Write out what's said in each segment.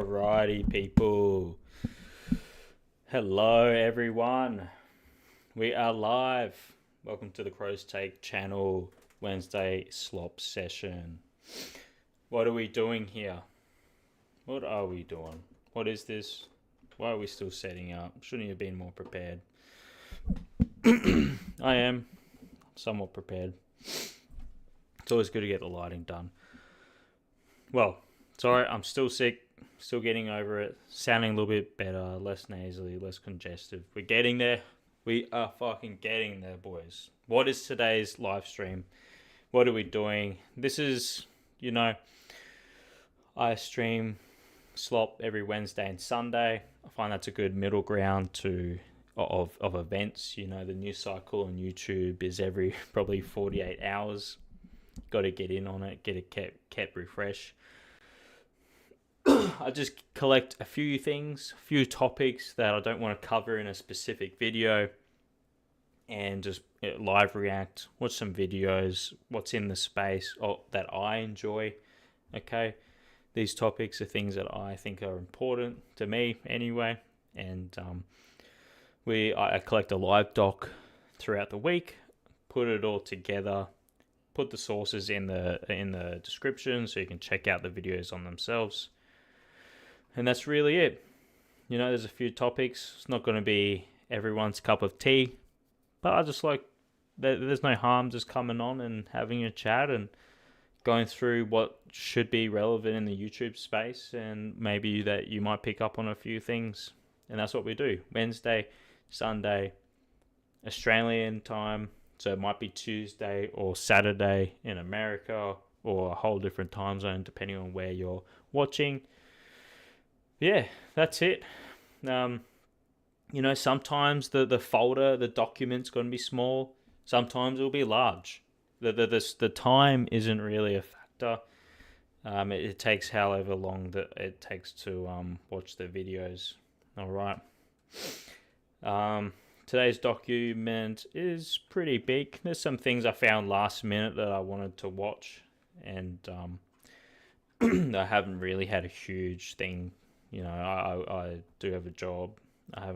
Alrighty, people. Hello, everyone. We are live. Welcome to the Crow's Take channel, Wednesday slop session. What are we doing here? What are we doing? What is this? Why are we still setting up? Shouldn't you have been more prepared? I am somewhat prepared. It's always good to get the lighting done. Well, sorry, I'm still sick. Still getting over it. Sounding a little bit better, less nasally, less congestive. We're getting there. We are fucking getting there, boys. What is today's live stream? What are we doing? This is, I stream slop every Wednesday and Sunday. I find that's a good middle ground of events. The news cycle on YouTube is every probably 48 hours. Got to get in on it, get it kept refreshed. I just collect a few things, a few topics that I don't want to cover in a specific video, and just live react, watch some videos, what's in the space that I enjoy. Okay, these topics are things that I think are important to me anyway, and I collect a live doc throughout the week, put it all together, put the sources in the description so you can check out the videos on themselves. And that's really it. There's a few topics. It's not going to be everyone's cup of tea, but I just like there's no harm just coming on and having a chat and going through what should be relevant in the YouTube space, and maybe that you might pick up on a few things. And that's what we do. Wednesday, Sunday, Australian time. So it might be Tuesday or Saturday in America, or a whole different time zone depending on where you're watching. Yeah, that's it. Sometimes the folder, the document's going to be small. Sometimes it'll be large. The time isn't really a factor. It takes however long that it takes to watch the videos. All right. Today's document is pretty big. There's some things I found last minute that I wanted to watch, and I haven't really had a huge thing. I do have a job. I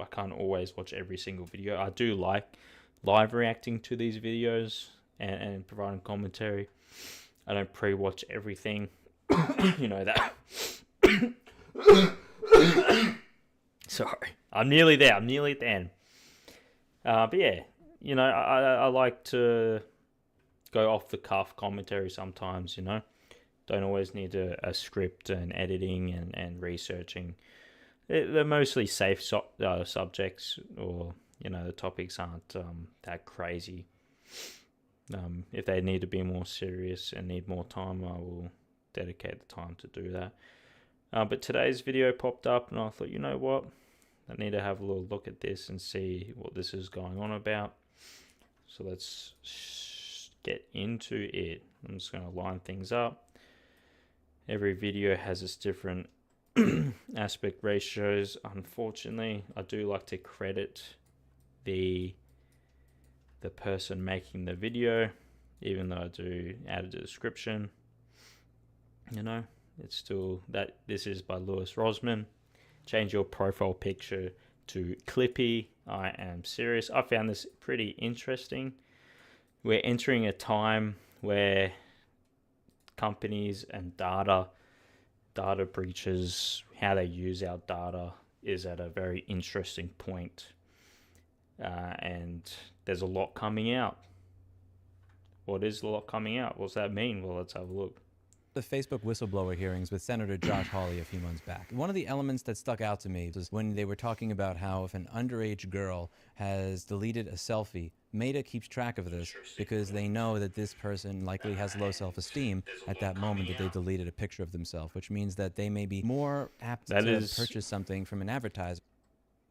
can't always watch every single video. I do like live reacting to these videos and providing commentary. I don't pre-watch everything. That. Sorry, I'm nearly there. I'm nearly at the end. But yeah, I like to go off the cuff commentary sometimes. Don't always need a script and editing and researching. They're mostly safe subjects, or the topics aren't that crazy. If they need to be more serious and need more time, I will dedicate the time to do that. But today's video popped up, and I thought, you know what? I need to have a little look at this and see what this is going on about. So let's get into it. I'm just going to line things up. Every video has its different aspect ratios. Unfortunately, I do like to credit the person making the video, even though I do add a description. It's still that this is by Lewis Rosman. Change your profile picture to Clippy. I am serious. I found this pretty interesting. We're entering a time where companies and data breaches, how they use our data, is at a very interesting point. And there's a lot coming out. What is a lot coming out? What's that mean? Well, let's have a look. The Facebook whistleblower hearings with Senator Josh Hawley a few months back. One of the elements that stuck out to me was when they were talking about how if an underage girl has deleted a selfie, Meta keeps track of this because they know that this person likely has low self-esteem at that moment that they deleted a picture of themselves, which means that they may be more apt to purchase something from an advertiser.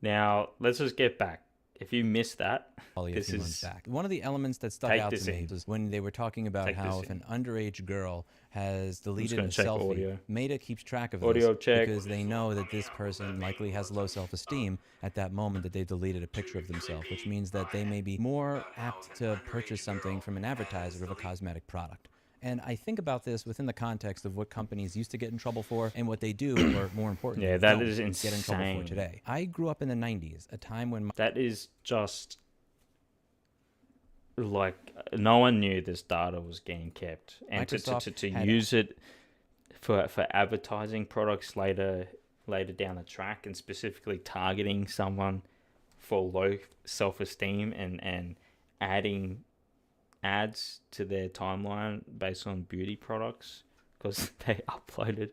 Now, let's just get back. If you missed that, this is back. One of the elements that stuck out to me was when they were talking about how if an underage girl has deleted a selfie, Meta keeps track of this because they know that this person likely has low self-esteem at that moment that they deleted a picture of themselves, which means that they may be more apt to purchase something from an advertiser of a cosmetic product. And I think about this within the context of what companies used to get in trouble for and what they do, or more importantly, Yeah, that don't is get in trouble for insane. today. I grew up in the 90s, a time when That is just like no one knew this data was getting kept, and Microsoft to had use it for advertising products later down the track, and specifically targeting someone for low self-esteem and adding ads to their timeline based on beauty products because they uploaded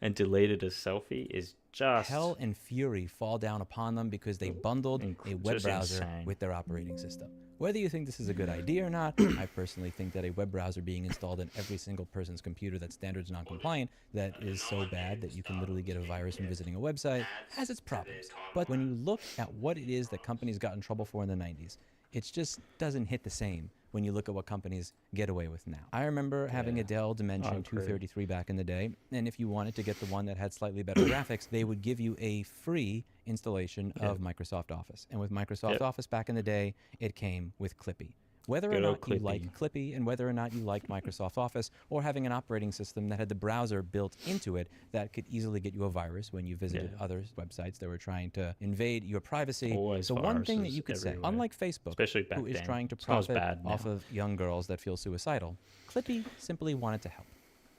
and deleted a selfie is just hell and fury fall down upon them because they bundled a web just browser insane. with their operating system. Whether you think this is a good idea or not, I personally think that a web browser being installed in every single person's computer that's standards non-compliant, that is so bad that you can literally get a virus from visiting a website, has its problems. But when you look at what it is that companies got in trouble for in the 90s, it just doesn't hit the same when you look at what companies get away with now. I remember having a Dell Dimension 233 back in the day, and if you wanted to get the one that had slightly better graphics, they would give you a free installation of Microsoft Office. And with Microsoft Office back in the day, it came with Clippy. Whether or Good old not you Clippy. like Clippy and whether or not you liked Microsoft Office, or having an operating system that had the browser built into it that could easily get you a virus when you visited other websites that were trying to invade your privacy. Always the one thing that viruses you could say, everywhere. unlike Facebook, Especially back who is then. trying to It's not as profit bad now. off of young girls that feel suicidal, Clippy simply wanted to help.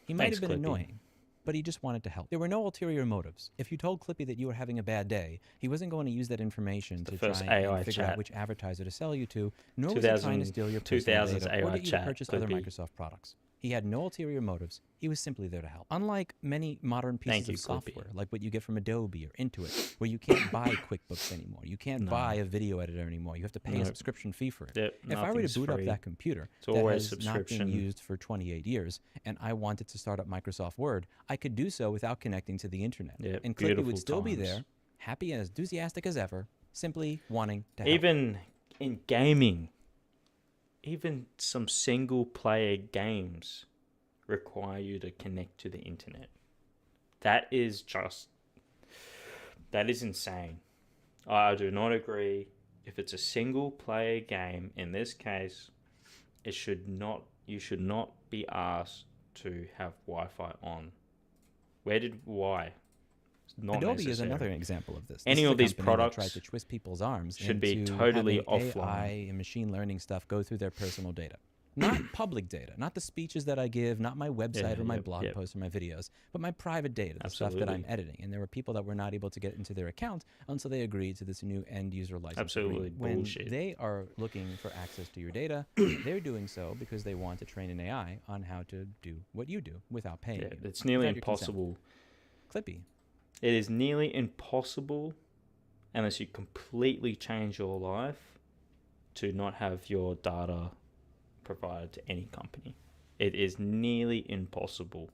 He might Thanks, have been Clippy. annoying, but he just wanted to help. There were no ulterior motives. If you told Clippy that you were having a bad day, he wasn't going to use that information to first try AI and figure chat. out which advertiser to sell you to, nor was he trying to steal your personal 2000s data or AI get you to chat, purchase other Clippy. Microsoft products. He had no ulterior motives. He was simply there to help. Unlike many modern pieces Thank you, of Clippy. software, like what you get from Adobe or Intuit, where you can't buy QuickBooks anymore. You can't buy a video editor anymore. You have to pay a subscription fee for it. Yep, If I were to nothing's boot up free. that computer It's that always has not been subscription. used for 28 years, and I wanted to start up Microsoft Word, I could do so without connecting to the internet. Yep, And Clippy beautiful would still be times. there, happy and as enthusiastic as ever, simply wanting to help. Even in gaming, even some single player games require you to connect to the internet. That is insane. I do not agree. If it's a single player game, in this case, you should not be asked to have Wi-Fi on. Why? It's not Adobe necessary. is another example of this. Any This is of a these company that products tries to twist people's arms should be into totally having offline. AI and machine learning stuff go through their personal data. Not public data, not the speeches that I give, not my website or my blog posts or my videos, but my private data, the stuff that I'm Absolutely. editing. And there were people that were not able to get into their account until they agreed to this new end user license Absolutely agreement. When bullshit. they are looking for access to your data, they're doing so because they want to train an AI on how to do what you do without paying Yeah, you. it's nearly without your consent. impossible. Clippy. It is nearly impossible, unless you completely change your life, to not have your data provided to any company. It is nearly impossible.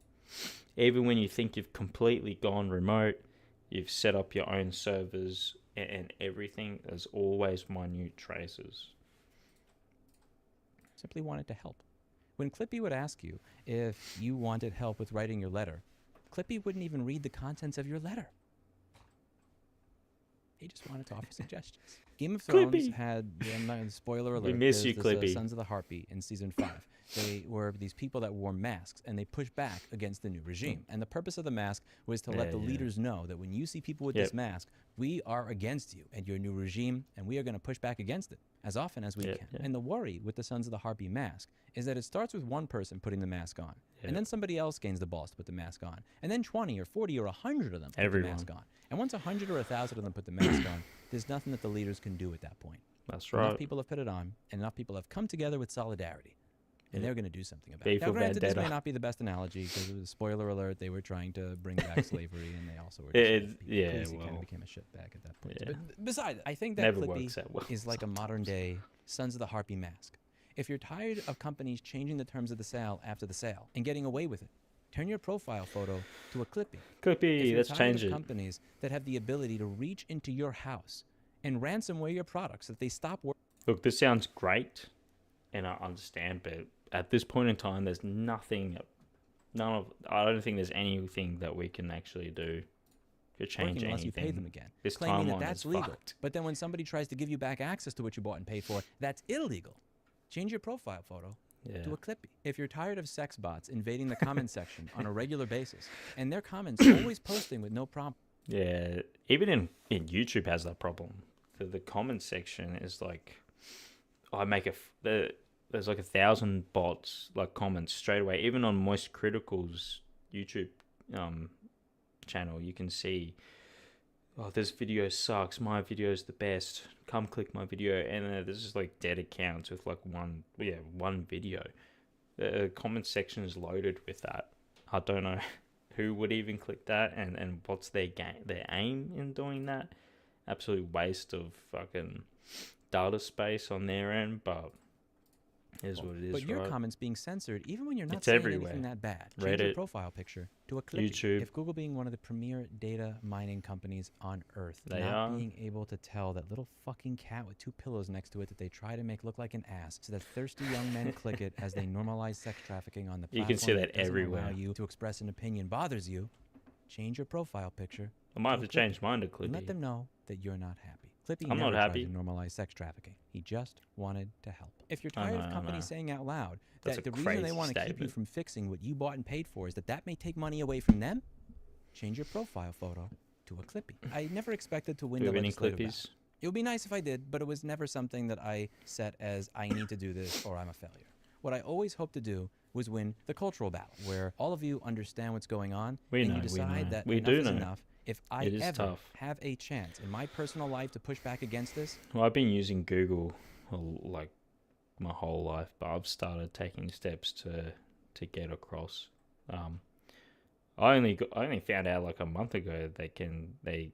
Even when you think you've completely gone remote, you've set up your own servers and everything, there's always minute traces. Simply wanted to help. When Clippy would ask you if you wanted help with writing your letter, Clippy wouldn't even read the contents of your letter. He just wanted to offer suggestions. Game of Thrones Clippy. had, I'm not, spoiler alert, We miss there's you, this, Clippy. Sons of the Harpy in season 5. They were these people that wore masks, and they pushed back against the new regime. And the purpose of the mask was to let the leaders know that when you see people with this mask, we are against you and your new regime, and we are going to push back against it as often as we can. And the worry with the Sons of the Harpy mask is that it starts with one person putting the mask on, and then somebody else gains the balls to put the mask on, and then 20 or 40 or 100 of them put the mask on. And once 100 or 1,000 of them put the mask on, there's nothing that the leaders can do at that point. That's right. Enough people have put it on, and enough people have come together with solidarity, and they're going to do something about it. Beef Now, or granted, this may vendetta. not be the best analogy because it was spoiler alert. They were trying to bring back slavery, and they also were It- just yeah, kind well, of became a shitbag at that point. yeah. But besides, I think that Never Clippy works that well is like a modern day Sons of the Harpy mask. If you're tired of companies changing the terms of the sale after the sale and getting away with it, turn your profile photo to a Clippy. If Clippy, you're let's tired change of it. companies that have the ability to reach into your house and ransomware your products, that they stop working. Look, this sounds great, and I understand, but at this point in time, there's I don't think there's anything that we can actually do to change unless anything. you pay them again. This Claiming that timeline that's is legal. fucked. But then when somebody tries to give you back access to what you bought and paid for, that's illegal. Change your profile photo Yeah. to a Clippy. If you're tired of sex bots invading the comment section on a regular basis, and their comments always posting with no prompt. Yeah, even in YouTube has that problem. The comment section is like, I make there's like 1,000 bots like comments straight away. Even on Moist Critical's YouTube channel, you can see, oh, this video sucks. My video is the best. Come click my video, and there's just like dead accounts with like one video. The comment section is loaded with that. I don't know who would even click that, and what's their aim in doing that. Absolute waste of fucking data space on their end, but is what it is. But your right? comments being censored, even when you're not It's saying everywhere. anything that bad. Change your Reddit, profile picture to a Clippy. YouTube. If Google being one of the premier data mining companies on Earth, They not are. being able to tell that little fucking cat with 2 pillows next to it that they try to make look like an ass, so that thirsty young men click it as they normalize sex trafficking on the platform. You can see that doesn't everywhere. allow you to express an opinion bothers you. Change your profile picture. I might have to to a change mine to Clippy and let Clippy. them know that you're not happy. Clippy I'm never not tried happy. to normalize sex trafficking. He just wanted to help. If you're I tired know, of I companies know. saying out loud That's that a the reason they crazy want to keep you statement. from fixing what you bought and paid for is that may take money away from them, change your profile photo to a Clippy. I never expected to win Do the we have any legislative battle. Clippies? It would be nice if I did, but it was never something that I set as I need to do this or I'm a failure. What I always hoped to do was win the cultural battle, where all of you understand what's going on We and know, you we decide know. that We enough do is know. enough. If I It is ever tough. have a chance in my personal life to push back against this, Well, I've been using Google like my whole life, but I've started taking steps to get across. I only found out like a month ago they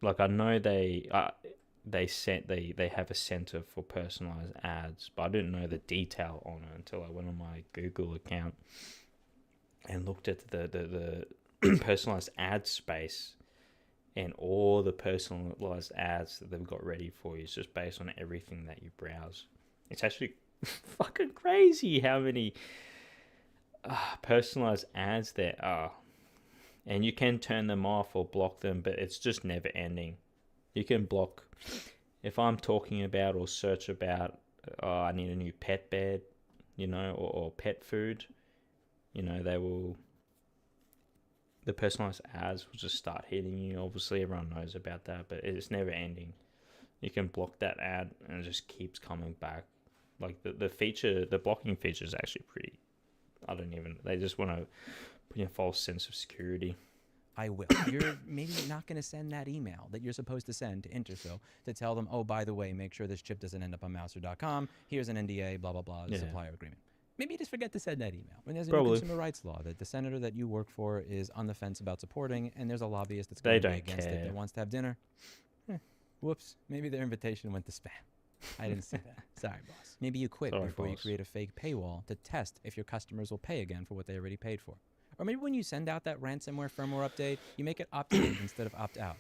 I know they have a center for personalized ads, but I didn't know the detail on it until I went on my Google account and looked at the personalized ad space, and all the personalized ads that they've got ready for you is just based on everything that you browse. It's actually fucking crazy how many personalized ads there are. And you can turn them off or block them, but it's just never ending. You can block, if I'm talking about or search about, I need a new pet bed, or pet food, the personalized ads will just start hitting you. Obviously, everyone knows about that, but it's never ending. You can block that ad and it just keeps coming back. Like the blocking feature is actually pretty, they just want to put in a false sense of security. I will. You're maybe not going to send that email that you're supposed to send to Interso to tell them, oh, by the way, make sure this chip doesn't end up on Mouser.com. Here's an NDA, blah, blah, blah, supplier agreement. Maybe you just forget to send that email. When there's a new consumer rights law that the senator that you work for is on the fence about supporting, and there's a lobbyist that's going to be against it that wants to have dinner. Whoops. Maybe their invitation went to spam. I didn't see that. Sorry, boss. Maybe you quit before you create a fake paywall to test if your customers will pay again for what they already paid for. Or maybe when you send out that ransomware firmware update, you make it opt-in instead of opt-out.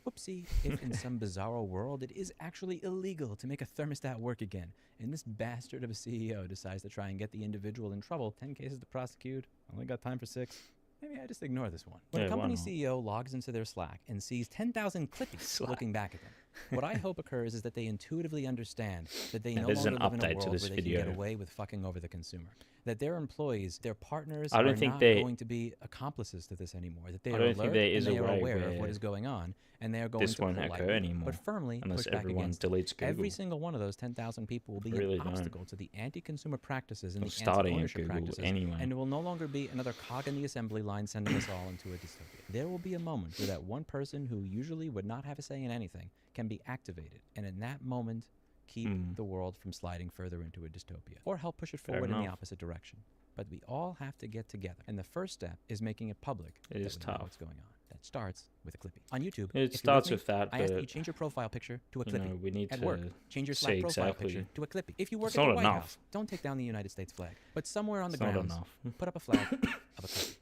Whoopsie, if in some bizarro world it is actually illegal to make a thermostat work again, and this bastard of a CEO decides to try and get the individual in trouble, 10 cases to prosecute, only got time for 6. Maybe I just ignore this one. When a company CEO logs into their Slack and sees 10,000 Clippies looking back at them, what I hope occurs is that they intuitively understand that they no longer live in a world where they can get away with fucking over the consumer. That their employees, their partners are not going to be accomplices to this anymore. That they are alert and they are aware of what is going on, and they are going to politely but firmly push back against it. Every single one of those 10,000 people will be an obstacle to the anti-consumer practices and the anti-ownership practices, and it will no longer be another cog in the assembly line sending us all into a dystopia. There will be a moment where that one person who usually would not have a say in anything can be activated, and in that moment, keep the world from sliding further into a dystopia, or help push it forward in the opposite direction. But we all have to get together, and the first step is making it public. It is tough. What's going on? That starts with a Clippy. On YouTube, it starts with that. I ask that you change your profile picture to a Clippy. We need at to work, change your Slack profile picture to a Clippy. If you work at the White House, don't take down the United States flag, but somewhere on the grounds, put up a flag of a Clippy.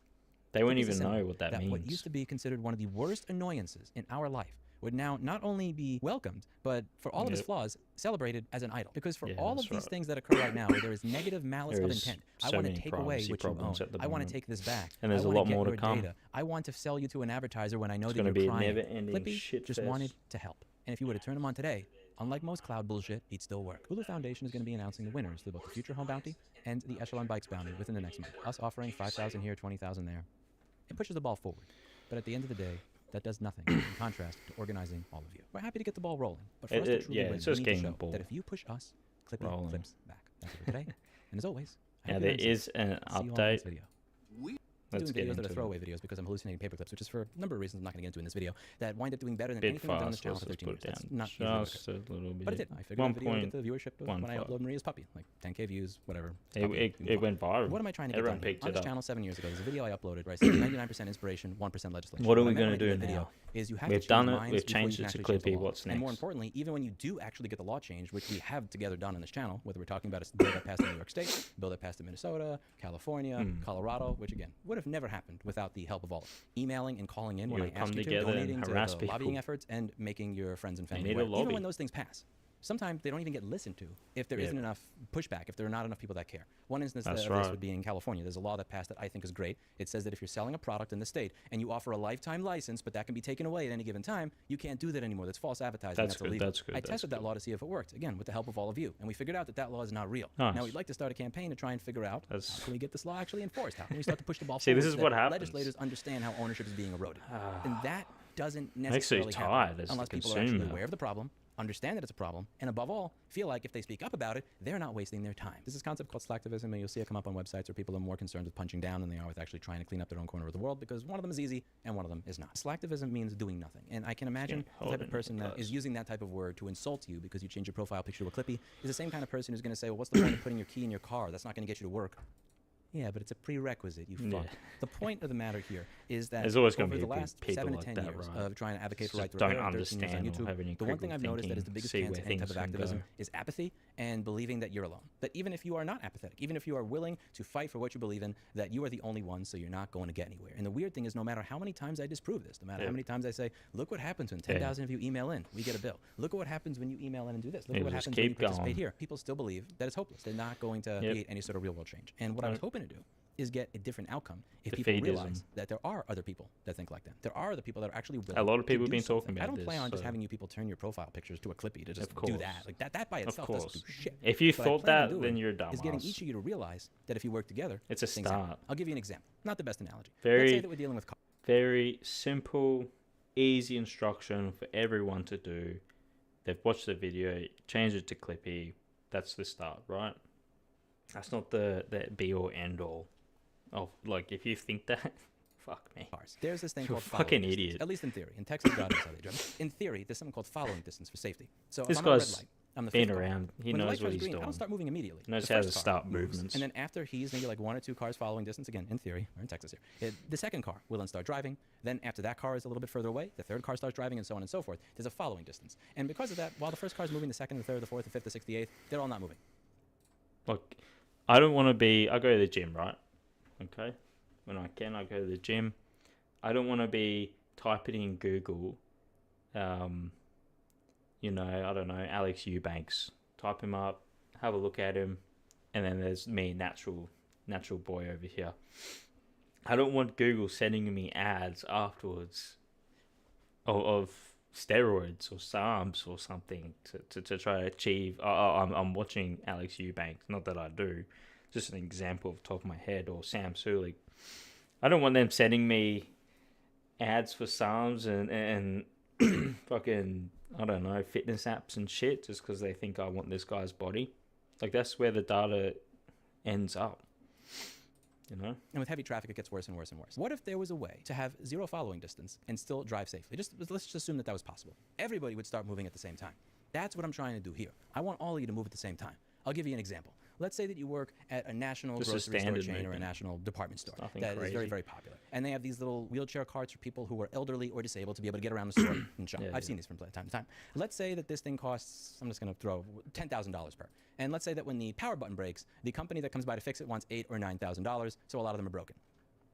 They won't even know what that means. What used to be considered one of the worst annoyances in our life would now not only be welcomed, but for all of its flaws, celebrated as an idol. Because for all of these things that occur right now, where there is negative malice of intent, I want to take away what you own. I want to take this back. And there's a lot more to come. Data. I want to sell you to an advertiser when I know that you're crying. Clippy just wanted to help. And if you were to turn them on today, unlike most cloud bullshit, he'd still work. Hulu Foundation is going to be announcing the winners for both the Future Home Bounty and the Echelon Bikes Bounty within the next month. Us offering 5,000 here, 20,000 there. It pushes the ball forward. But at the end of the day, that does nothing in contrast to organizing all of you. We're happy to get the ball rolling, but for us to truly win, we need to show that if you push us, Clippy flips back. That's it for today. And as always, now there is an update. Let's doing videos that are throwaway videos because I'm hallucinating paper clips, which is for a number of reasons I'm not going to get into in this video, that wind up doing better than anything I've done on this channel for 13 years. That's not just a little bit. But it did. I figured out the video would get the viewership of when I upload Maria's puppy, like 10K views, whatever. It went viral. What am I trying to get done? On this channel 7 years ago, there's a video I uploaded where I said 99% inspiration, 1% legislation. What are we going to do now? Is you have we've done it, we've changed it to Clippy, what's next? And more importantly, even when you do actually get the law changed, which we have together done on this channel, whether we're talking about a bill that passed in New York State, a bill that passed in Minnesota, California, Colorado, which again, would have never happened without the help of all emailing and calling in when I asked you to, donating to the lobbying efforts, and making your friends and family aware. Even when those things pass, sometimes they don't even get listened to if there isn't enough pushback, if there are not enough people that care. One instance of this would be in California. There's a law that passed that I think is great. It says that if you're selling a product in the state and you offer a lifetime license, but that can be taken away at any given time, you can't do that anymore. That's false advertising. That's illegal. That's good. I tested that law to see if it worked, again, with the help of all of you. And we figured out that that law is not real. Now, we'd like to start a campaign to try and figure out how can we get this law actually enforced? How can we start to push the ball forward? See, this is what happens. Legislators understand how ownership is being eroded. And that doesn't necessarily happen unless people are actually aware of the problem, understand that it's a problem, and above all, feel like if they speak up about it, they're not wasting their time. This is a concept called slacktivism, and you'll see it come up on websites where people are more concerned with punching down than they are with actually trying to clean up their own corner of the world, because one of them is easy and one of them is not. Slacktivism means doing nothing, and I can imagine the type of person that is using that type of word to insult you because you change your profile picture to a Clippy is the same kind of person who's going to say, well, what's the point of putting your key in your car? That's not going to get you to work. Yeah, but it's a prerequisite, you fuck. The point of the matter here is that over the last 7 to 10 years of trying to advocate for right to repair, 13 years on YouTube, the one thing I've noticed that is the biggest cancer to any type of activism is apathy and believing that you're alone. That even if you are not apathetic, even if you are willing to fight for what you believe in, that you are the only one, so you're not going to get anywhere. And the weird thing is, no matter how many times I disprove this, no matter how many times I say, look what happens when 10,000 of you email in, we get a bill. Look at what happens when you email in and do this. Look at what happens when you participate here. People still believe that it's hopeless. They're not going to create any sort of real world change. And what I was hoping to do is get a different outcome if people realize that there are other people that think like that. There are other people that are actually willing. A lot of people have been talking about this. I don't plan on just having you people turn your profile pictures to a Clippy to just do that. Like that by itself doesn't do shit. If you thought that, then you're a dumbass. Is getting each of you to realize that if you work together, it's a start. I'll give you an example. Not the best analogy. Let's say that we're dealing with very simple, easy instruction for everyone to do. They've watched the video, change it to Clippy. That's the start, right? That's not the be or end all. Oh, like if you think that, fuck me. There's this thing You're called fucking following idiot. Distance. At least in theory. In Texas, God knows how they drive. In theory, there's something called following distance for safety. So this if I'm on a red guy's light, I'm the been fifth around. car. He when knows what he's green, doing. I don't start moving immediately. Knows the how to first car start moves, movements. And then after he's maybe like 1 or 2 cars following distance, again, in theory, we're in Texas here, the second car will then start driving. Then after that car is a little bit further away, the third car starts driving, and so on and so forth. There's a following distance. And because of that, while the first car is moving, the second, the third, the fourth, the fifth, the sixth, the eighth, they're all not moving. Look, I don't want to be... I go to the gym, right? Okay? When I can, I go to the gym. I don't want to be typing in Google, you know, I don't know, Alex Eubanks. Type him up, have a look at him, and then there's me, natural boy over here. I don't want Google sending me ads afterwards of steroids or SARMs or something to try to achieve. I'm watching Alex Eubanks. Not that I do. Just an example off the top of my head. Or Sam Sulik. I don't want them sending me ads for SARMs and fucking, I don't know, fitness apps and shit just because they think I want this guy's body. Like, that's where the data ends up. You know? And with heavy traffic, it gets worse and worse and worse. What if there was a way to have 0 following distance and still drive safely? Let's just assume that that was possible. Everybody would start moving at the same time. That's what I'm trying to do here. I want all of you to move at the same time. I'll give you an example. Let's say that you work at a national grocery store chain or a national department store that is very, very popular. And they have these little wheelchair carts for people who are elderly or disabled to be able to get around the store and shop. I've seen these from time to time. Let's say that this thing costs, I'm just going to throw $10,000 per. And let's say that when the power button breaks, the company that comes by to fix it wants $8,000 or $9,000, so a lot of them are broken.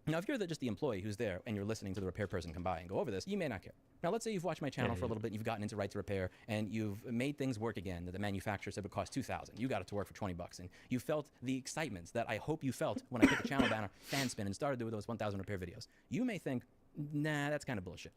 Now, if you're just the employee who's there and you're listening to the repair person come by and go over this, you may not care. Now, let's say you've watched my channel for a little bit, and you've gotten into right to repair, and you've made things work again that the manufacturer said would cost $2,000. You got it to work for $20, and you felt the excitement that I hope you felt when I put the channel banner, fan spin, and started doing those 1,000 repair videos. You may think, nah, that's kind of bullshit.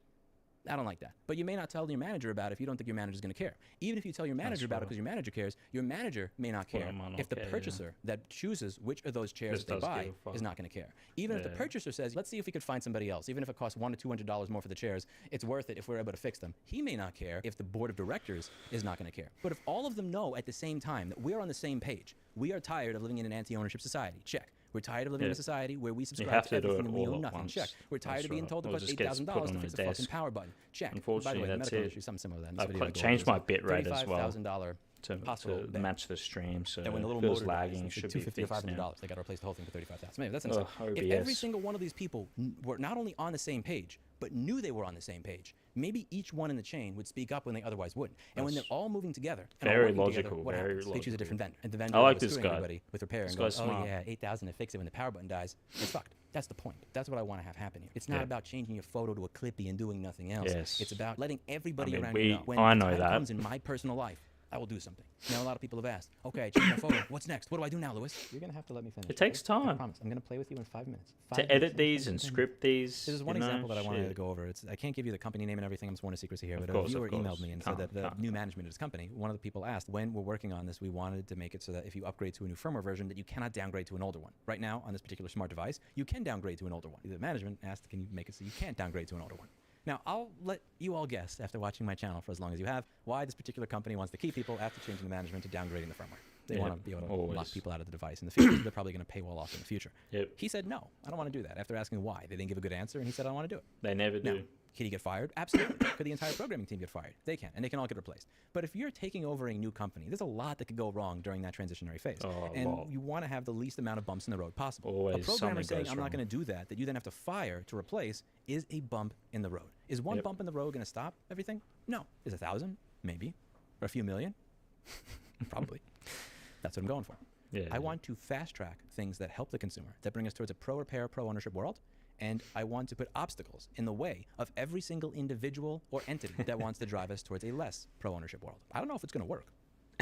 I don't like that. But you may not tell your manager about it if you don't think your manager's going to care. Even if you tell your manager about it because your manager cares, your manager may not care if the purchaser that chooses which of those chairs they buy is not going to care. Even if the purchaser says, let's see if we could find somebody else, even if it costs $100 to $200 more for the chairs, it's worth it if we're able to fix them. He may not care if the board of directors is not going to care. But if all of them know at the same time that we're on the same page, we are tired of living in an anti-ownership society. Check. We're tired of living in a society where we subscribe to everything and we own nothing. Check. We're tired of being told to put $8,000 to fix a fucking power button. Check. Unfortunately, by the way, that's medical it. industry, something similar to that. I've changed my bit rate as well $35,000 to match the stream, so and when the little if it was motor lagging, dies, it should $250 be or fixed now. $500. They got to replace the whole thing for $35,000. Maybe that's insane. If OBS. every single one of these people were not only on the same page, but knew they were on the same page, maybe each one in the chain would speak up when they otherwise wouldn't. And when they're all moving together, and very all working logical, together, what very happens? They choose a different vendor, and the vendor I like is this screwing guy. everybody with repair This and goes, guy's smart. oh yeah, $8,000 to fix it when the power button dies. It's fucked. That's the point. That's what I want to have happen here. It's not about changing your photo to a Clippy and doing nothing else. Yes. It's about letting everybody I mean, around you know. When I the know time that. comes in my personal life, I will do something. Now, a lot of people have asked, okay, I changed my photo. What's next? What do I do now, Lewis? You're going to have to let me finish. It takes I time. promise. I'm going to play with you in 5 minutes. To edit these and script these. This is one example that I wanted to go over. I can't give you the company name and everything. I'm sworn to secrecy here. But a viewer emailed me and said that the new management of this company, one of the people asked, when we're working on this, we wanted to make it so that if you upgrade to a new firmware version, that you cannot downgrade to an older one. Right now, on this particular smart device, you can downgrade to an older one. The management asked, can you make it so you can't downgrade to an older one? Now, I'll let you all guess, after watching my channel for as long as you have, why this particular company wants to keep people after changing the management to downgrading the firmware. They want to be able to lock people out of the device in the future, so they're probably going to paywall off in the future. He said, no, I don't want to do that. After asking why, they didn't give a good answer, and he said, I don't want to do it. They never do. Now, can he get fired? Absolutely. Could the entire programming team get fired? They can, and they can all get replaced. But if you're taking over a new company, there's a lot that could go wrong during that transitionary phase. You want to have the least amount of bumps in the road possible. Always a programmer saying, I'm wrong. not going to do that you then have to fire to replace, is a bump in the road. Is one bump in the road going to stop everything? No. Is 1,000? Maybe. Or a few million? Probably. That's what I'm going for. I want to fast track things that help the consumer, that bring us towards a pro-repair, pro-ownership world. And I want to put obstacles in the way of every single individual or entity that wants to drive us towards a less pro-ownership world. I don't know if it's going to work,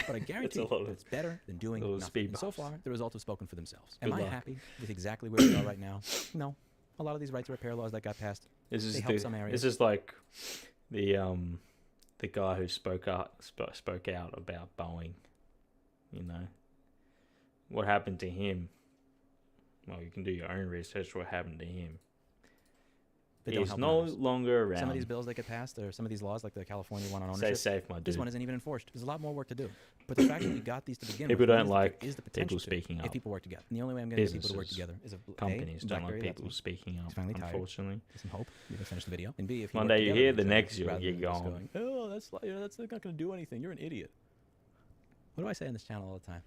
but I guarantee it's better than doing nothing. And so far, the results have spoken for themselves. Am I happy with exactly where we are right now? No. A lot of these right to repair laws that got passed, they help some areas. This is like the guy who spoke out about Boeing. You know, what happened to him? Well, you can do your own research. What happened to him? He's no longer around. Some of these bills that get passed, or some of these laws, like the California one on ownership, stay safe, my dude. This one isn't even enforced. There's a lot more work to do. But the fact that we got these to begin people with, don't like is the potential people speaking up. If people work together, and the only way I'm going to get people to work together is if companies don't like people speaking up. Unfortunately, some hope. You can finish the video. And B, if you one day you hear, the next you'll get going. Oh, that's not going to do anything. You're an idiot. What do I say on this channel all the time?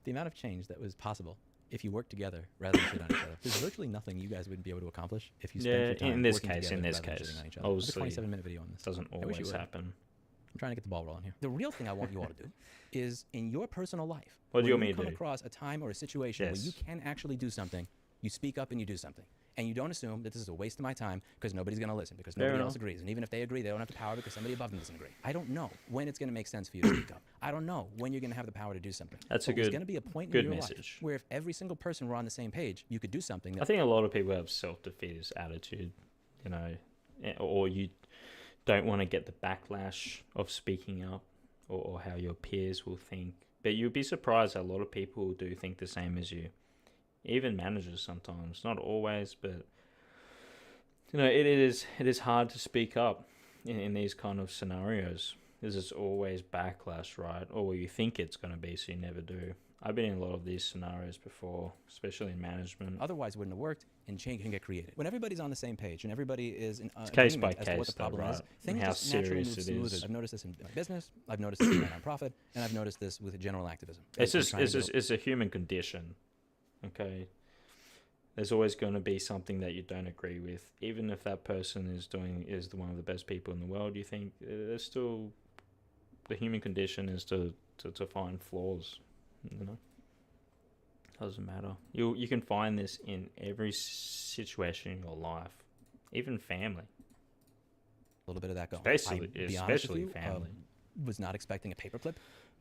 The amount of change that was possible if you work together rather than shit on each other. There's virtually nothing you guys wouldn't be able to accomplish if you spent your time in this working case, together rather than shitting on each other. obviously, It's a 27-minute video on this. Doesn't always happen. I'm trying to get the ball rolling here. The real thing I want you all to do is, in your personal life, what do you want me when to you do? come across a time or a situation where you can actually do something, you speak up and you do something. And you don't assume that this is a waste of my time because nobody's going to listen, because nobody else agrees. And even if they agree, they don't have the power because somebody above them doesn't agree. I don't know when it's going to make sense for you to speak up. I don't know when you're going to have the power to do something. That's but there's going to be a point in your life where if every single person were on the same page, you could do something. That I think a lot of people have self-defeatist attitude, you know, or you don't want to get the backlash of speaking up or how your peers will think. But you'll be surprised a lot of people do think the same as you. Even managers sometimes, not always, but you know, it is hard to speak up in these kind of scenarios. There's always backlash, right? Or you think it's going to be, so you never do. I've been in a lot of these scenarios before, especially in management. Otherwise, it wouldn't have worked, and change can get created. When everybody's on the same page and everybody is in case by as to what the problem is, things how just naturally move serious it smoother. is. I've noticed this in my business. I've noticed this in my nonprofit, and I've noticed this with general activism. It's a human condition. Okay, there's always going to be something that you don't agree with, even if that person is one of the best people in the world. You think there's still the human condition is to find flaws. You know, doesn't matter. You can find this in every situation in your life, even family. A little bit of that going. Especially family. Was not expecting a paperclip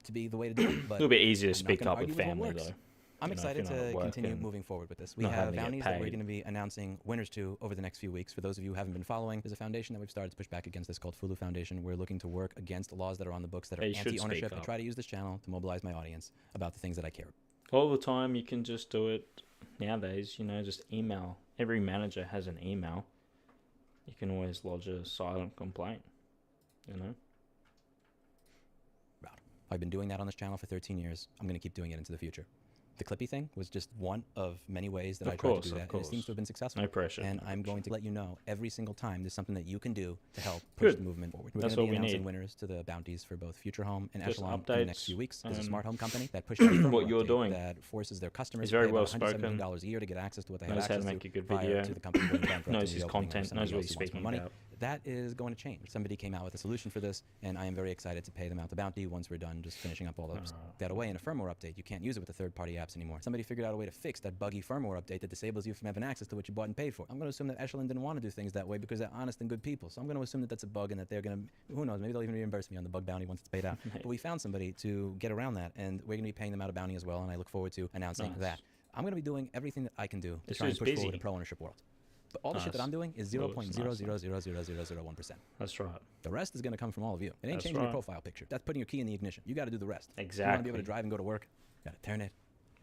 to be the way to do it. But a little bit easier to speak up with family, though. I'm you know, if excited you're not at to work continue and moving forward with this. We not have having to get bounties that we're paid. going to be announcing winners to over the next few weeks. For those of you who haven't been following, there's a foundation that we've started to push back against this called Fulu Foundation. We're looking to work against laws that are on the books that are They should anti-ownership speak and up. try to use this channel to mobilize my audience about the things that I care about. All the time, you can just do it nowadays, you know, just email. Every manager has an email. You can always lodge a silent complaint, you know. I've been doing that on this channel for 13 years. I'm going to keep doing it into the future. The Clippy thing was just one of many ways that I tried to do that, and it seems to have been successful. No pressure. And I'm going to let you know every single time there's something that you can do to help push the movement forward. We're That's going what to be we announcing need. winners to the bounties for both Future Home and Just Echelon in the next updates few weeks. There's a and smart home company that pushed out a firmware what you're update doing. that forces their customers He's to very pay well about spoken. $170 a year to get access to what they had Knows how to access make a good prior video. to the company going bankrupt Knows and his reopening content. or somebody Knows what else he's who wants speaking more money. about. That is going to change. Somebody came out with a solution for this, and I am very excited to pay them out the bounty once we're done just finishing up all of that away in a firmware update. You can't use it with the third-party apps anymore. Somebody figured out a way to fix that buggy firmware update that disables you from having access to what you bought and paid for. I'm going to assume that Echelon didn't want to do things that way because they're honest and good people. So I'm going to assume that that's a bug and that they're going to, who knows, maybe they'll even reimburse me on the bug bounty once it's paid out. But we found somebody to get around that, and we're going to be paying them out a bounty as well, and I look forward to announcing that. I'm going to be doing everything that I can do to try and push forward the pro-ownership world. But all the shit that I'm doing is 0.0000001%. That's right. The rest is going to come from all of you. It ain't That's changing right. your profile picture. That's putting your key in the ignition. You got to do the rest. Exactly. You want to be able to drive and go to work, you got to turn it,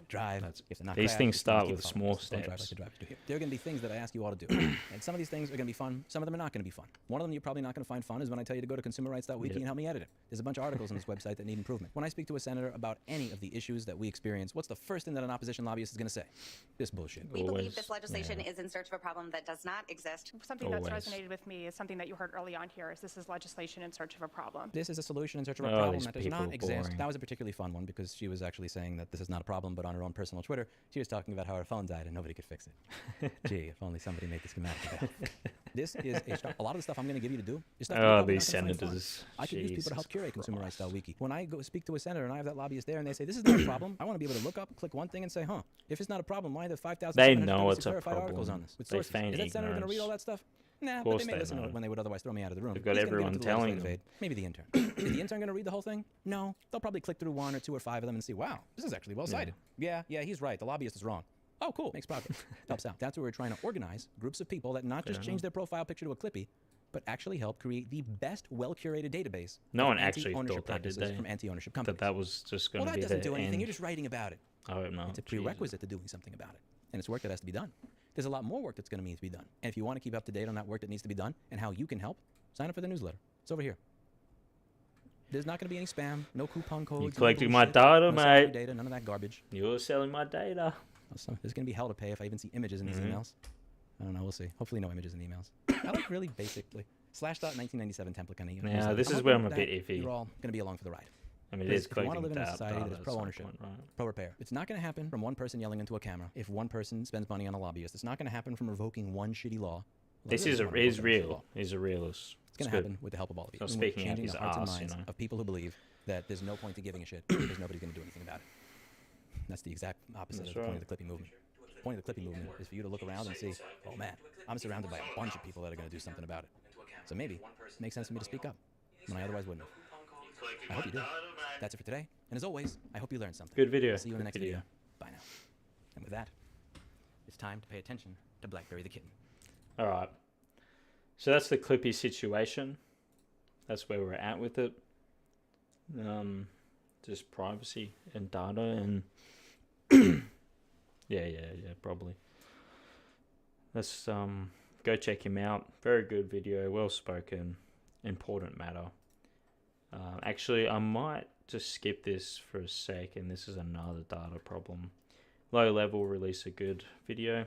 drive. That's- You have to not these crash, things you start keep with following. small Just don't drive like steps. the drivers do here. There are going to be things that I ask you all to do. And some of these things are going to be fun. Some of them are not going to be fun. One of them you're probably not going to find fun is when I tell you to go to consumerrights.wiki and help me edit it. There's a bunch of articles on this website that need improvement. When I speak to a senator about any of the issues that we experience, what's the first thing that an opposition lobbyist is going to say? This bullshit. We believe Always, this legislation yeah. is in search of a problem that does not exist. Something that's Always. resonated with me is something that you heard early on here is this is legislation in search of a problem. This is a solution in search of a Oh, problem these that does people not are exist. boring. That was a particularly fun one because she was actually saying that this is not a problem, but on her own personal Twitter, she was talking about how her phone died and nobody could fix it. Gee, if only somebody made the schematic of that. This is a lot of the stuff I'm going to give you to do is stuff that you're Oh, probably these not gonna find fun. senators. I could use people to help Jesus curate Christ. consumerrights.wiki. When I go speak to a senator and I have that lobbyist there and they say, this is not a problem, I want to be able to look up, click one thing and say, huh, if it's not a problem, why are there 5,000 They know it's a verified articles problem. on this? With They sources? feign Is that senator going to read ignorance. all that stuff? Nah, Of but course they may they listen to know. it when they would otherwise throw me out of the room. They've got He's gonna get everyone into telling legislative them. aid. Maybe the intern. Is the intern going to read the whole thing? No. They'll probably click through one or two or five of them and see, wow, this is actually well cited. Yeah, he's right. The lobbyist is wrong. Oh, cool. Makes progress. Helps out. That's where we're trying to organize groups of people that not just change their profile picture to a Clippy, but actually help create the best, well-curated database No of one actually anti-ownership thought that, did practices they? from anti-ownership companies. That was just going Well, to that be doesn't the do anything. end. You're just writing about it. I hope not. It's a prerequisite to doing something about it. And it's work that has to be done. There's a lot more work that's going to need to be done. And if you want to keep up to date on that work that needs to be done and how you can help, sign up for the newsletter. It's over here. There's not going to be any spam, no coupon codes. You no collecting my bullshit, data, no selling your mate. data, none of that garbage. You're selling my data. Also, there's going to be hell to pay if I even see images in these emails. I don't know. We'll see. Hopefully no images in the emails. I like really basically Slashdot 1997 template kind of email. Yeah, this is hoping where I'm a that bit iffy. You're all going to be along for the ride. I mean, it Because is if you want to collecting live in a society data that is at some pro-ownership, point, right? pro-repair, it's not going to happen from one person yelling into a camera. If one person spends money on a lobbyist, it's not going to happen from revoking one shitty law. This Literally is one is revoking real. law. He's a realist. It's going to happen with the help of all of you. So And we're speaking out changing his the hearts and ass, you minds know. of people who believe that there's no point to giving a shit because nobody's going to do anything about it. That's the exact opposite That's of the point right. of the Clippy movement. The point of the Clippy movement is for you to look around and see, oh man, I'm surrounded by a bunch of people that are going to do something about it. So maybe it makes sense for me to speak up when I otherwise wouldn't have. I hope you do. That's it for today. And as always, I hope you learned something. Good video. I'll see you in the Good next video. Bye now. And with that, it's time to pay attention to Blackberry the kitten. All right. So that's the Clippy situation. That's where we're at with it. Just privacy and data and yeah, probably. Let's go check him out. Very good video, well spoken, important matter. Actually, I might just skip this for a sec, and this is another data problem. Low Level release a good video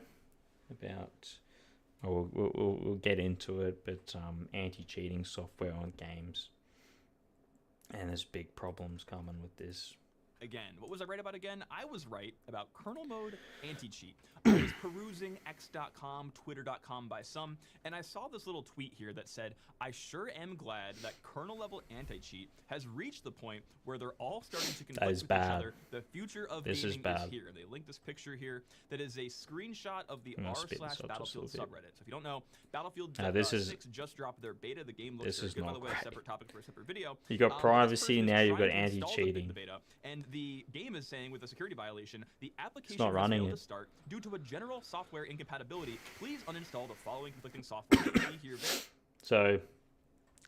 about. We'll get into it, but anti-cheating software on games, and there's big problems coming with this. Again, what was I right about again? I was right about kernel mode anti-cheat. I was perusing x.com, twitter.com by some, and I saw this little tweet here that said, I sure am glad that kernel level anti-cheat has reached the point where they're all starting to conflict is with bad. each other. The future of This is gaming bad. is here. They link this picture here that is a screenshot of the I'm gonna spit this up just a r/Battlefield little bit. subreddit. So if you don't know, Battlefield This is- 6 just dropped their beta. The game looks this very is good, by not the way, a great. separate topic for a separate video. You got This privacy, person is now you've got trying to install the anti-cheating. beta, and the game is saying with a security violation, the application not has running failed it. to start due to a general software incompatibility. Please uninstall the following conflicting software. See here. So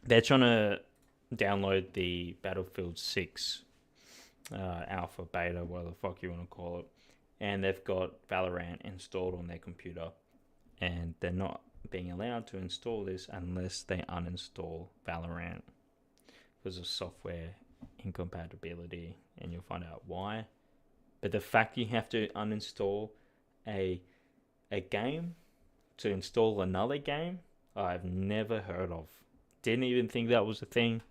they're trying to download the Battlefield 6 alpha, beta, whatever the fuck you want to call it, and they've got Valorant installed on their computer, and they're not being allowed to install this unless they uninstall Valorant because of software incompatibility, and you'll find out why. But the fact you have to uninstall a game to install another game, I've never heard of. Didn't even think that was a thing.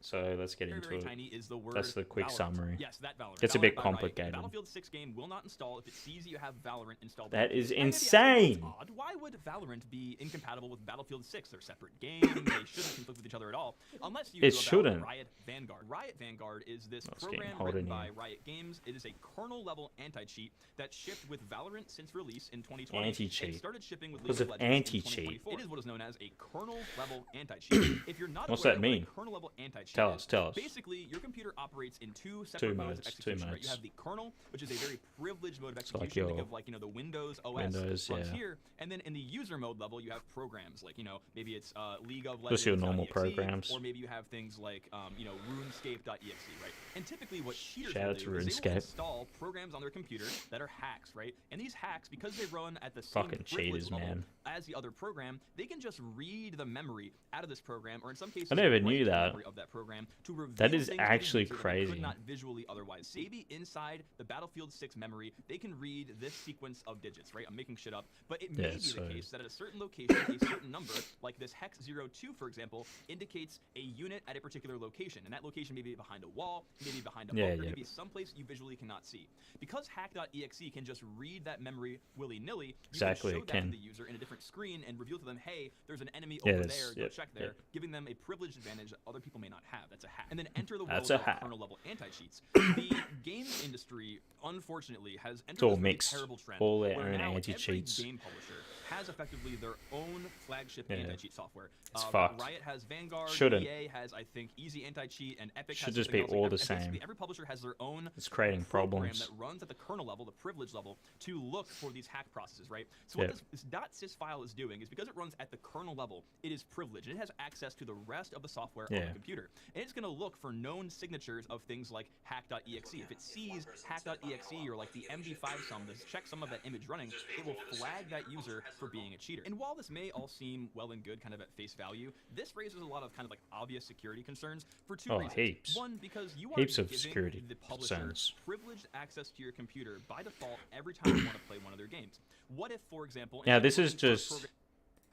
So let's get into Very it. tiny is the word That's the quick Valorant. summary. Yes, that Valorant. It's a bit Valorant by Riot. complicated. The Battlefield 6 game will not install if it sees you have Valorant installed. That is Now, you may be asking, insane. "That's odd. Why would Valorant be incompatible with Battlefield 6? They're separate games. They shouldn't conflict with each other at all. Unless you It know about shouldn't. Riot Vanguard. Riot Vanguard is this Oh, it's getting program hot written in by here. Riot Games. It is a kernel-level anti-cheat that shipped with Valorant since release in 2020. Anti-cheat. And started shipping with Because League of of Legends in anti-cheat. 2024. It is what is known as a kernel-level anti-cheat. If you're not What's aware that of what mean? a kernel-level anti-cheat Tell is, us, tell us. basically, your computer operates in two separate modes of modes, two execution. Right? You modes. have the kernel, which is a very privileged mode of It's like execution. Think your of like the Windows OS Windows, runs yeah. here, and then in the user mode level, you have programs like maybe it's League of Just Legends, your normal programs. or maybe you have things like RuneScape.exe, right? And typically, what cheaters Shout will out do to is they will RuneScape. install programs on their computer that are hacks, right? And these hacks, because they run at the same Fucking privilege cheaters, level man. as the other program, they can just read the memory out of this program, or in some cases, I never write knew the that. memory of that program to reveal That is things to the actually user that they crazy. could not visually otherwise see. Maybe inside the Battlefield 6 memory, they can read this sequence of digits, right? I'm making shit up, but it may Yeah, be so- the case that at a certain location, a certain number, like this hex 02, for example, indicates a unit at a particular location, and that location may be behind a wall, maybe behind a Yeah, bunker, yeah. maybe someplace you visually cannot see. Because hack.exe can just read that memory willy-nilly, you Exactly, can it show that can. to the user in a different screen and reveal to them, hey, there's an enemy Yeah, over that's- there, go yep, check there, yep. giving them a privileged advantage that other people may not have. That's a hack. And then enter the That's world a of hack. kernel-level anti-cheats. The games industry, unfortunately, has entered all this really mixed. terrible trend All their where own now anti-cheats. every game publisher has effectively their own flagship Yeah. anti-cheat software. It's fucked. Riot has Vanguard, Shouldn't. EA has, I think, Easy Anti-Cheat, and Epic Should has just something be else all like the that. And basically same. every publisher has their own It's creating program problems. that runs at the kernel level, the privilege level, to look for these hack processes, right? So Yeah. what this .sys file is doing is because it runs at the kernel level, it is privileged. It has access to the rest of the software on Yeah. the computer. And it's going to look for known signatures of things like hack.exe. If it sees hack.exe or like the MD5 sum, the check sum of that image running, it will flag that user for being a cheater. And while this may all seem well and good kind of at face value, this raises a lot of kind of like obvious security concerns for two Oh, reasons. heaps. One, because you are Heaps of giving security the publisher concerns. privileged access to your computer by default every time you want to play one of their games. What if, for example, Now instead this of is looking for a just program-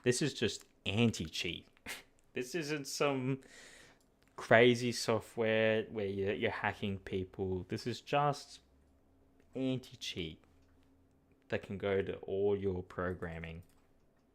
this is just anti-cheat. This isn't some crazy software where you're hacking people. This is just anti-cheat that can go to all your programming.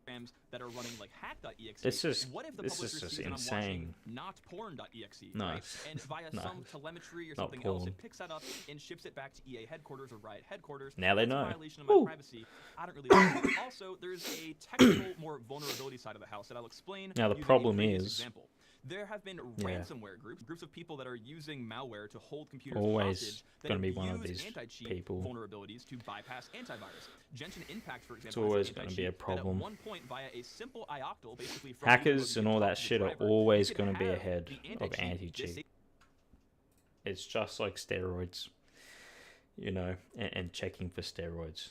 programs that are running like hack.exe. This is- what if the this is publisher just sees that I'm insane. watching not porn.exe, No. right? And via No. some telemetry or Not something else, porn. it picks that up and ships it back to EA headquarters or Riot headquarters. Now they That's a know. violation of my Woo. privacy. I don't really like it. Also, there's a technical, more vulnerability side of the house that I'll explain. Now, the using a problem previous is- example. There have been Yeah. ransomware groups of people that are using malware to hold computers Always hostage that gonna be one of abuse these anti-cheat people. vulnerabilities to bypass antivirus. Genshin Impact, for example, always has an gonna anti-cheat be a that problem. at one point, via a simple ioctl, basically from Hackers using and all the that shit are driver, always you going could to be have ahead the of anti-cheat. dis- It's just like steroids, and checking for steroids.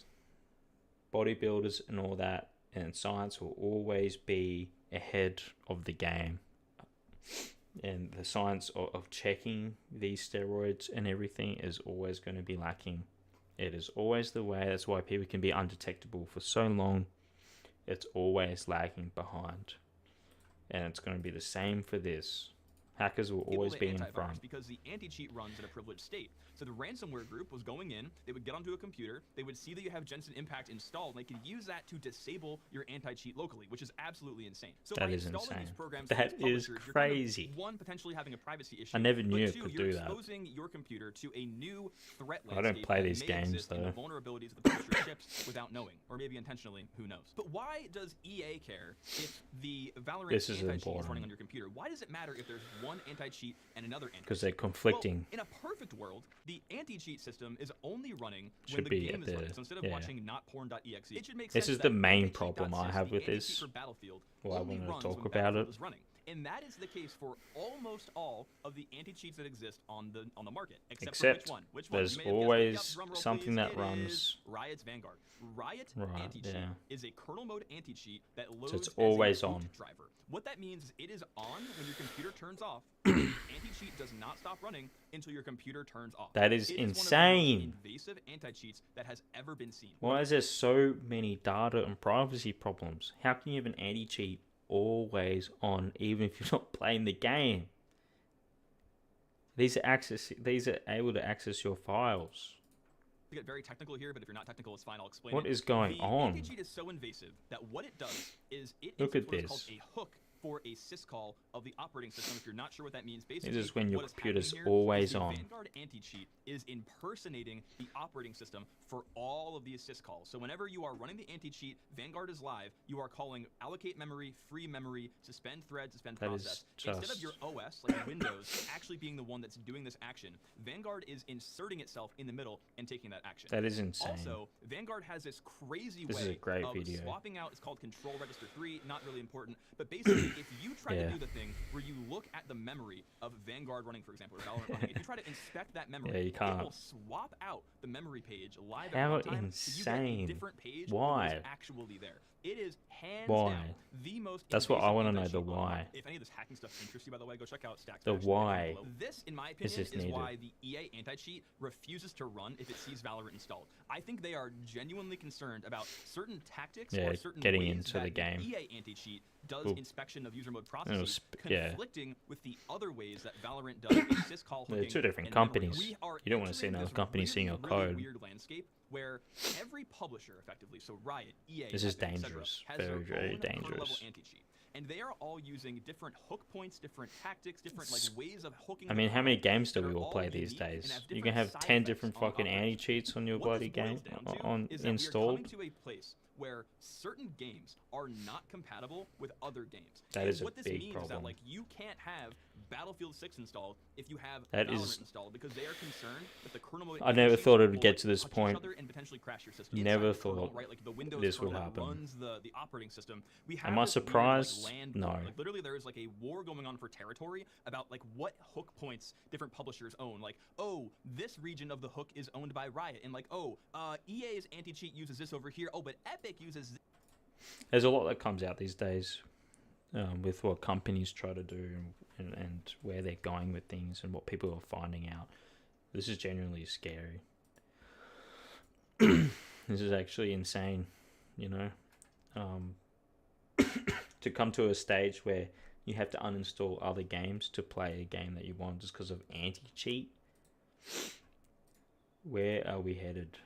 Bodybuilders and all that and science will always be ahead of the game. And the science of checking these steroids and everything is always going to be lacking. It is always the way. That's why people can be undetectable for so long. It's always lagging behind. And it's going to be the same for this. Hackers will able always to be in antivirus front. because the anti-cheat runs at a privileged state. So the ransomware group was going in, they would get onto a computer, they would see that you have Jensen Impact installed, and they could use that to disable your anti-cheat locally, which is absolutely insane. So That by is installing insane. these programs That from these is publishers, you're crazy. kind of, one, potentially having a privacy issue. I never knew but it two, could you're do that. exposing your computer to a new threat I landscape don't play that these may games, exist in the though. vulnerabilities of the publisher ships without knowing, or maybe intentionally, who knows. But why does EA care if the Valorant This is anti-cheat is important. running on your computer? Why does it matter if there's one anti-cheat and another anti-cheat? Because they're conflicting. Well, in a perfect world, the anti-cheat system is only running when Should the be game at is the- running. So instead of yeah. watching notporn.exe, it should make This sense is the that main anti-cheat problem I .sys, have the with anti-cheat this. for Battlefield, Well, I only wanna runs talk when about Battlefield it. is running. And that is the case for almost all of the anti-cheats that exist on the market, except for which one? Which one? there's You may have guessed it. always Yep, drum roll, something please. that It runs. is Riot's Vanguard. Riot Right, anti-cheat yeah. is a kernel mode anti-cheat that loads it's as always a boot on. driver. What that means is it is on when your computer turns off. Anti-cheat does not stop running until your computer turns off. That is It one of the most insane. invasive anti-cheats that has ever been seen. Why is there so many data and privacy problems? How can you have an anti-cheat always on, even if you're not playing the game? These are able to access your files. To get very technical here, but if you're not technical, it's fine. I'll explain What it. is going the on? anti-cheat is so invasive that what it does is it Look inserts at what is called this. a hook for a syscall of the operating system. If you're not sure what that means, basically, This is when your what is computer's happening here always is the on. Vanguard anti-cheat is impersonating the operating system for all of these syscalls. So whenever you are running the anti-cheat, Vanguard is live. You are calling allocate memory, free memory, suspend thread, suspend That process. is Instead of just- your OS, like Windows, actually being the one that's doing this action, Vanguard is inserting itself in the middle and taking that action. That is insane. Also, Vanguard has this crazy This way is a great of video. swapping out. It's called Control Register 3, not really important. But basically, if you try Yeah. to do the thing where you look at the memory of Vanguard running, for example, or Valorant running, if you try to inspect that memory, Yeah, you it can't. will swap out the memory page live How at runtime, so you get insane. a different page Why? that was actually there. It is hands Why? down the most That's what I invasive wanna know, anti-cheat the on the market. why. If any of this hacking stuff interests you, by the way, go check out Stack. The why This, in my is opinion, this is needed? why the EA anti-cheat refuses to run if it sees Valorant installed. I think they are genuinely concerned about certain tactics Yeah, or certain getting ways into that the game. EA anti-cheat does Ooh. inspection of user mode It'll processes, yeah. conflicting with the other ways that Valorant does a syscall hooking. They're two different and memory. companies. We are You don't wanna see entering another this company seeing your code. weird landscape where every publisher, effectively, so Riot, EA, This is Epic, et cetera, dangerous. has Very, their very own kernel-level dangerous. anti-cheat. And they are all using different hook points, different tactics, different like ways of hooking. I the mean, how many kernel games do that we are all play unique these and days? have You can have different 10 side different effects on fucking operators. anti-cheats on your What bloody this boils game down to on is that installed. We are coming to a place where certain games are not compatible with other games. That And is a what this big means is that problem. like you can't have Battlefield 6 installed if you have That Valorant is- installed because they are concerned that the kernel mode I never anti-cheats thought it would will, get to this touch each point. other and potentially crash your system. Never Inside the kernel, thought right, like the Windows this would kernel that happen. runs the operating system. We have Am I this weird, surprised? like, land No. war. Like literally there is like a war going on for territory about like what hook points different publishers own. Like, oh, this region of the hook is owned by Riot, and like, oh, EA's anti-cheat uses this over here. Oh, but Epic uses There's a lot that comes out these days with what companies try to do and where they're going with things and what people are finding out. This is genuinely scary. This is actually insane, you know. To come to a stage where you have to uninstall other games to play a game that you want just because of anti-cheat. Where are we headed?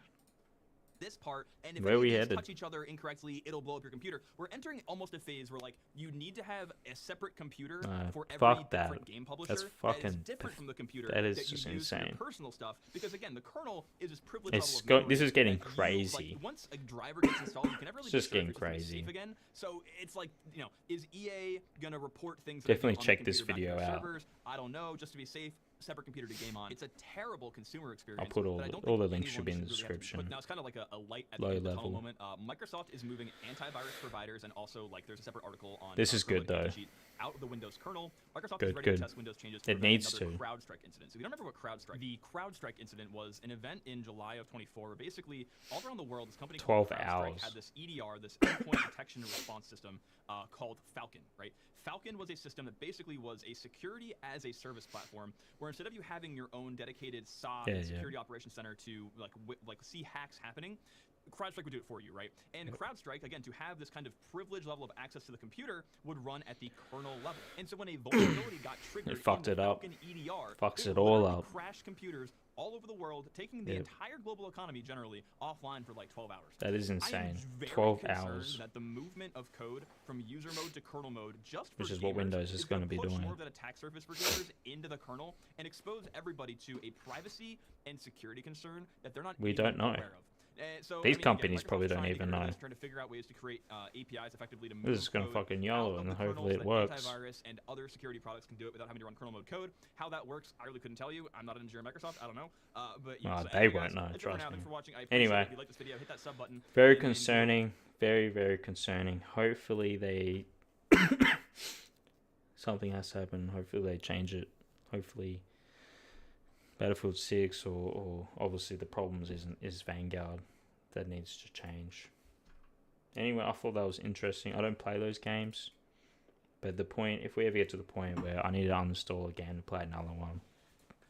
this part, and if Where any we of these headed? touch each other incorrectly, it'll blow up your computer. We're entering almost a phase where like you need to have a separate computer for every fuck that. different game publisher That's that is fucking- different from the computer that is that you just use for your insane. personal stuff. Because again, the kernel is this privileged It's level of go- this memory is getting that you, crazy. Like, once a driver gets installed, you can never really It's be just sure if getting it's gonna be crazy. safe again. So it's like, you know, is EA gonna report things? Definitely on the check this computer back to video their out. Servers? I don't know, just to be safe. Separate computer to game on. It's a terrible consumer experience. I'll put all that I the- don't all think the links anyone should be in the really have to description. put. Now it's kind of like a light at Low the end of the tunnel level. moment. Microsoft is moving antivirus providers, and also like there's a separate article on. This is good, Chrome though. Cheat out of the Windows kernel. Microsoft Good, is ready good. to test Windows changes. To It prevent needs another to. CrowdStrike incident. So if you don't remember what CrowdStrike, the CrowdStrike incident was an event in July of 24, where basically all around the world, this company 12 called CrowdStrike hours. had this EDR, this endpoint detection and response system called Falcon, right? Falcon was a system that basically was a security as a service platform, where instead of you having your own dedicated SOC Yeah, yeah. security operations center to like see hacks happening, CrowdStrike would do it for you, right? And CrowdStrike, again, to have this kind of privileged level of access to the computer, would run at the kernel level. And so when a vulnerability got triggered, It fucked in the it up. Falcon EDR, Fucks it it all literally up. crashed computers all over the world, taking the Yep. entire global economy generally offline for like 12 hours. That is I am insane. very 12 concerned hours. that the movement of code from user mode to kernel mode, just for Which is what gamers, Windows is gonna gonna be push doing. more of that attack surface for gamers into the kernel and expose everybody to a privacy and security concern that they're not We even don't know. aware of. So, These again, companies Microsoft's probably don't trying to even get rid of know. this, trying to figure out ways to create APIs effectively to move This is gonna code fucking out YOLO, of and the kernel hopefully so it that works. Antivirus and other security products can do it without having to run kernel mode code. How that works, I really couldn't tell you. I'm not an engineer at Microsoft. I don't know. But yeah, so They anyway, won't guys, know, that's it for trust now. me. Thanks for watching. I appreciate Anyway. it. If you like this video, hit that sub button. Very and then- concerning. Very, very concerning. Hopefully they... something has to happen. Hopefully they change it. Hopefully Battlefield 6 or obviously the problems is Vanguard. That needs to change. Anyway, I thought that was interesting. I don't play those games. But the point, if we ever get to the point where I need to uninstall again and play another one,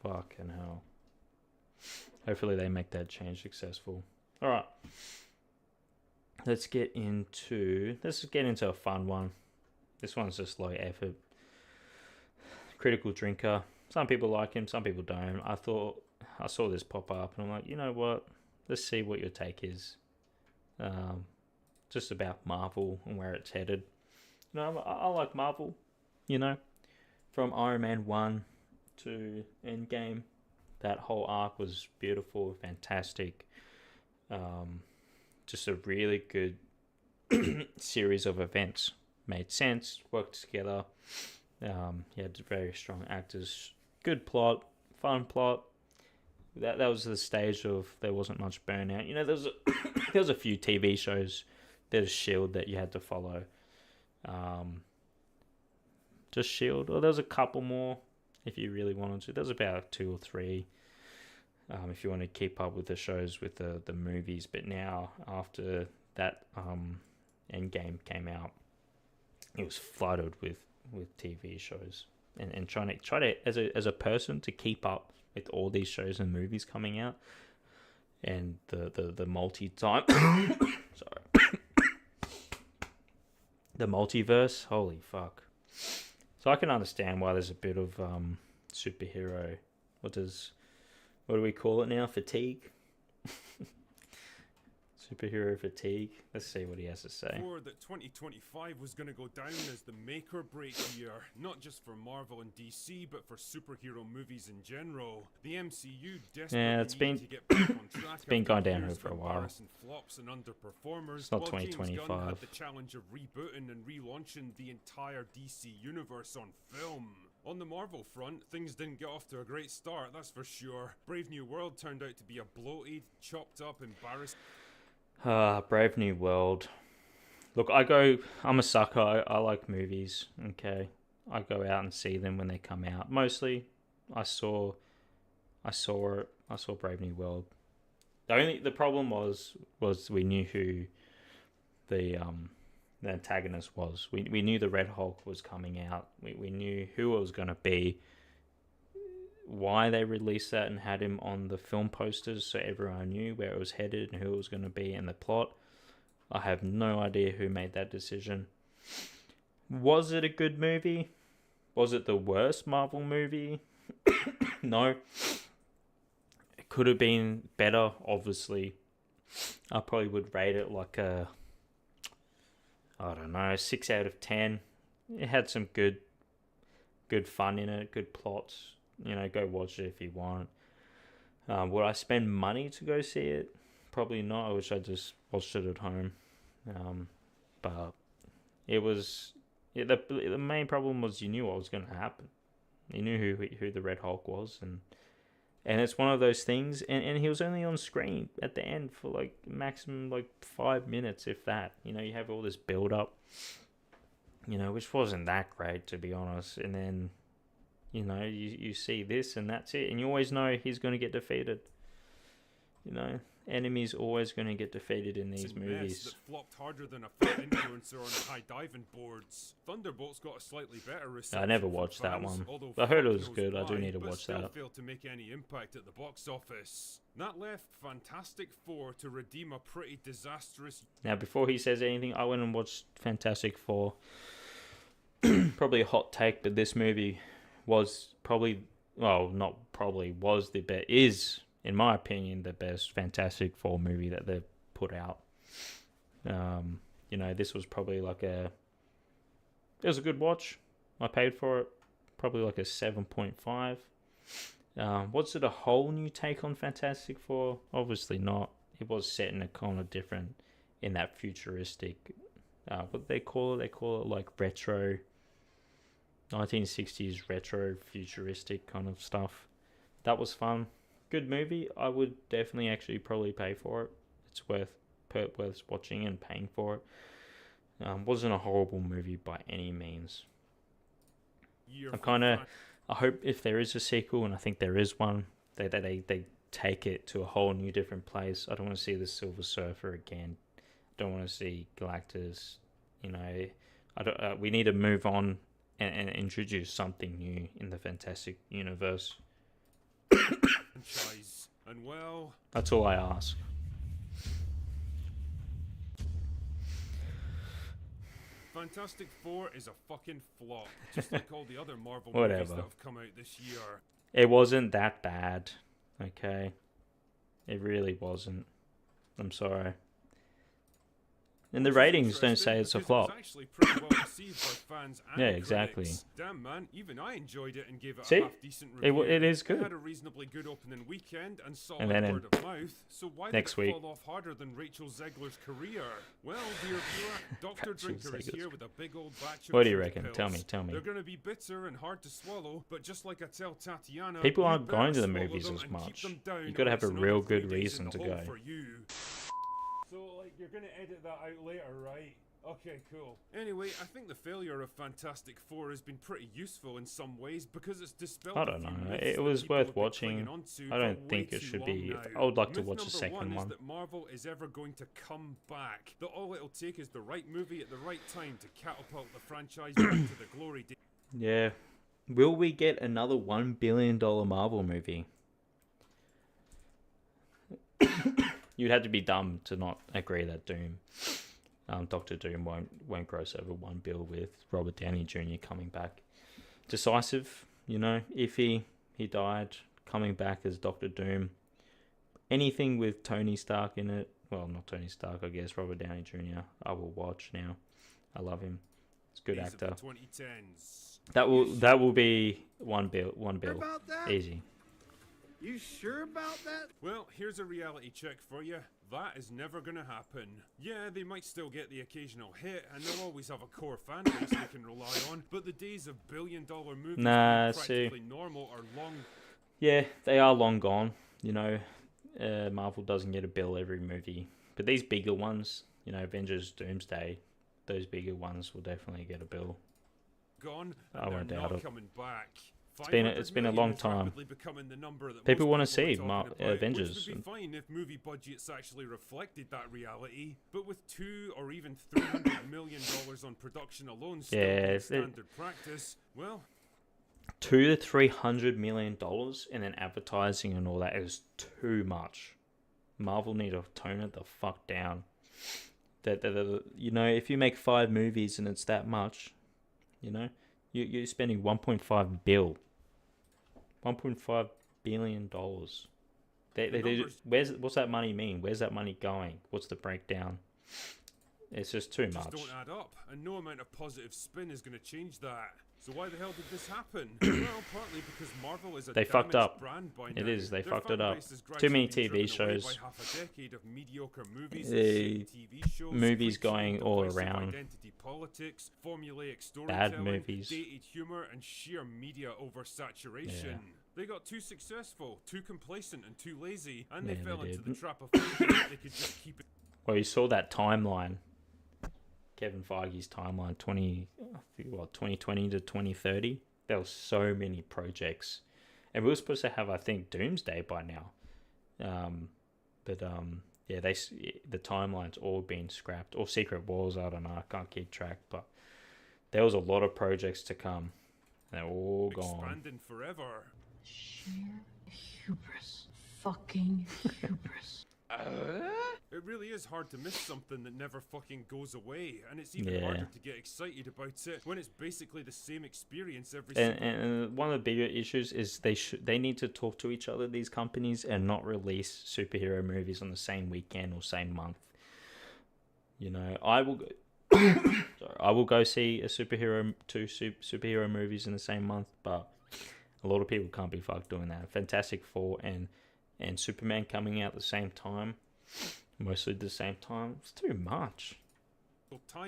fucking hell. Hopefully they make that change successful. Alright. Let's get into a fun one. This one's just low effort. Critical Drinker. Some people like him, some people don't. I saw this pop up and I'm like, you know what? Let's see what your take is. Just about Marvel and where it's headed. You know, I like Marvel, you know. From Iron Man 1 to Endgame. That whole arc was beautiful, fantastic. Just a really good series of events. Made sense, worked together. He had very strong actors. Good plot, fun plot. That was the stage of there wasn't much burnout. You know, there was a few TV shows. There's Shield that you had to follow. Just Shield, or there was a couple more if you really wanted to. There's about 2 or 3 if you want to keep up with the shows with the movies. But now after that Endgame came out, it was flooded with TV shows and trying to as a person to keep up with all these shows and movies coming out and the multi-time sorry the multiverse, holy fuck. So I can understand why there's a bit of superhero, what do we call it now, fatigue. Superhero fatigue. Let's see what he has to say. Swore that 2025 was going to go down as the make or break year, not just for Marvel and DC, but for superhero movies in general. The MCU desperately it's been need to get back on track. it's been after gone downhill years for a of while. embarrassing flops and underperformers. It's not while James Gunn 2025. had the challenge of rebooting and relaunching the entire DC universe on film. On the Marvel front, things didn't get off to a great start, that's for sure. Brave New World turned out to be a bloated, chopped up, embarrassing. Brave New World. Look, I'm a sucker. I like movies, okay? I go out and see them when they come out. Mostly, I saw Brave New World. The problem was we knew who the antagonist was. We knew the Red Hulk was coming out. We knew who it was going to be. Why they released that and had him on the film posters so everyone knew where it was headed and who it was going to be and the plot. I have no idea who made that decision. Was it a good movie? Was it the worst Marvel movie? No. It could have been better, obviously. I probably would rate it like a, I don't know, 6 out of 10. It had some good fun in it, good plots. You know, go watch it if you want. Would I spend money to go see it? Probably not. I wish I just watched it at home. But it was... the main problem was you knew what was going to happen. You knew who the Red Hulk was. And it's one of those things. And he was only on screen at the end for like maximum like 5 minutes, if that. You know, you have all this build-up. You know, which wasn't that great, to be honest. And then... You know, you see this and that's it. And you always know he's going to get defeated. You know, enemy's always going to get defeated in these mess movies. that flopped harder than a fat influencer on the high diving boards. Thunderbolt's got a slightly better reception. I never from watched that fans, one. although I heard it fuck was knows good. I do why, need to but watch still that. failed to make any impact at the box office. That left Fantastic Four to redeem a pretty disastrous. Now, before he says anything, I went and watched Fantastic Four. Probably a hot take, but this movie was probably, well, not probably, was the best, is, in my opinion, the best Fantastic Four movie that they've put out. You know, this was probably like it was a good watch. I paid for it. Probably like a 7.5. Was it a whole new take on Fantastic Four? Obviously not. It was set in a kind of different, in that futuristic, what do they call it? They call it like retro, 1960s retro futuristic kind of stuff. That was fun. Good movie. I would definitely actually probably pay for it. It's worth watching and paying for it. Wasn't a horrible movie by any means. I hope if there is a sequel, and I think there is one, they take it to a whole new different place. I don't want to see the Silver Surfer again. I don't want to see Galactus. You know, we need to move on and introduce something new in the Fantastic Universe. And well, that's all I ask. Fantastic Four is a fucking flop, just like all the other Marvel Whatever. movies that have come out this year. It wasn't that bad, okay? It really wasn't. I'm sorry. And the ratings don't say it's a flop. It was actually pretty well received by fans and Yeah, exactly. critics. Damn man, even I enjoyed it and gave it See? a half decent review. It is It good. had a reasonably good opening weekend and solid And then word of mouth. So why next did it week- fall off harder than Rachel Zegler's career? Well, dear viewer, Dr. Rachel Drinker is Zegler's- here with a big old batch of What do you truth reckon? pills. Tell me. They're going to be bitter and hard to swallow, but just like I tell Tatiana, People you aren't better going to the swallow movies them as and keep much. them down, You gotta or have a it's real another 3 good days reason in to the hole go. for you. So, like, you're gonna edit that out later, right? Okay, cool. Anyway, I think the failure of Fantastic Four has been pretty useful in some ways because it's dispelled I a don't few know. myths It that was people worth have been watching. clinging onto I for don't way think it too should long be. now. I would like to Myth watch the number second is one. that Marvel is ever going to come back. That all it'll take is the right movie at the right time to catapult the franchise back to the glory days. Yeah. Will we get another $1 billion Marvel movie? You'd have to be dumb to not agree that Doctor Doom won't gross over $1 billion with Robert Downey Jr. coming back. Decisive, you know, iffy. He died, coming back as Doctor Doom. Anything with Tony Stark in it, well, not Tony Stark, I guess, Robert Downey Jr. I will watch now. I love him. He's a good Days of actor. the 2010s. That will be $1 billion. About that? Easy. You sure about that? Well, here's a reality check for you. That is never gonna happen. Yeah, they might still get the occasional hit, and they'll always have a core fan base they can rely on, but the days of billion-dollar movies Nah, being practically normal are long. Yeah, they are long gone. You know, Marvel doesn't get a bill every movie. But these bigger ones, you know, Avengers Doomsday, those bigger ones will definitely get a bill. Gone, and I they're won't doubt not it. coming back. It's been a 500 long million is time. rapidly becoming the number that People most wanna people are see talking about, Avengers. Which would be fine if movie budgets actually reflected that reality. But with $200 or even $300 million on production alone still Yeah, being it- standard practice, well, $200 to $300 million, and then advertising and all that is too much. Marvel need to tone it the fuck down. You know, if you make 5 movies and it's that much, you know, you're spending $1.5 billion. What's that money mean? Where's that money going? What's the breakdown? It's just too just much. don't add up, and no amount of positive spin is going to change that. So why the hell did this happen? Well, partly because Marvel is a They fucked damaged up. brand by It now. is, they Their fucked fan it up. base has Too many gradually been TV driven away shows. by half a decade of mediocre movies, Eh, and shitty TV shows, movies preaching going all divisive around. Identity politics, formulaic storytelling, movies. dated humor, and sheer media oversaturation. Yeah. They got too successful, too complacent, and too lazy, and they Yeah, fell they into the did. trap of thinking that they could just keep it. Well, you saw that timeline. Kevin Feige's timeline, 2020 to 2030. There were so many projects. And we were supposed to have, I think, Doomsday by now. But yeah, the timeline's all been scrapped. Or Secret Wars, I don't know. I can't keep track, but there was a lot of projects to come. They're all gone. Expanding forever. Sheer hubris. Fucking hubris. It really is hard to miss something that never fucking goes away, and it's even harder to get excited about it when it's basically the same experience every single. And one of the bigger issues is they need to talk to each other, these companies, and not release superhero movies on the same weekend or same month. You know, I will go see two superhero movies in the same month, but a lot of people can't be fucked doing that. Fantastic Four and Superman coming out at the same time, mostly at the same time, it's too much.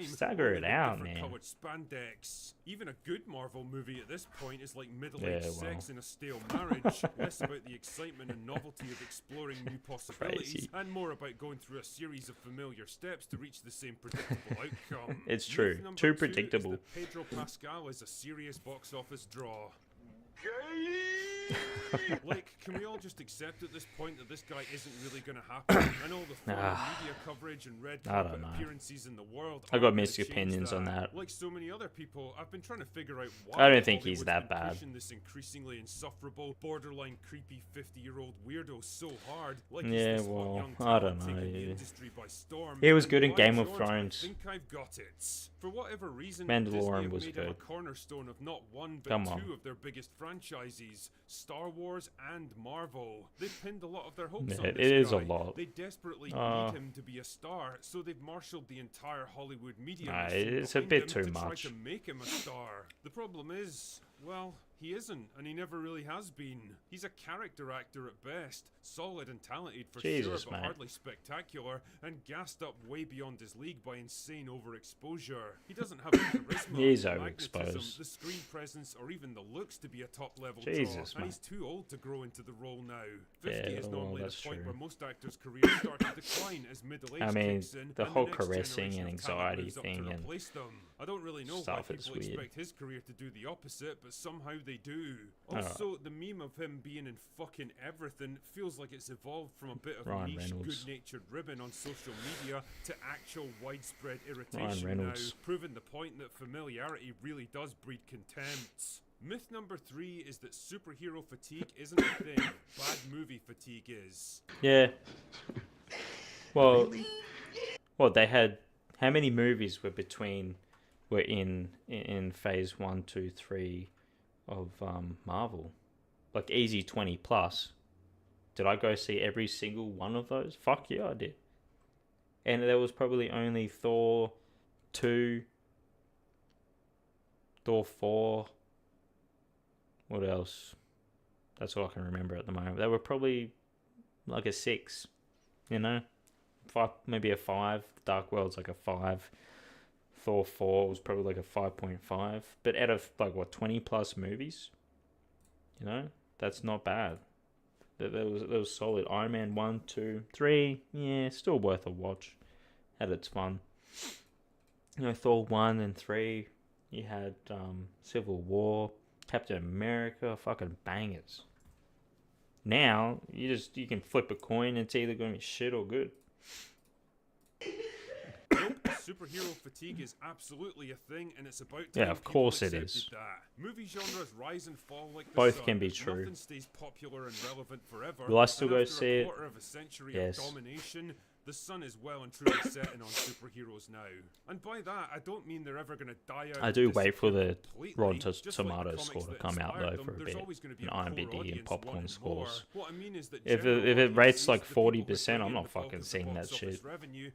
Stagger it out, man. Colored spandex. Even a good Marvel movie at this point is like middle-aged sex in a stale marriage. Less about the excitement and novelty of exploring new possibilities, and more about going through a series of familiar steps to reach the same predictable outcome. It's true. Too predictable. Pedro Pascal is a serious box office draw. Like, can we all just accept at this point that this guy isn't really going to happen? And all the foreign media coverage and red carpet appearances in the world. I got mixed opinions on that. Like so many other people, I've been trying to figure out why. I don't think he's that bad. This increasingly insufferable, borderline creepy 50-year-old weirdo so hard. Like, yeah, well, I don't know. He was good in Game of Thrones. I think I've got it. For whatever reason, Mandalorian was good. A cornerstone of not one but two of their biggest franchises, Star Wars and Marvel. They've pinned a lot of their hopes on this guy. It is a lot. They desperately need him to be a star, so they've marshaled the entire Hollywood media. It's a bit too much. Try to make him a star. The problem is, well, he isn't, and he never really has been. He's a character actor at best, solid and talented for sure, but hardly spectacular, and gassed up way beyond his league by insane overexposure. He doesn't have the charisma, he's the overexposed, magnetism, the screen presence, or even the looks to be a top-level draw, and he's too old to grow into the role now. 50 is normally the point where most actors' careers start to decline as middle age kicks in, the whole caressing and anxiety thing and I don't really know why people expect his career to do the opposite, but somehow they do. Also, the meme of him being in fucking everything feels like it's evolved from a bit of niche, good-natured ribbon on social media to actual widespread irritation now, proving the point that familiarity really does breed contempt. Myth number 3 is that superhero fatigue isn't a thing. Bad movie fatigue is. Yeah. Well, they had... How many movies were in phase 1, 2, 3 of Marvel? Like easy 20 plus. Did I go see every single one of those? Fuck yeah, I did. And there was probably only Thor 2, Thor 4. What else? That's all I can remember at the moment. They were probably like a 6, you know? 5, maybe a 5. Dark World's like a 5. Thor 4 was probably like a 5.5. But out of like, 20 plus movies? You know? That's not bad. That was solid. Iron Man 1, 2, 3. Yeah, still worth a watch. Had its fun. You know, Thor 1 and 3. You had Civil War. Captain America, fucking bangers. Now, you can flip a coin, it's either going to be shit or good. Superhero fatigue is absolutely a thing, and it's about time. Yeah, of course it is. That. Movie genres rise and fall like the Both sun. can be true. Nothing stays popular and relevant forever. Will I still go after see a it? quarter of a century Yes. of domination, the sun is well and truly setting on superheroes now. And by that, I don't mean they're ever going to die out. I do wait for the Rotten Tomatoes score to come out though for a bit. And IMDb and popcorn scores. What I mean is that if it rates like 40%, I'm not fucking seeing that shit.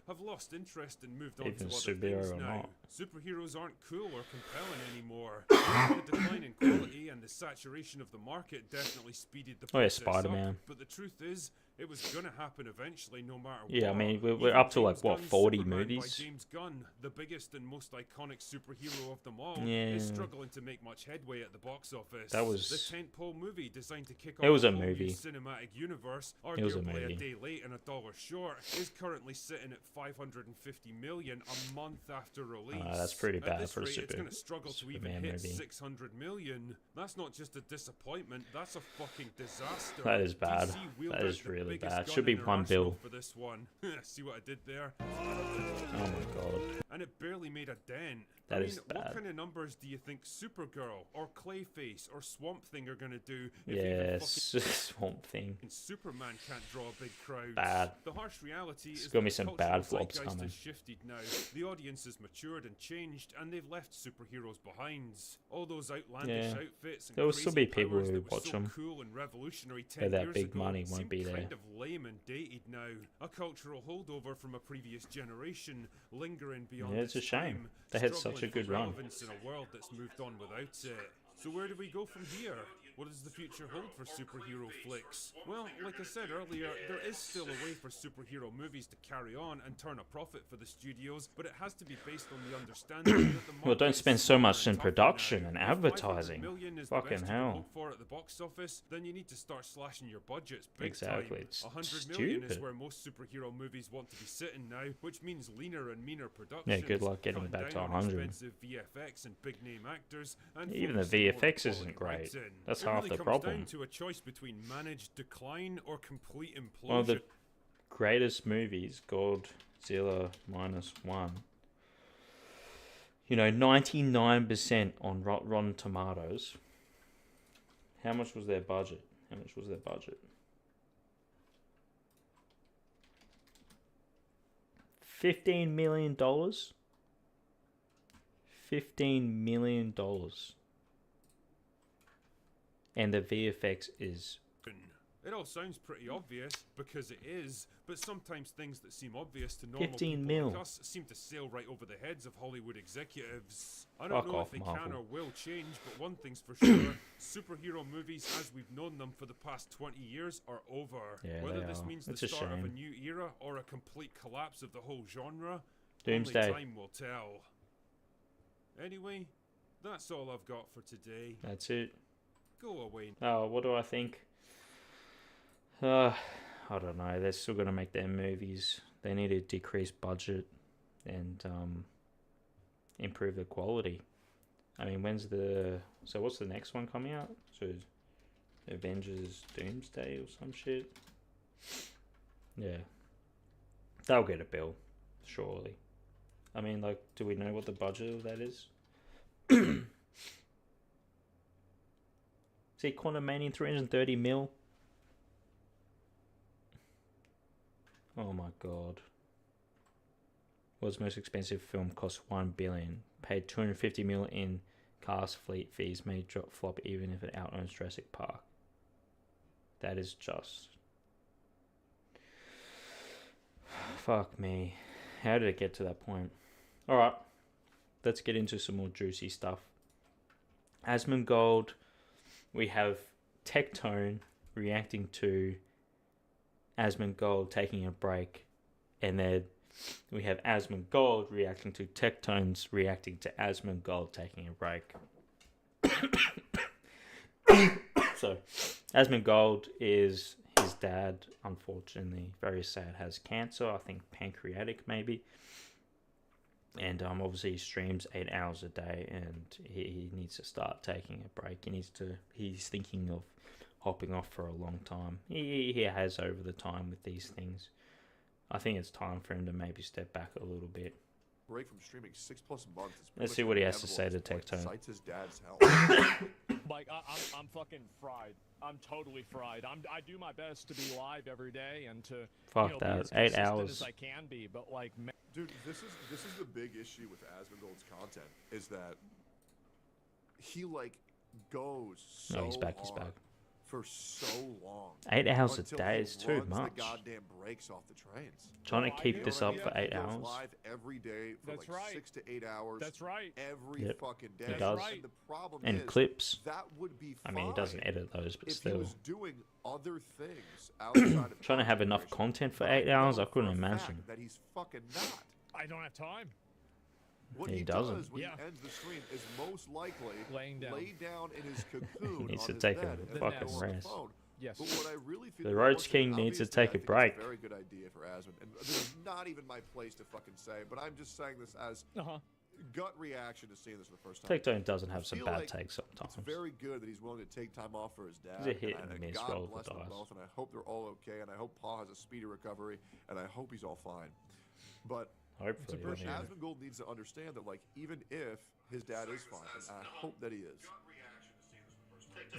Have lost interest and moved on Even to other superhero things or now. not. Superheroes aren't cool or compelling anymore. The decline in quality and the saturation of the market definitely speeded the process Spider-Man. up, but the truth is, it was gonna happen eventually, no matter what. Yeah, I mean, we're Even up to like, James what, Gunn's 40 Superman movies? By James Gunn, the biggest and most iconic superhero of them all, Yeah. is struggling to make much headway at the box office. That was- the tentpole movie designed to kick It off was a whole new movie. cinematic universe, It was a arguably movie. a day late and $1 short, is currently sitting at 550 million a month after release. That's pretty At bad this for a rate, it's gonna struggle to even Superman hit movie. 600 million. That's not just a disappointment, that's a fucking disaster. That is bad. DC wheeled That out is the really really biggest bad. gun Should be in their one arsenal bill. for this one. See what I did there? Oh my god. And it barely made a dent. That I mean, is what bad. kind of numbers do you think Supergirl or Clayface or Swamp Thing are gonna do if Yes, even Swamp Thing. fucking Superman can't draw a big crowd? Bad. The harsh reality There's is gonna that be the some cultural bad flops zeitgeist coming. has shifted now. The audience has matured and changed, and they've left superheroes behind. All those outlandish Yeah. outfits and There will still crazy be people powers who that were watch so them, cool and revolutionary but 10 that years big ago money won't seem be there. kind of lame and dated now. A cultural holdover from a previous generation, lingering beyond Yeah, it's a its shame. time, They had such struggling a good for run. relevance in a world that's moved on without it. So where do we go from here? What does the future hold for superhero flicks? Well, like I said earlier, there is still a way for superhero movies to carry on and turn a profit for the studios, but it has to be based on the understanding that the Well, don't market is spend so smaller much and in tougher production now. and If 500 advertising. million is the Fucking best you can hell. hope for at the box office, then you need to start slashing your budgets big Exactly, time. it's 100 million is stupid. where most superhero movies want to be sitting now, which means leaner and meaner productions. Yeah, good luck getting cutting back to down on 100. expensive VFX and big name actors, and Even the focusing more on VFX quality isn't great. writing. That's It half really the comes problem. down to a choice between managed decline or complete implosion. One of the greatest movies, Godzilla -1. You know, 99% on Rotten Tomatoes. How much was their budget? How much was their budget? $15 million. $15 million. And the VFX is It all sounds pretty obvious, because it is, but sometimes things that seem obvious to normal 15 people mil. like us seem to sail right over the heads of Hollywood executives. I don't Fuck know off, if they Marvel. can or will change, but one thing's for sure, superhero movies as we've known them for the past 20 years are over. Yeah, Whether they this are. means It's the a start of a shame. new era or a complete collapse of the whole genre, Doomsday. only time will tell. Anyway, that's all I've got for today. That's it. Go away. Oh, what do I think? I don't know. They're still going to make their movies. They need to decrease budget and improve the quality. I mean, what's the next one coming out? So, Avengers Doomsday or some shit? Yeah. They'll get a bill, surely. I mean, like, do we know what the budget of that is? See, Quantumania 330 mil. Oh my god. World's most expensive film cost $1 billion. Paid $250 million in cast fleet fees. May drop flop even if it outowns Jurassic Park. That is just. Fuck me. How did it get to that point? Alright. Let's get into some more juicy stuff. Asmond Gold. We have Tectone reacting to Asmond Gold taking a break, and then we have Asmond Gold reacting to Tectone's reacting to Asmond Gold taking a break. So, Asmond Gold is his dad, unfortunately, very sad, has cancer, I think pancreatic maybe. And obviously he streams 8 hours a day, and he needs to start taking a break. He's thinking of hopping off for a long time. He has over the time with these things. I think it's time for him to maybe step back a little bit. Break from streaming 6+ months. Let's see what he has to say to Tectone. Cites his dad's health. Like, I'm fucking fried. I'm totally fried. I do my best to be live every day and to Fuck be that. as 8 consistent hours. as I can be, but like, Dude, this is the big issue with Asmongold's content, is that he like goes so No, he's back. He's hard back. for so long. 8 hours a until day he is too runs much. The goddamn brakes off the trains. Trying to No, I keep do. this You know up what for I mean? 8 He goes hours. live every day for That's like right. 6 to 8 hours. that's right. Every Yep, fucking day. he That's does. right. And the problem And is, clips. that would be I fine mean, he doesn't edit those, but if still. he was doing other things outside of Trying to have content enough creation. content for But 8 hours, know I couldn't for a fact imagine. that he's fucking not. I don't have time. What He he doesn't. does when Yeah. he ends the stream is most likely Laying down. lay down in his cocoon needs on to his take a bed and fucking go on the rest. phone. Yes. But what I really feel The like, Roach once King again, needs to obviously, take I a think break. It's a very good idea for Asmond, and this is not even my place to fucking say, but I'm just saying this as Uh-huh. gut reaction to seeing this for the first time. Tectone doesn't have some feel bad like takes sometimes. It's very good that he's willing to take time off for his dad. He's a hit and and miss, God roll of the bless them dice. both, and I hope they're all okay, and I hope Paul has a speedy recovery, and I hope he's all fine. But Hopefully, Asmongold needs to understand that, like, even if his dad is fine, and I hope that he is,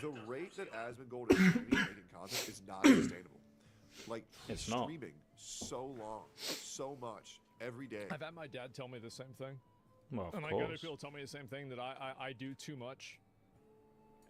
the rate that Asmongold is streaming and making content is not sustainable. Like, he's It's not. streaming so long, so much, every day. I've had my dad tell me the same thing. Well, of And I got other course. people tell me the same thing, that I do too much,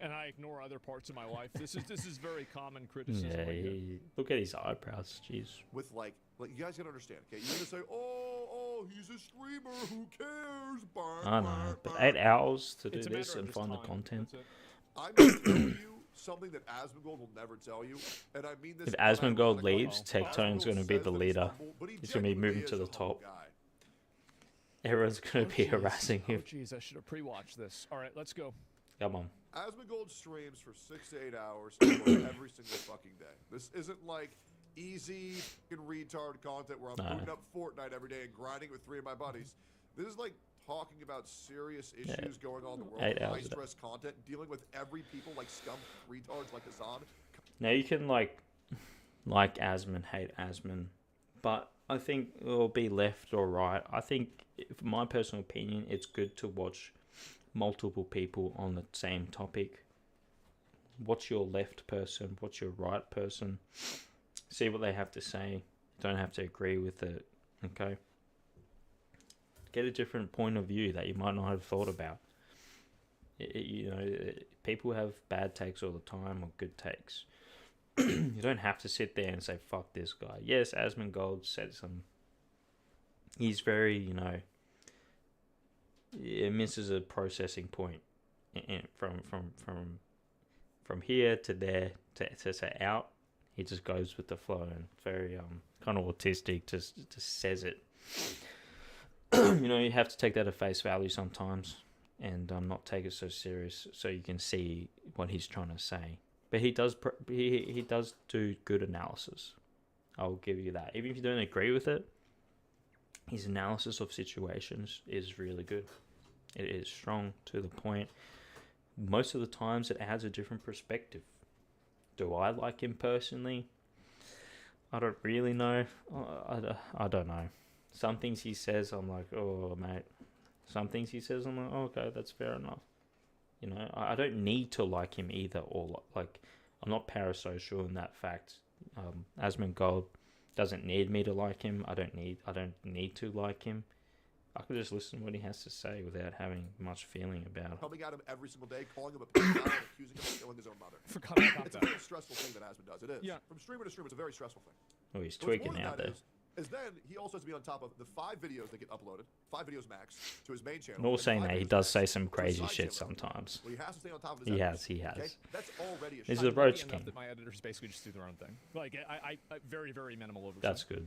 and I ignore other parts of my life. This is very common criticism. Yeah, I get. look at his eyebrows. Jeez. With like you guys gotta understand, okay? You're gonna say, oh, he's a streamer. Who cares? I know, but 8 hours to do It's a this matter of and just find the time. content. That's it. I'm gonna tell you something that Asmongold will never tell you, and I mean this. If Asmongold unironically. leaves, Tectone's going to be says the that leader. humble, but he He's going to be genuinely moving is to the a humble top. guy. Everyone's going to be Jeez. harassing him. Oh, jeez, I should have pre-watched this. All right, let's go. Come on. Asmongold streams for 6 to 8 hours almost every single fucking day. This isn't like easy fucking retard content where I'm No. booting up Fortnite every day and grinding with 3 of my buddies. This is like talking about serious issues going on in the world, 8 hours a day. high-stress content, dealing with every people like scum retards like Asmond. Now you can like Asmond, hate Asmond, but I think it'll be left or right. I think, for my personal opinion, it's good to watch multiple people on the same topic. Watch your left person, watch your right person, see what they have to say. Don't have to agree with it, okay? Get a different point of view that you might not have thought about. People have bad takes all the time or good takes. You don't have to sit there and say, fuck this guy. Yes, Asmongold said some... He's very, it misses a processing point from here to there to say out. He just goes with the flow, and very kind of autistic, just says it. You have to take that at face value sometimes, and not take it so serious, so you can see what he's trying to say. But he does he does do good analysis. I'll give you that. Even if you don't agree with it, his analysis of situations is really good. It is strong, to the point. Most of the times it adds a different perspective. Do I like him personally? I don't really know. I don't know. Some things he says, I'm like, oh, mate. Some things he says, I'm like, oh, okay, that's fair enough. I don't need to like him either, or like, I'm not parasocial in that fact. Asmongold doesn't need me to like him. I don't need to like him. I can just listen to what he has to say without having much feeling about it. Coming at him every single day, calling him a pedophile, and accusing him of killing his own mother. Forgot about It's a that. very stressful thing that Asmond does. It is. Yeah. From streamer to streamer, it's a very stressful thing. Oh, he's So what's more tweaking than out that there. is then he also has to be on top of the 5 videos that get uploaded, 5 videos max, to his main channel. All and saying 5 that, he videos does max say some to his crazy side shit channel. sometimes. Well, he has to stay on top of his He editors, has. Okay? That's already a He's shit. a roach Enough king. that my editors basically just do their own thing. Like, I very, very minimal oversight. That's good.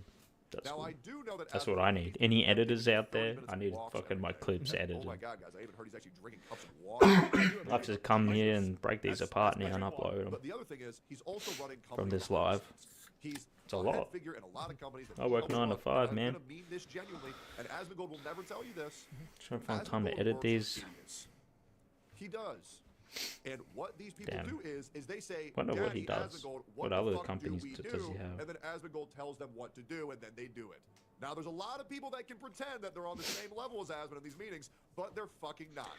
Now, I do know that That's what I need. Any editors out there? I need fucking my clips edited. Oh my god, guys, I even heard he's actually drinking cups of water. I have to come here and break these apart now and upload them But the other thing is, he's also running from company this live. He's It's a lot. figure in a lot of companies that I work he 9 to helps 5, run, and man. I'm gonna mean this genuinely, and Asmongold will never tell you this. Trying to find time to Asmongold edit works with these. idiots. He does. And what these people Damn. do is they say, Wonder what he "Daddy, does. Asmongold, What the other fuck companies do we does he do?" have? And then Asmongold tells them what to do, and then they do it. Now, there's a lot of people that can pretend that they're on the same level as Asmond in these meetings, but they're fucking not.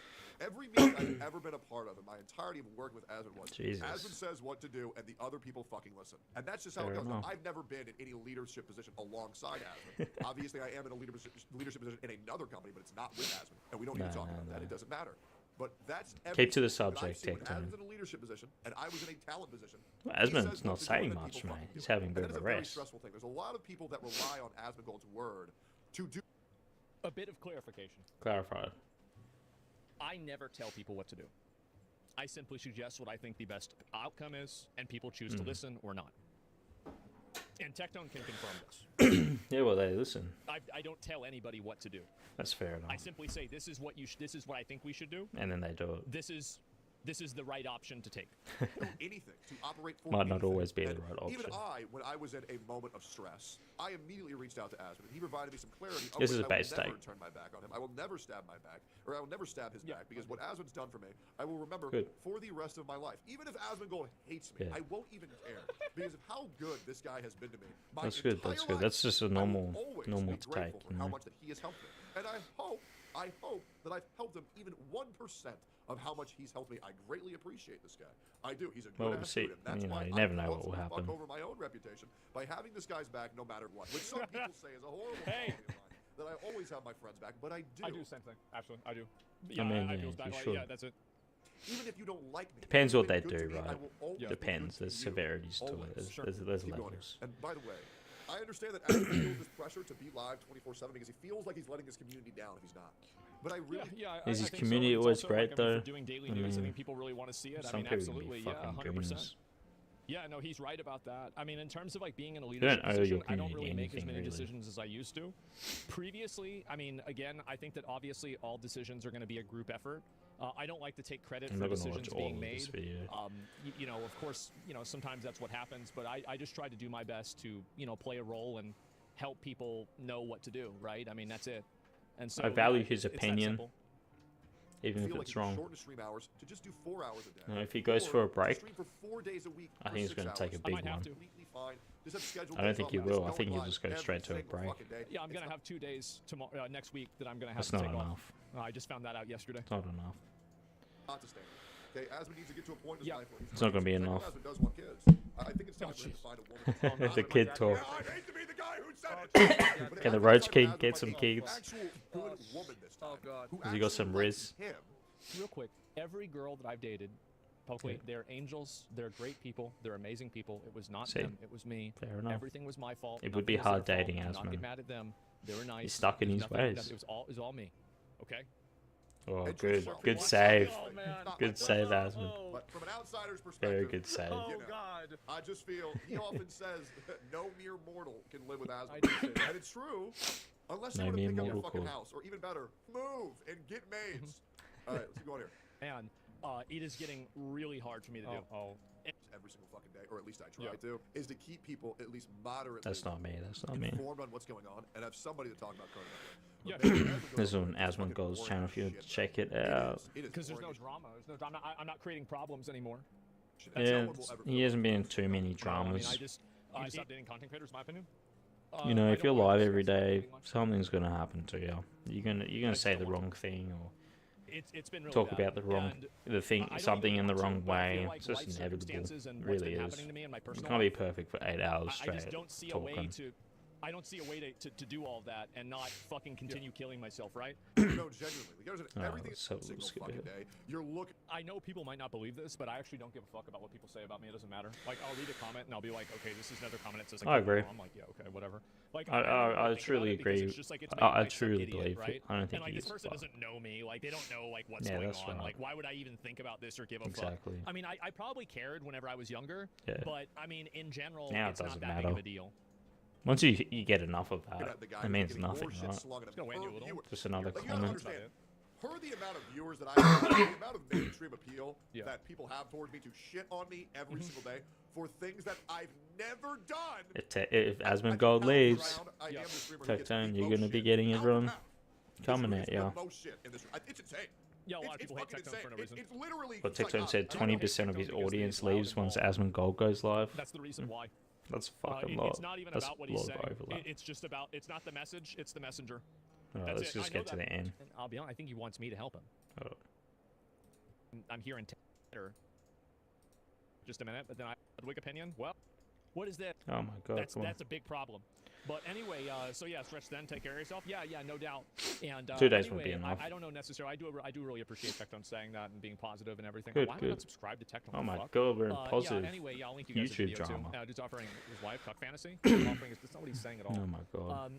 Every meeting I've ever been a part of in my entirety of working with Asmond was, Jesus. Asmond says what to do, and the other people fucking listen. And that's just how Fair it goes. Now, enough. I've never been in any leadership position alongside Asmond. Obviously, I am in a leadership position in another company, but it's not with Asmond. And we don't need to talk about that. It doesn't matter. But that's Keep to the everything that I've subject, seen when Tectone. Asmond's in a leadership position, and I was in a talent position. Well, he Asmond's says not what to do, saying and then much, people mate. fucking He's do it. having a And bit that of is a very rest. stressful thing. There's a lot of people that rely on Asmongold's word to do. A bit of clarification. Clarify. I never tell people what to do. I simply suggest what I think the best outcome is, and people choose to listen or not. And Tectone can confirm this. Yeah, well, they listen. I don't tell anybody what to do. That's fair enough. I simply say, this is what I think we should do. And then they do it. This is this is the right option to take. do anything to operate for Might not anything. always be the And right option. Even when I was in a moment of stress, I immediately reached out to Asmond, and he provided me some clarity. This is a I will base never take. turn my back on him. I will never stab my back, or I will never stab his back, because what Asmond's done for me, I will remember Good. for the rest of my life. Even if Asmond Gold hates me, Yeah. I won't even care, because of how good this guy has been to me. My That's good. That's entire good. That's life. just a I will normal always normal be grateful take. for You how know? much that he has helped me, and I hope that I've helped him even 1% of how much he's helped me. I greatly appreciate this guy. I do. He's a good Well, ass see, dude, and that's you know, why you I never know what will constantly happen. fuck over my own reputation by having this guy's back no matter what, which some people say is a horrible Hey. quality of mine, that I always have my friends back, but I do. I do the same thing. Actually, I do. I mean, I yeah, feels bad. you Like, should. yeah, that's it. Even if you don't like me, Depends if what you've they been good do, to me, I right? will always be Depends. good There's to you. severities to it. Always. There's Keep going here. levels. And by the way, I understand that Asmond feels this pressure to be live 24/7 because he feels like he's letting his community down if he's not. But I really Yeah, Is his I think community so. It's always also, great, like, I mean, though? for doing daily I news, I mean, think people really want to see it. I Some mean, people absolutely, can be yeah, fucking 100%. goons. Yeah, no, he's right about that. I mean, in terms of like being in a don't leadership owe your position, I don't community really make as anything, many really. decisions as I used to. Previously, I mean, again, I think that obviously all decisions are going to be a group effort. I don't like to take credit I'm for not gonna decisions watch all being of made. this video. You know, of course, you know, sometimes that's what happens, but I just try to do my best to, you know, play a role and help people know what to do, right? I mean, that's it. And so I value yeah, his it's that opinion, simple. even if feel like it's you can wrong. shorten stream hours to just do 4 hours a day. You know, if he goes Or for a to break, stream for 4 days a week I for think he's 6 gonna take a hours. big might have one. to. Completely fine. Just have scheduled I don't days think off he and just will. I going think he'll live just go every straight to a single break. fucking day. Yeah, I'm gonna It's have 2 days tomorrow, next week that I'm gonna have That's to not take off. enough. I just found that out yesterday. It's not enough. not sustainable. Okay, Asmond needs to get to a point in his Yeah. life where he's It's not gonna be I know enough. Asmond does want kids. I think it's time for him to find a woman. that's not The like kid that. talk. Yeah, I hate to be the guy who said it. But Can the Asmond Roach found King Asmond get like some an kids? actual good woman this time. Who Has he got actually some likes riz? him. Real quick, every girl that I've dated, publicly, Okay. they're angels, they're great people, they're amazing people. It was not See? them, it was me. Fair enough. Everything was my fault. It would nothing be was hard their fault. dating Do not Asmond. get mad at them. They were nice. stuck in There's his nothing- ways. It was all me. Okay. Oh, And good. Trisha Good Clark- save. Oh, man. Not Good like save, that. Asmond. But from an outsider's perspective, Very good save. Oh you know, God. I just feel he often says no mere mortal can live with asthma. I do say that. And it's true. Unless No you want to mere pick up your mortal fucking could. house, or even better, move and get maids. All right, let's keep going here. And it is getting really hard for me to do. Every single fucking day, or at least I try Yeah. to, is to keep people at least moderately That's not me. That's not me. informed on what's going on and have somebody to talk about current Yeah. events. This is on Asmond Gold's channel if you want to check it out. Because there's no drama. There's no drama. I'm not creating problems anymore. Yeah, he hasn't been in too many I mean, dramas. I just stop dating content creators, in my opinion. You know, I if you're don't wanna live every discuss day, anything much. something's gonna happen to you. You're gonna say the wrong thing or It's been really talk bad. about the wrong And the thing I don't something even in the want to, wrong but I feel way. like It's just life inevitable. circumstances and It what's really been is. happening to me in my You personal can't be life, perfect for 8 hours I straight. just don't see a way talking. to. I don't see a way to do all of that and not fucking continue killing myself, right? No, genuinely. Like, there's Oh, everything so single skip fucking it. day. You're looking. I know people might not believe this, but I actually don't give a fuck about what people say about me. It doesn't matter. Like, I'll read a comment and I'll be like, okay, this is another comment that says I like, agree. I'm like, yeah, okay, whatever. Like, I don't really think truly about it because agree. It's just like it's made I by some truly idiot, believe right? it. I don't think and like he this gives a person fuck. doesn't know me. Like, they don't know like what's Yeah, going that's on. right. Like, why would I even think about this or give a Exactly. fuck? I mean, I probably cared whenever I was younger, Yeah. but I mean, in general, Now it it's not doesn't that big of matter. a deal. Once you get enough of at that, the guy it who's means getting nothing, more shit right? slung at him It's gonna wane per you a little. viewer. Just another Like, you gotta comment. understand, per the amount of viewers that I have, the amount of mainstream appeal Yeah. that people have towards me to shit on me every single day for things that I've never done. If I Asmond can Gold tell leaves, around, I am the streamer who gets Tectone, the you're most gonna be shit getting out of everyone the mouth. coming This at room you. gets the most shit in this room. It's insane. Yeah, a lot of It's people hate fucking Tectone for no insane. reason. It's literally But psychotic. Tectone said And I don't 20% of his Tectone because audience he's loud leaves and once bald. Asmond Gold goes live. That's the reason why. That's fucking lot. It's not even That's about what a he's lot saying. of overlap. It's just about. It's not the message. It's the messenger. Alright, That's let's it. just I know get to that. the end. And I'll be honest. I think he wants me to help him. Oh. I'm here in Twitter. Just a minute, but then I Ludwig opinion. Well, what is that? Oh my god, come on. That's a big problem. But anyway, so yeah, stretch then, take care of yourself. Yeah, no doubt. And 2 days anyway, won't be enough. I don't know necessarily. I do really appreciate Tectone saying that and being positive and everything. Good, Why am I good. not subscribed to Tectone? Oh my Fuck? god, we're in positive Yeah, anyway, yeah, I'll link you guys to the YouTube video drama. too. Dude's offering his wife cuck fantasy. Offering that's not what he's saying at all. Oh my god.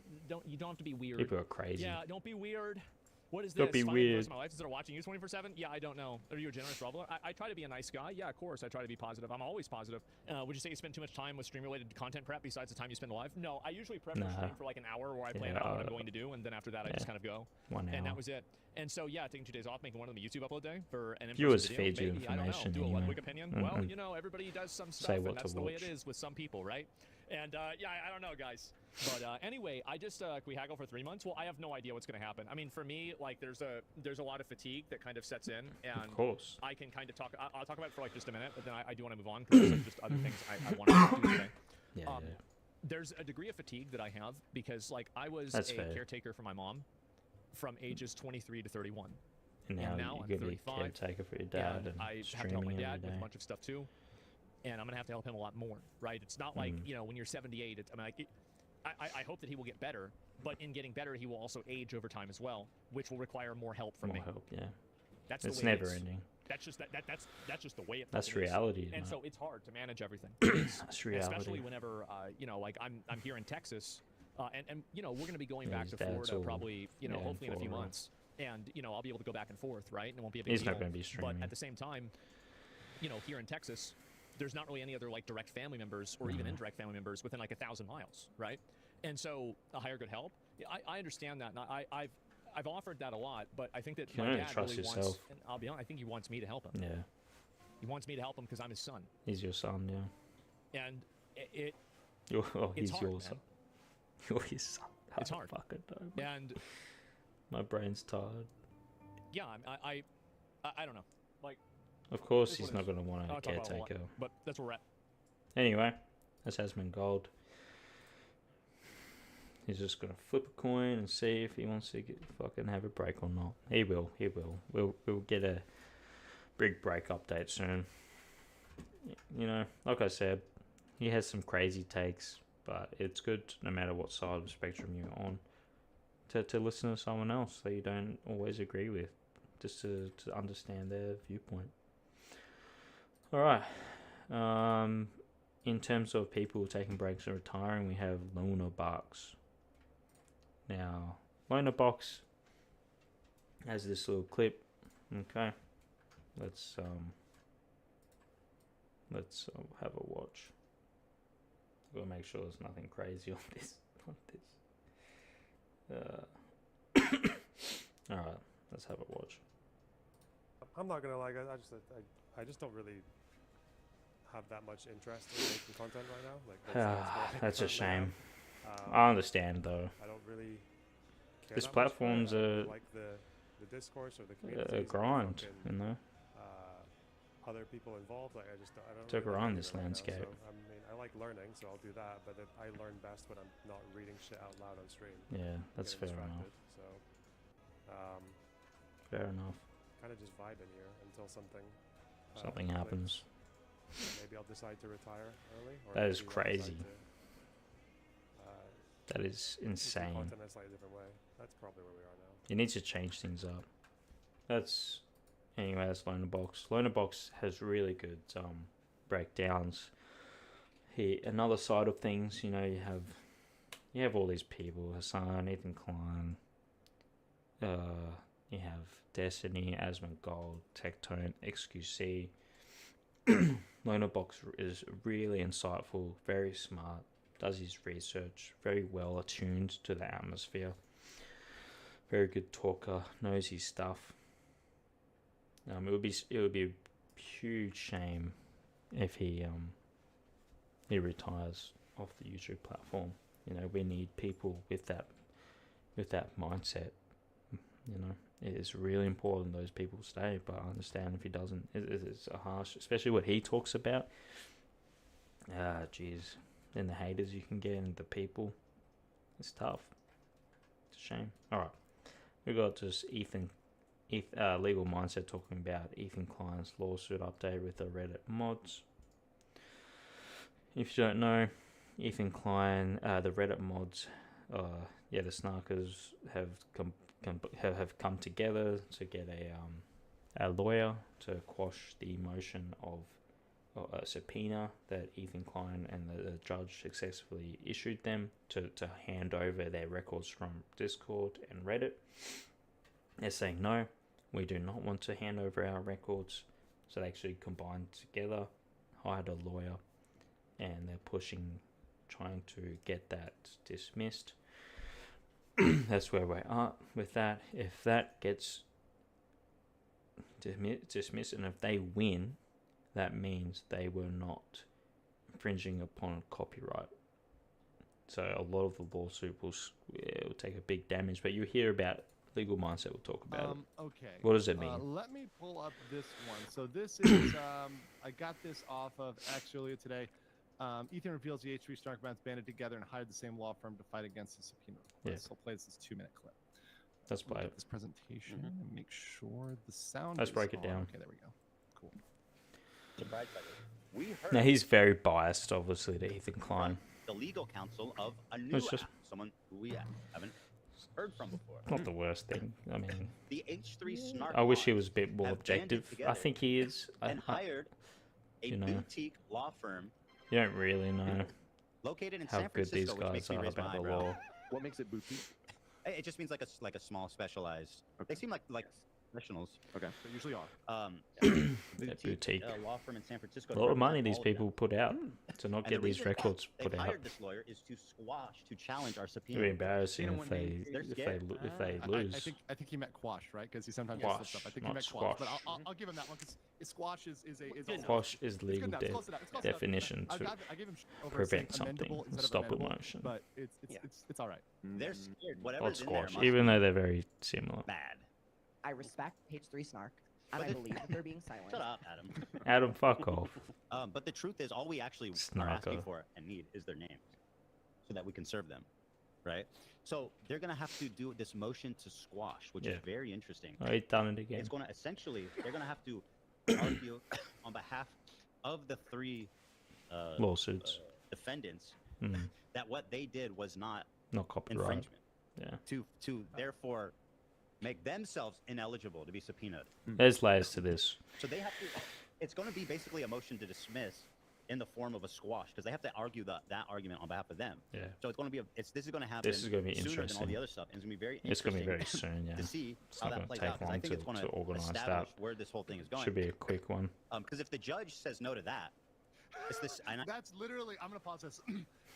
You don't have to be weird. People are crazy. Yeah, don't be weird. What is this? That'd be Finding the weird. rest of my life instead of watching you 24/7? Yeah, I don't know. Are you a generous traveler? I try to be a nice guy. Yeah, of course. I try to be positive. I'm always positive. Would you say you spend too much time with stream-related content prep besides the time you spend live? No, I usually prep for stream for like an hour where I plan out what I'm going to do, and then after that I just kind of go. 1 hour. And that was it. And so yeah, taking 2 days off, making one of them a YouTube upload day for an Viewers in-person video. feed you Maybe, I don't know. information Do a anyway. quick opinion. Well, you know, everybody does some stuff, and that's the way it is with some people, right? And yeah, I don't know, guys. But anyway, I just we haggle for 3 months. Well, I have no idea what's going to happen. I mean, for me, like there's a lot of fatigue that kind of sets in, and Of course. I can kind of talk. I'll talk about it for like just a minute, but then I do want to move on because there's like, just other things I want to do today. Yeah, There's a degree of fatigue that I have because like I was That's a fair. caretaker for my mom from ages 23 to 31. And now, now you're I'm going to be 35, caretaker for your dad and I have to help streaming my every dad with a day. bunch of stuff too, and I'm gonna have to help him a lot more, right? It's not like you know when you're 78. It's, I mean, like, I hope that he will get better, but in getting better, he will also age over time as well, which will require more help from More me. help, yeah. That's It's the way it never is. ending. That's just that's just the way it. That's fucking is. reality, And mate. so it's hard to manage everything. It is. That's reality. Especially whenever you know, like I'm here in Texas, and you know we're gonna be going Yeah, back his to dad's Florida all- probably yeah, hopefully in a few Florida. months, and you know I'll be able to go back and forth, right? And it won't be a big He's deal. not gonna be streaming. But at the same time, you know, here in Texas, there's not really any other like direct family members or even indirect family members within like 1,000 miles, right? And so a hire good help. I understand that, and I've offered that a lot, but I think that You can my only dad trust really wants. yourself. And I'll be honest, I think he wants me to help him. Yeah. He wants me to help him because I'm his son, He's your son, yeah. and He's it's hard, your man. son. You're his son. It's hard. Fucking dope. And My brain's tired. yeah, I don't know. Like, Of course, It's he's what not it going to want I'll a talk about it a lot, caretaker. but that's where we're at. Anyway, that's Asmond Gold. He's just going to flip a coin and see if he wants to fucking have a break or not. He will. He will. We'll get a big break update soon. You know, like I said, he has some crazy takes, but it's good no matter what side of the spectrum you're on to listen to someone else that you don't always agree with, just to understand their viewpoint. Alright. In terms of people taking breaks and retiring, we have Lonerbox. Now, Lonerbox has this little clip. Okay. Let's have a watch. Gotta make sure there's nothing crazy on this. Alright, let's have a watch. I'm not gonna lie, guys. I just don't really have that much interest in making content right now. Like That's a currently shame. have. I understand though. I don't really care This that much for it. platform's I like the discourse or the community. a grind, you know. Other people involved. Like I don't. It's a really like grind, any this of it right now, landscape. so, I mean, I like learning, so I'll do that. But I learn best when I'm not reading shit out loud on stream. Yeah, that's fair Getting enough. distracted, So, Fair enough. kind of just vibing here until something. Something clicks. happens. Maybe I'll decide to retire early. Or That is maybe I'll crazy. decide to, That is do insane. content in a slightly different way. That's probably where we are now. You need to change things up. Anyway, that's Lonerbox. Lonerbox has really good breakdowns. Another side of things, you know, you have all these people: Hassan, Ethan Klein. You have Destiny, Asmond Gold, Tectone, XQC. Lonerbox is really insightful, very smart, does his research, very well attuned to the atmosphere. Very good talker, knows his stuff. It would be a huge shame if he retires off the YouTube platform. You know, we need people with that mindset. You know, it is really important those people stay. But I understand if he doesn't. It's a harsh, especially what he talks about. Jeez, and the haters you can get, and the people. It's tough. It's a shame. All right. We got just Legal Mindset talking about Ethan Klein's lawsuit update with the Reddit mods. If you don't know, Ethan Klein, the Reddit mods, the Snarkers have come together to get a lawyer to quash the motion of a subpoena that Ethan Klein and the judge successfully issued them to hand over their records from Discord and Reddit. They're saying no, we do not want to hand over our records. So they actually combined together, hired a lawyer, and they're trying to get that dismissed. That's where we're at with that. If that gets dismissed, and if they win, that means they were not infringing upon copyright. So a lot of the lawsuit will take a big damage. But you hear about Legal Mindset. We'll talk about it. Okay. What does it mean? Let me pull up this one. So this is I got this off of X earlier today. Ethan reveals the H3 Snark bands banded together and hired the same law firm to fight against the subpoena request. I'll play this 2-minute clip. Let's play it. This presentation and make sure the sound. Let's break it down. Okay, there we go. Cool. We heard Now he's very biased, obviously, to Ethan Klein. the legal counsel of a new app, someone who we haven't heard from before. Not the worst thing. I mean, The H3 Snark. I wish he was a bit more have banded objective. I together think he is. And hired a boutique law firm You don't really know located in how San good Francisco, these which guys makes me are raise my about the eyebrow. law. What makes it boutique? It just means like a small specialized. They seem like professionals. Okay, they usually are. Boutique. Law firm in San Francisco. A lot of money represent these all of them. people put out to not And get the these reason records put they've out. hired this lawyer is to challenge our subpoena. It'd be embarrassing if they They're scared. if they I lose. think he meant quash, right? Because he sometimes Quash, gets slipped up. I think not he meant quash, but squash. I'll give him that one because squash is a Quash is it's legal good enough. It's close enough. It's close enough. definition I to gave him over prevent saying something, amendable instead of stop a amenable, motion. but it's all right. They're scared. Not Whatever's in there squash, must even be though they're very similar. bad. I respect H3 Snark, and I believe that they're being silent. Shut up, Adam. Adam, fuck off. But the truth is, all we actually are Snarker. asking for and need is their names, so that we can serve them, right? So they're gonna have to do this motion to squash, which is very interesting. Oh, he's done it again. It's gonna essentially they're gonna have to argue on behalf of the three Lawsuits. defendants Mm. that what they did was not Copyright. infringement. Yeah. To therefore make themselves ineligible to be subpoenaed. There's layers to this. So they have to. It's going to be basically a motion to dismiss in the form of a squash because they have to argue that argument on behalf of them. Yeah. So it's going to be this is going to happen. This is going to be sooner than all interesting. the other stuff. And it's going to be very. It's going to be very interesting soon. Yeah. To see It's how not that going plays to out take 'cause I long think it's going to organise that. establish where this whole thing is going. Should be a quick one. Because if the judge says no to that, it's this. That's literally. I'm gonna pause this.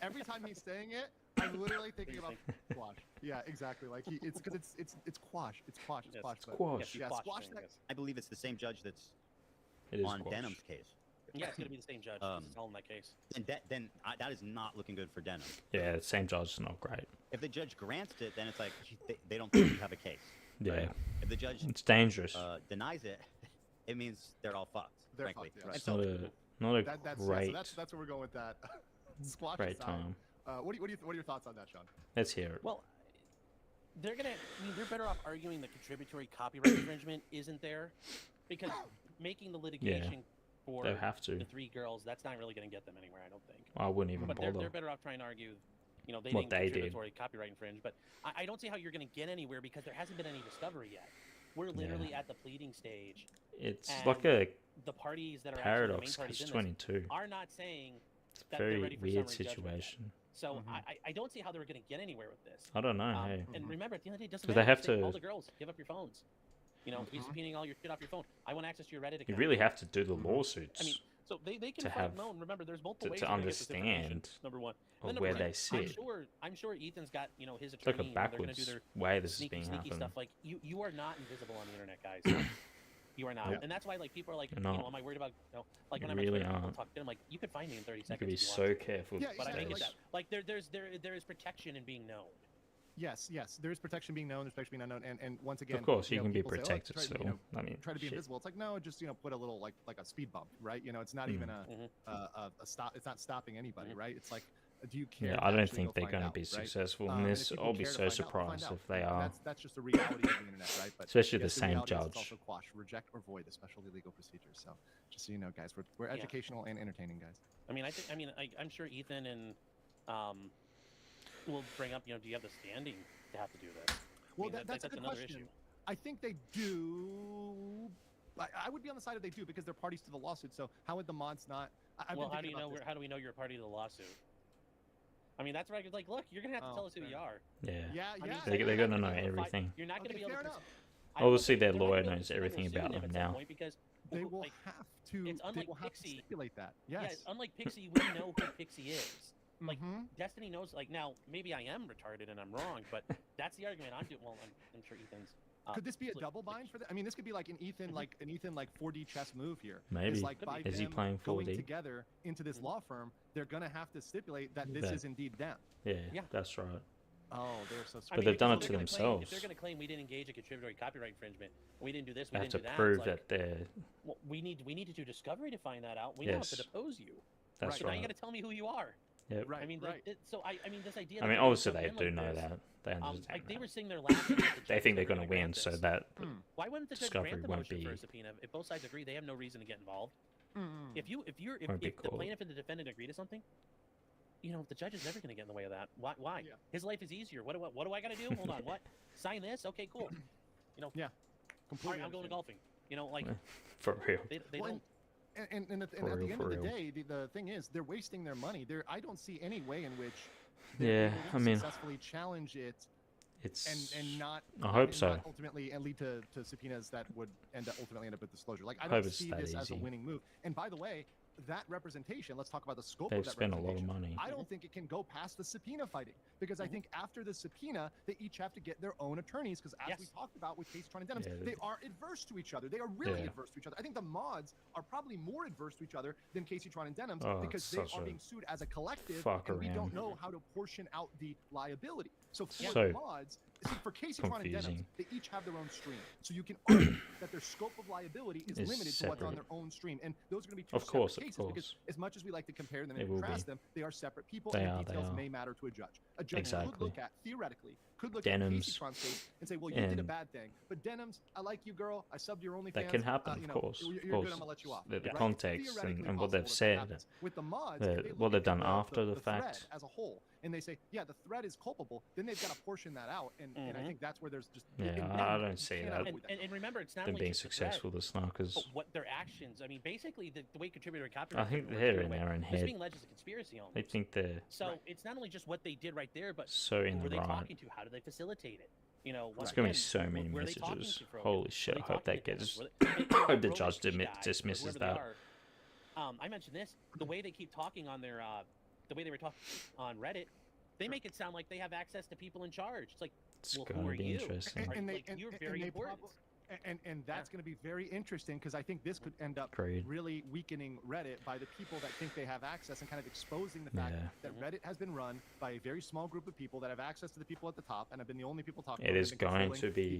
Every time he's saying it, I'm literally thinking about squash. Yeah, exactly. Like it's because it's quash. It's quash. It's quash. but- Squash. Yeah, squash. I believe it's the same judge that's It is on squash. Denham's case. Yeah, it's going to be the same judge. It's all in that case. And that is not looking good for Denham. Yeah, the same judge is not great. If the judge grants it, then it's like they don't think you have a case. Yeah. Right? If the judge It's dangerous. Denies it, it means they're all fucked. They're frankly. fucked, yeah. It's And so- not a That's great, that's where we're going with that. Squash great aside. time. What are your thoughts on that, Sean? Let's hear it. Well, they're better off arguing the contributory copyright infringement isn't there, because making the litigation for they have to. the three girls, that's not really going to get them anywhere, I don't think. I wouldn't even But bother. they're better off trying to argue, they What didn't they did. contributory copyright infringe. But I don't see how you're going to get anywhere because there hasn't been any discovery yet. We're literally at the pleading stage. It's and like a the parties that are paradox actually the main parties in catch 22. this are not saying It's a that they're very ready for weird summary judgment yet. situation. So I don't see how they're going to get anywhere with this. I don't know, hey. And remember, at the end of the day, it doesn't 'Cause matter. they have Just say, to- all the girls, give up your phones. We subpoenaing all your shit off your phone. I want access to your Reddit account. You really have to do the lawsuits. I mean, so they can to find have known. Remember, there's multiple ways to you're gonna get this information, understand number one. of And then where number they two, sit. I'm sure Ethan's got his It's like attorney. a They're gonna do backwards their way this is sneaky being happened. stuff. Like you are not invisible on the internet, guys. You are not, Yeah. and that's why people are like, You're not. am I worried about? Like You when really I'm at Twitter, people aren't. talk to them like, you could find me in 30 You seconds. could be if you so want to. careful. Yeah, But I make it exactly. that like there is protection in being known. Yes, there is protection being known, there's protection being unknown, and once again, Of course, you can be people say, protected try, still. I mean, try to be shit. invisible. It's like no, just put a little like a speed bump, right? It's not even a stop. It's not stopping anybody, right? It's like, do you care? Yeah, to I don't actually think go they're find going to out, be right? successful in And if this. people I'll be care to so find out, they'll find surprised out. if they are. That's just the reality of the internet, right? But Especially I the guess same reality is judge. It's also quash, reject or void the specialty legal procedures. So just so you know, guys, we're educational and entertaining, guys. I mean, I'm sure Ethan and will bring up, do you have the standing to have to do this? Well, I mean, that's a good another question. issue. I think they do. I would be on the side of they do because they're parties to the lawsuit. So how would the mods not? Well, how do you know? How do we know you're a party to the lawsuit? I mean, that's where I was like, look, you're gonna have to tell us who you are. Yeah. Yeah. I mean, They're going to know everything. You're not gonna be able to. Obviously, their There might lawyer be no knows consumer everything suing about them them at some now. point because They will like, have to. It's unlike they will have to Pixie. stipulate that. Yeah, Yes. it's unlike Pixie, we know who Pixie is. Like Mm-hmm. Destiny knows. Like now, maybe I am retarded and I'm wrong, but that's the argument I'm doing. Well, I'm sure Ethan's. Could this be a double bind for that? I mean, this could be like an Ethan, Mm-hmm. like an Ethan, like 4D chess move here. Maybe. It's like by Is he them playing going 4D? together into this law firm, they're gonna have to stipulate that this That- is indeed them. Yeah, that's right. Oh, they're so. But they've done it if to they're gonna claim- themselves. If they're going to claim we didn't engage in contributory copyright infringement, we didn't do this, we They have didn't to do that. prove it's like, that they're. well, we need to do discovery to find that out. We now have to Yes. depose you. That's So now you right. got to tell me who you are. Yep. Right. I mean, so I mean, this idea. I that mean, they're gonna obviously come they in do like know this, that. They understand like they that. were saying they're laughing. They think they're going to win, so that Why wouldn't the judge discovery grant the won't motion be. for a subpoena if both sides agree they have no reason to get involved? If Won't be the called. plaintiff and the defendant agree to something, the judge is never going to get in the way of that. Why? Yeah. His life is easier. What do I got to do? Hold on. What? Sign this? Okay, cool. Yeah. All Completely. right, I'm going to golfing. Like For real. they Well, don't. And at the For end real, of for the real. day, the thing is, they're wasting their money. I don't see any way in which Yeah, they're able to I mean, successfully challenge it it's. and not. I hope and so. not ultimately, and lead to subpoenas that would ultimately end up with disclosure. Like I Hope don't it's see that this as a easy. winning move. And by the way, that representation. Let's talk about the scope They've of that spent a lot of representation. money. I don't think it can go past the subpoena fighting because I think after the subpoena, they each have to get their own attorneys because as we talked about with Casey Tron and Denims, Yeah, they are adverse to each other. They are really Yeah. adverse to each other. I think the mods are probably more adverse to each other than Casey Tron and Denims Oh, because it's they such are a being sued as a collective, fuck and we don't around. know how to portion out the liability. So for So the mods, for Casey Tron and Denims, confusing. they each have their own stream. So you can argue that their scope of liability is It's limited to what's on separate. their own stream, and those are going to be two Of separate course, of cases course. because as much as we like to compare them It and will contrast be. them, they are separate people, They and are, the they details are. may matter to a judge. A judge could Exactly. look at, theoretically, could look at Denims Casey Tron's case and say, well, you did a and- bad thing, but Denims, I like you, girl. I subbed your OnlyFans. That can happen, you of know, course. You're of good, course. I'm gonna let you off. The right? It's context theoretically and what they've possible that that said, happens. With the mods, if they what look they've at done after the thread fact. as a whole, and they say, yeah, the thread is culpable, then they've got to portion that out, and I think that's where there's just Yeah, and I you don't see cannot that. avoid And remember, it's not Them only being just the threat, successful, the Snarkers. but what their actions. I mean, basically, the way contributory copyright. I think infringement they're works, in by the their way, own This head. being alleged as a conspiracy almost. They think they're So it's not only just what they did right there, but so in who were the they right. talking to? How did they facilitate it? There's once going to be again, so many were they talking messages. to Frogan? Holy shit, Were I they hope that talking to gets. Dennis? Were they- I hope the Rover judge Key guy, or dismisses whoever they that. are. I mentioned this. The way they keep talking on their, the way they were talking on Reddit, they make it sound like they have access to people in charge. It's like, It's well, going who to are be you? interesting. Are you- and like, you're very they important. And that's going to be very interesting because I think this could end up Agreed. really weakening Reddit by the people that think they have access and kind of exposing the fact Yeah. that Reddit has been run by a very small group of people that have access to the people at the top and have been the only people talking It about is and going controlling to be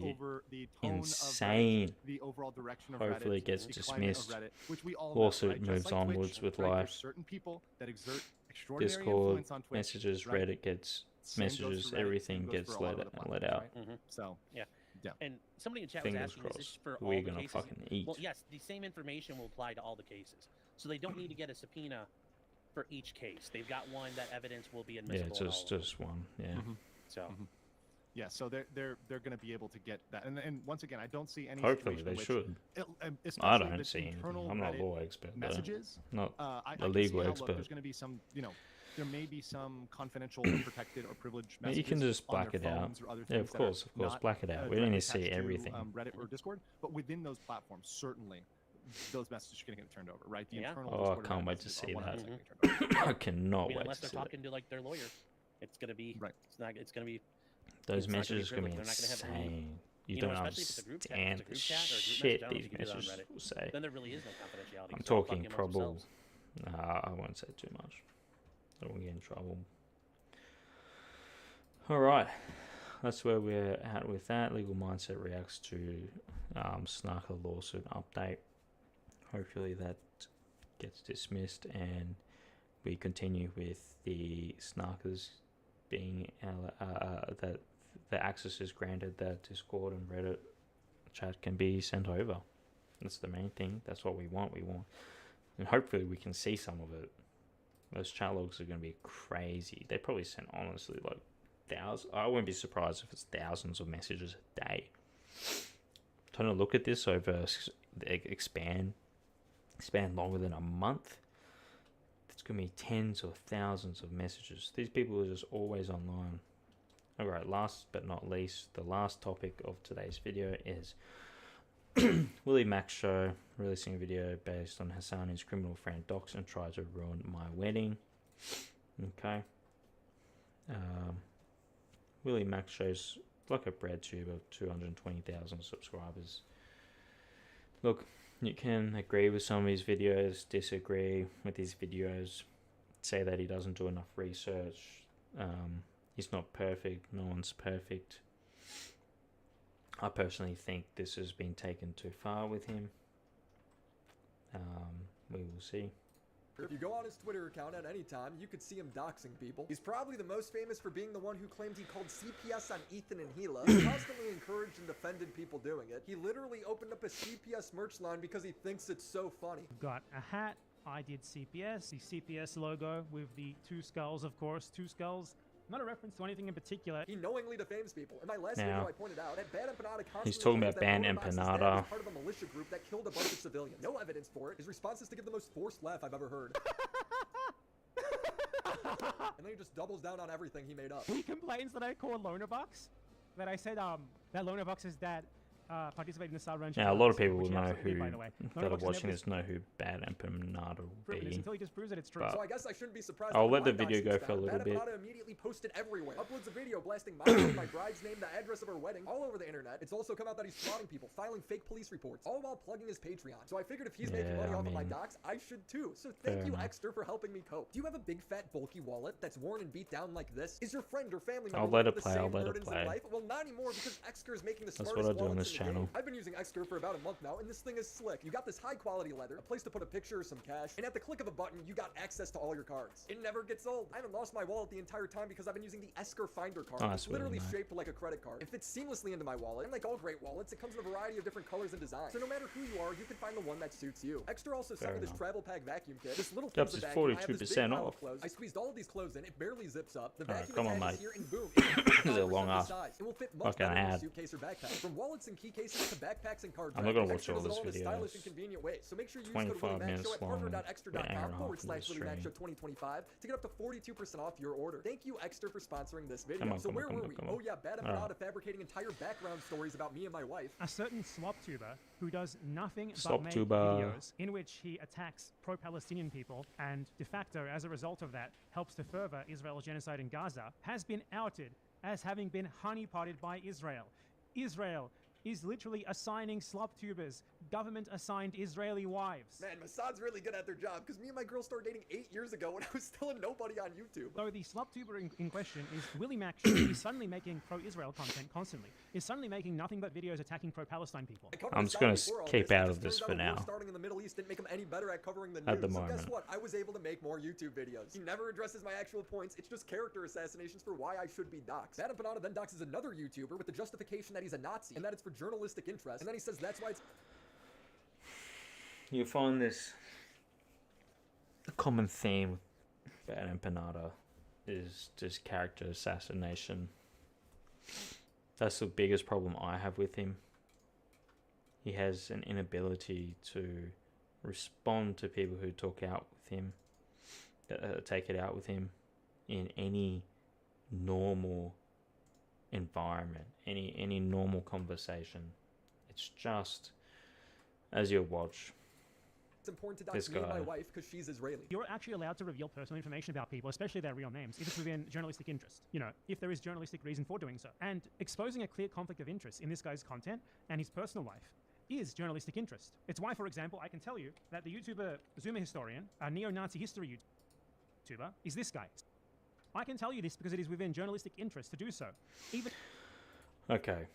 the tone of insane. Reddit, the overall direction of Hopefully Reddit, it gets the climate of dismissed. Reddit, which we all Lawsuit know, right? Just moves like onwards Twitch, with right? life. There's certain people that exert extraordinary Discord influence on Twitch, messages, right? Reddit gets Same goes for messages, Reddit, everything same goes gets for a lot let of other let platforms, out. right? So Yeah. Yeah. And somebody in chat Fingers was asking, is this crossed. for We're all the gonna cases? fucking eat. Well, yes, the same information will apply to all the cases. So they don't need to get a subpoena for each case. They've got one that evidence will be Yeah, admissible. in all of them. just one. Yeah. So. Yeah, so they're going to be able to get that, and once again, I don't see any. Hopefully situation they in which should. I I don't with see anything. internal I'm not a Reddit law expert, though. messages. Not I a can legal see how, look, expert. there's going to be some, there may be some confidential or protected or privileged Yeah, messages you can just on black their it out. phones or other Yeah, things of that are course, not, black it out. We directly don't need to see attached everything. Reddit or Discord, but within those platforms, certainly those messages are going to get turned over, right? The Yeah. internal Oh, I Discord can't wait to messages see are that. 100% gonna get turned over. I cannot I mean, wait unless to they're see that. talking to like their lawyer, it's gonna be right. It's not. It's gonna be. Those it's not messages are going to be privileged. They're not gonna have any- insane. You know, don't especially if it's a group chat, understand if the it's a group chat or a group shit message, I don't these think you can do that on messages Reddit. will say. Then there really is no confidentiality. I'm 'cause they're all talking amongst probable. themselves. Nah, I won't say too much. I won't get in trouble. Alright, that's where we're at with that. Legal Mindset reacts to Snarker lawsuit update. Hopefully that gets dismissed and we continue with the Snarkers being that the access is granted, that Discord and Reddit chat can be sent over. That's the main thing. That's what we want. And hopefully we can see some of it. Those chat logs are going to be crazy. They probably sent, honestly, like thousands. I wouldn't be surprised if it's thousands of messages a day. Trying to look at this over expand longer than a month. It's going to be tens or thousands of messages. These people are just always online. Alright, last but not least, the last topic of today's video is Willymacshow releasing a video based on Hassani's criminal friend docs and tries to ruin my wedding. Okay. Willymacshow's like a bread tube of 220,000 subscribers. Look, you can agree with some of his videos, disagree with his videos, say that he doesn't do enough research. He's not perfect. No one's perfect. I personally think this has been taken too far with him. We will see. If you go on his Twitter account at any time, you could see him doxing people. He's probably the most famous for being the one who claimed he called CPS on Ethan and Gila. He constantly encouraged and defended people doing it. He literally opened up a CPS merch line because he thinks it's so funny. Got a hat. I did CPS. The CPS logo with the two skulls, of course. Two skulls. Not a reference to anything in particular. He knowingly defames people. In my last Now, video, I pointed out that Bad Empanada constantly he's talking claims about that Ban Lonerbox is Empanada. dead as part of a militia group that killed a bunch of civilians. No evidence for it. His response is to give the most forced laugh I've ever heard. And then he just doubles down on everything he made up. He complains that I called Lonerbox. That I said that Lonerbox's dad participated in the Star Run. Now, a lot of people will know absolutely who, by the way. that are Lonerbox watching never this, know who Bad Empanada will proven this be. until he just proves that it's true. But So I guess I shouldn't be surprised. I'll that let the my video doxing's go for a found. little Bad bit. Empanada immediately posted everywhere. Uploads a video blasting my name, my bride's name, the address of her wedding, all over the internet. It's also come out that he's frauding people, filing fake police reports, all while plugging his Patreon. So I figured if he's making money off of my docs, I should too. So thank fair you, enough. Exter, for helping me cope. Do you have a big, fat, bulky wallet that's worn and beat down like this? Is your friend or family member I'll let with it the play, same I'll let it burdens in play. life? Well, not anymore because Exter is making the That's smartest what I do on wallets this in the channel. game. I've been using Exter for about a month now, and this thing is slick. You got this high-quality leather, a place to put a picture or some cash, and at the click of a button, you got access to all your cards. It never gets old. I haven't lost my wallet the entire time because I've been using the Esker Finder card. Oh, it's that's really literally nice. shaped like a credit card. It fits seamlessly into my wallet, and like all great wallets, it comes in a variety of different colors and designs. So no matter who you are, you can find the one that suits you. Exter also sent Fair me this enough. travel pack vacuum kit. This little Dubs thing's a is vacuum. I have this big 42% pile of off. clothes. I squeezed all of these clothes in. It barely zips up. The Alright, vacuum come on, attaches mate. here, and boom, This is a long ass size. It will fit much fucking better in a ad. suitcase or backpack. From wallets and key cases to backpacks and card I'm not gonna watch Exter all does it this in a video. stylish and convenient way. So make sure you use 25 code minutes Willymacshow at long, partner.exter.com an hour and a half into the stream. /Willymacshow 2025 to get up to 42% off your order. Thank you, Exter, for sponsoring this video. Come on, So come on, where come were on, we? come on. Oh yeah, Bad Alright. Empanada fabricating entire background stories about me and my wife. A certain slop tuber who does nothing but Slop make tuber. videos in which he attacks pro-Palestinian people and de facto, as a result of that, helps to further Israel's genocide in Gaza, has been outed as having been honeypotted by Israel. Israel is literally assigning slop tubers government-assigned Israeli wives. Man, Mossad's really good at their job because me and my girl started dating 8 years ago when I was still a nobody on YouTube. So the slop tuber in question is Willymacshow. He's suddenly making pro-Israel content constantly. He's suddenly making nothing but videos attacking pro-Palestine people. I'm just going to keep out of this for now. Starting in the Middle East didn't make him any better at covering the news. At the So guess moment. what? I was able to make more YouTube videos. He never addresses my actual points. It's just character assassinations for why I should be doxxed. Bad Empanada then doxes another YouTuber with the justification that he's a Nazi and that it's for journalistic interest. And then he says that's why it's... You find this a common theme with Bad Empanada is just character assassination. That's the biggest problem I have with him. He has an inability to respond to people who talk out with him, take it out with him in any normal environment, any normal conversation. It's just, as you watch, It's important to this dox me and my guy. wife because she's Israeli. You're actually allowed to reveal personal information about people, especially their real names, if it's within journalistic interest. You know, if there is journalistic reason for doing so. And exposing a clear conflict of interest in this guy's content and his personal life is journalistic interest. It's why, for example, I can tell you that the YouTuber Zoomer Historian, a neo-Nazi history YouTuber, is this guy. I can tell you this because it is within journalistic interest to do so. Even Okay.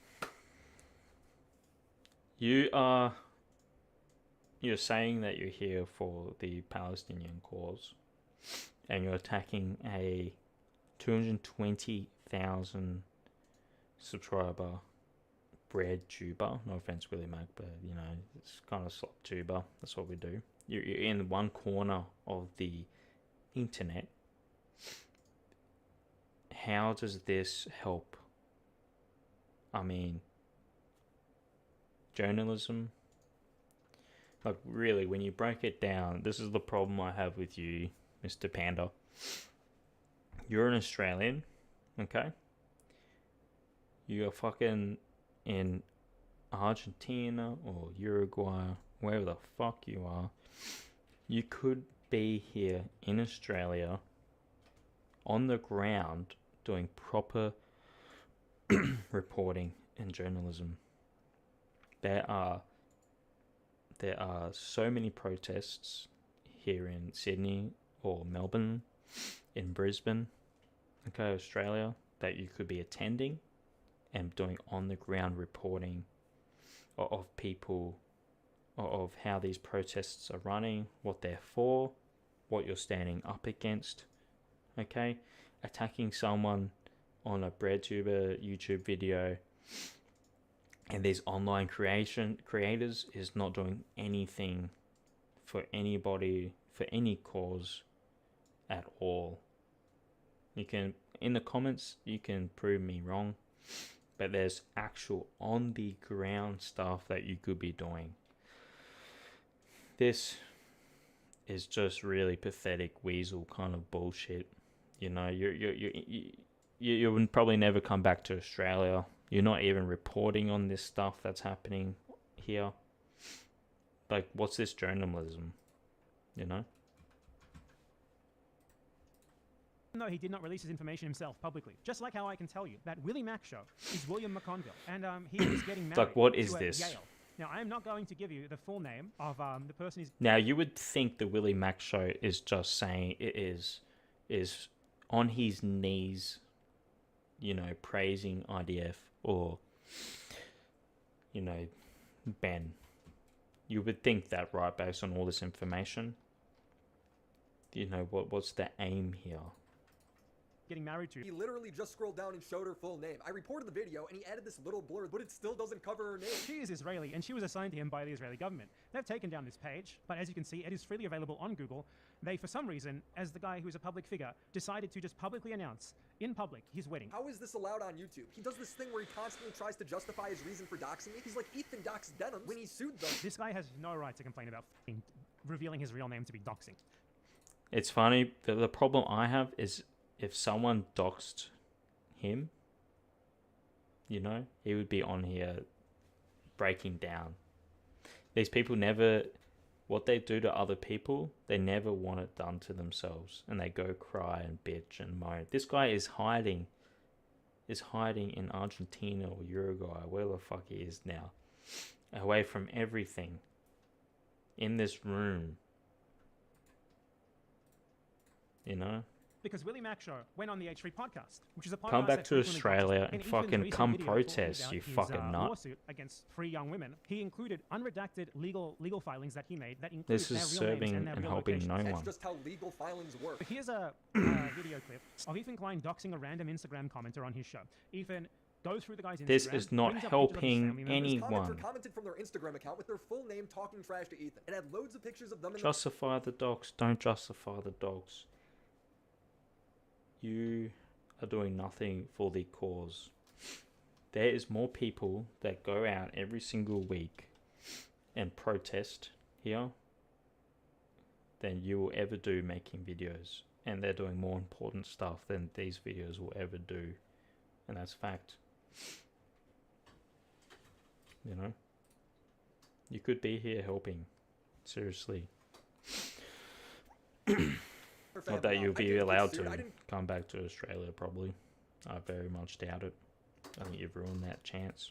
You're saying that you're here for the Palestinian cause, and you're attacking a 220,000 subscriber bread tuber. No offense, Willymac, but you know it's kind of slop tuber. That's what we do. You're in one corner of the internet. How does this help? I mean, journalism. Like, really, when you break it down, this is the problem I have with you, Mr. Panda. You're an Australian, okay? you're fucking in Argentina or Uruguay, wherever the fuck you are, you could be here in Australia on the ground doing proper reporting and journalism. There are so many protests here in Sydney or Melbourne, in Brisbane, okay, Australia, that you could be attending and doing on the ground reporting of people, of how these protests are running, what they're for, what you're standing up against, okay? Attacking someone on a BreadTuber YouTube video and these online creators is not doing anything for anybody, for any cause at all. You can, in the comments, you can prove me wrong, but there's actual on the ground stuff that you could be doing. This is just really pathetic weasel kind of bullshit. You know, you would probably never come back to Australia. You're not even reporting on this stuff that's happening here. Like, what's this journalism? You know? No, he did not release his information himself publicly. Just like how I can tell you that Willymacshow is William McConville, and he is getting married like, what is to this? Yale. Now, I am not going to give you the full name of the person he's... Now, you would think the Willymacshow is just saying it is on his knees, you know, praising IDF or, you know, Ben. You would think that, right, based on all this information. You know, what's the aim here? Getting married to. He literally just scrolled down and showed her full name. I reported the video and he added this little blurb, but it still doesn't cover her name. She is Israeli and she was assigned to him by the Israeli government. They've taken down this page, but as you can see, it is freely available on Google. They, for some reason, as the guy who's a public figure, decided to just publicly announce in public his wedding. How is this allowed on YouTube? He does this thing where he constantly tries to justify his reason for doxing me. He's like Ethan doxed Denim when he sued them. This guy has no right to complain about revealing his real name to be doxing. It's funny. The problem I have is if someone doxed him, you know, he would be on here breaking down. These people never, what they do to other people, they never want it done to themselves. And they go cry and bitch and moan. This guy is hiding in Argentina or Uruguay, where the fuck he is now. Away from everything. In this room. You know? Because Willymacshow went on the H3 podcast, which is a podcast. Come back that to frequently Australia posts. and In fucking Ethan's come recent video protest, talking you about his, fucking nut. lawsuit against 3 young women. He included unredacted legal filings that he made that include This is their real names serving and their and real helping locations. no That's one. just how legal filings work. But here's a video clip of Ethan Klein doxing a random Instagram commenter on his show. Ethan goes through the guy's Instagram. This is not brings up pictures of his helping family members. anyone. Commenter commented from their Instagram account with their full name talking trash to Ethan. It had loads of pictures of them in Justify the dogs. Don't justify the dogs. You are doing nothing for the cause. There is more people that go out every single week and protest here than you will ever do making videos. And they're doing more important stuff than these videos will ever do. And that's fact. You know? You could be here helping. Seriously. Not that you'll be allowed to come back to Australia, probably. I very much doubt it. I think you've ruined that chance.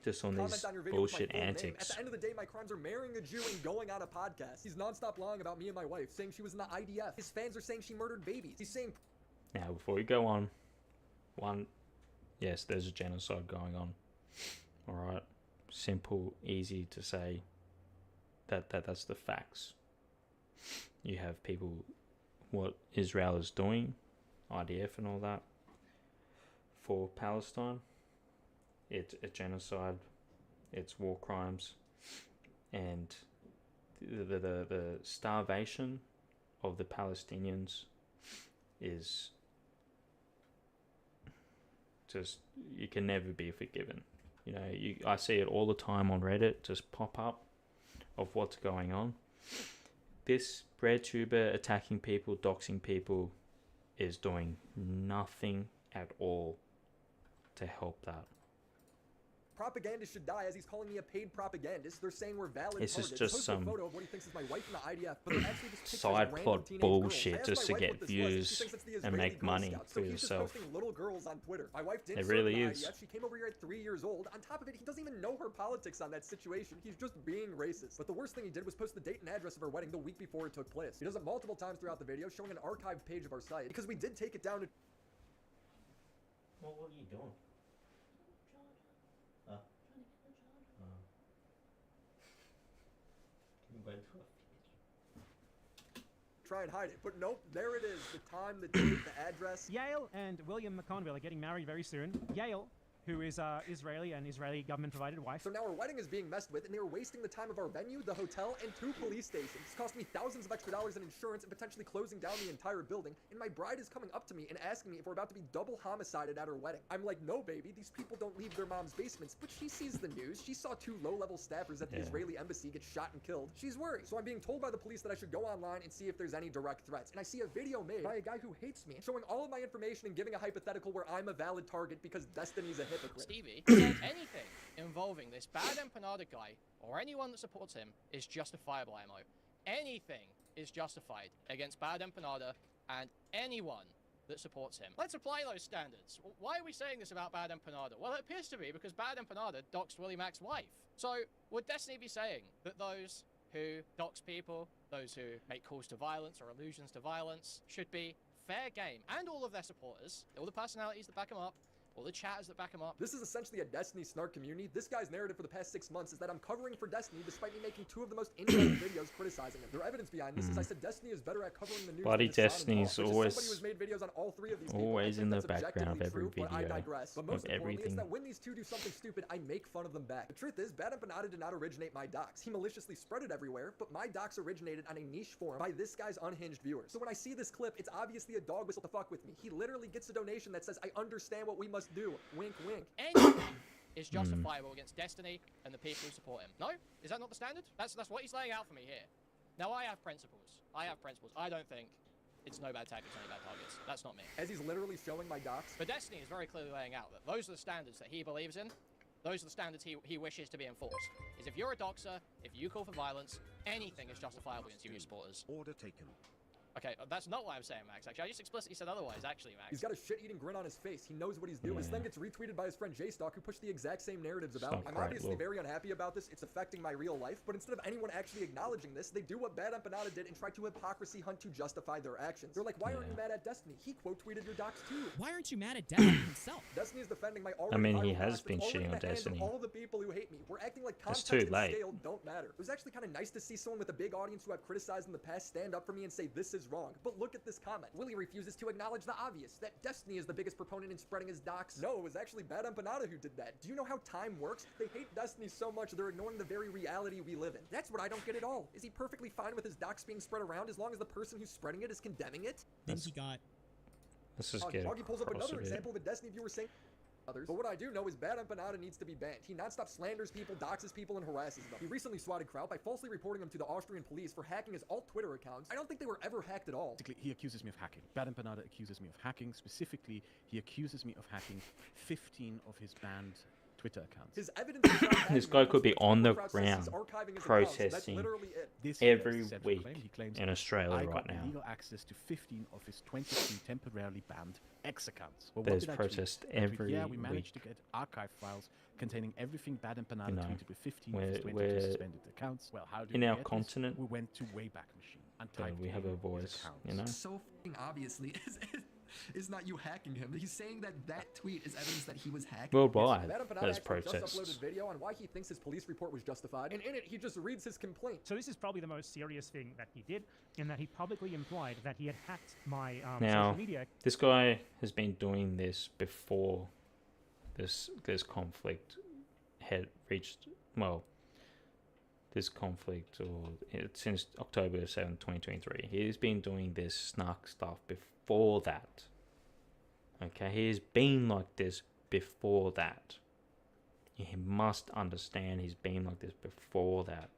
Just on these bullshit antics. At the end of the day, my crimes are marrying a Jew and going on a podcast. He's nonstop lying about me and my wife, saying she was in the IDF. His fans are saying she murdered babies. He's saying... Now, before you go on, yes, there's a genocide going on. Alright? Simple, easy to say. That's the facts. You have people, what Israel is doing, IDF and all that, for Palestine. It's a genocide, it's war crimes, and the starvation of the Palestinians is just, you can never be forgiven. You know, I see it all the time on Reddit, just pop up of what's going on. This BreadTuber attacking people, doxing people, is doing nothing at all to help that. Propagandist should die, as he's calling me a paid propagandist. They're saying we're valid This is targets. just Post some a photo of what he thinks is my wife in the IDF, but they're actually just pictures side of random plot teenage bullshit girls. I just asked to my wife get what this was, and she views thinks it's the and Israeli make Girl money Scouts, for so he's just yourself. posting little girls on Twitter. My wife did It serve really in the is. IDF. She came over here at 3 years old. On top of it, he doesn't even know her politics on that situation. He's just being racist. But the worst thing he did was post the date and address of our wedding the week before it took place. He does it multiple times throughout the video, showing an archived page of our site, because we did take it down to... What are you doing? try and hide it. But nope, there it is. The time, the date, the address. Yale and William McConville are getting married very soon. Yale, who is Israeli and Israeli government-provided wife. So now our wedding is being messed with, and they were wasting the time of our venue, the hotel, and 2 police stations. It's cost me thousands of extra dollars in insurance and potentially closing down the entire building. And my bride is coming up to me and asking me if we're about to be double homicided at her wedding. I'm like, no, baby, these people don't leave their mom's basements. But she sees the news. She saw 2 low-level staffers at the Israeli embassy get shot and killed. She's worried. So I'm being told by the police that I should go online and see if there's any direct threats. And I see a video made by a guy who hates me, showing all of my information and giving a hypothetical where I'm a valid target because Destiny's a hypocrite. Stevie says anything involving this bad empanada guy or anyone that supports him is justifiable ammo. Anything is justified against bad empanada and anyone that supports him. Let's apply those standards. Why are we saying this about bad empanada? Well, it appears to be because bad empanada doxed Willymacs's wife. So would Destiny be saying that those who dox people, those who make calls to violence or allusions to violence, should be fair game, and all of their supporters, all the personalities that back them up, all the chatters that back him up? This is essentially a Destiny Snark community. This guy's narrative for the past 6 months is that I'm covering for Destiny despite me making 2 of the most in-depth videos criticizing him. The evidence behind this is I said Destiny is better at covering the news Bloody than Destiny's Paul, always, somebody who's made videos on all 3 of these people. always in the That's background of every true, but I video digress. But of most importantly, it's everything. that when these 2 do something stupid, I make fun of them back. The truth is, Bad Empanada did not originate my docs. He maliciously spread it everywhere, but my docs originated on a niche forum by this guy's unhinged viewers. So when I see this clip, it's obviously a dog whistle to fuck with me. He literally gets a donation that says, I understand what we must do. Wink, wink. Anything is justifiable against Destiny and the people who support him. No? Is that not the standard? That's what he's laying out for me here. Now, I have principles. I don't think it's no bad tactics, no bad targets. That's not me. As he's literally showing my docs. But Destiny is very clearly laying out that those are the standards that he believes in. Those are the standards he wishes to be enforced. Is if you're a doxer, if you call for violence, anything is justifiable against your supporters. Order taken. Okay, that's not what I'm saying, Max. Actually, I just explicitly said otherwise, actually, Max. He's got a shit-eating grin on his face. He knows what he's doing. This then gets retweeted by his friend J-Stock, who pushed the exact same narratives about me. I'm obviously very unhappy about this. It's affecting my real life. But instead of anyone actually acknowledging this, they do what Bad Empanada did and try to hypocrisy hunt to justify their actions. They're like, why aren't you mad at Destiny? He quote-tweeted your docs too. Why aren't you mad at Destiny himself? Destiny is defending my already I mean, he viral has post. been It's already shitting on in the hands of Destiny. all the people who hate me. We're acting like It's context too and late. scale don't matter. It was actually kind of nice to see someone with a big audience who I've criticized in the past stand up for me and say this is wrong. But look at this comment. Willie refuses to acknowledge the obvious, that Destiny is the biggest proponent in spreading his docs. No, it was actually Bad Empanada who did that. Do you know how time works? They hate Destiny so much they're ignoring the very reality we live in. That's what I don't get at all. Is he perfectly fine with his docs being spread around as long as the person who's spreading it is condemning it? Then he got... Let's just get Augie pulls up across another a bit. example of a Destiny viewer saying others. But what I do know is Bad Empanada needs to be banned. He nonstop slanders people, doxes people, and harasses them. He recently swatted Kraut by falsely reporting him to the Austrian police for hacking his alt Twitter accounts. I don't think they were ever hacked at all. He accuses me of hacking. Bad Empanada accuses me of hacking. Specifically, he accuses me of hacking 15 of his banned Twitter accounts. His evidence This guy could be on the ground protesting every week in Australia I right got now. legal access to 15 of his 22 temporarily banned X accounts. Well, There's what did I do? protest I tweet, every yeah, we managed week. to get archive files containing everything Bad Empanada You know, tweeted with 15 of his 22 we're suspended accounts. Well, how did in we our get this? continent, We went to Wayback Machine and but typed we have in a his voice, accounts. you know. So f***ing obviously is not you hacking him. He's saying that that tweet is evidence that he was hacked. Worldwide, Bad Empanada there's actually just protests. uploaded video on why he thinks his police report was justified, and in it he just reads his complaint. So this is probably the most serious thing that he did, in that he publicly implied that he had hacked my Now, social media. this guy has been doing this before this conflict had reached, well, this conflict, or since October 7, 2023. He's been doing this snark stuff before that. Okay, he's been like this before that. He must understand he's been like this before that.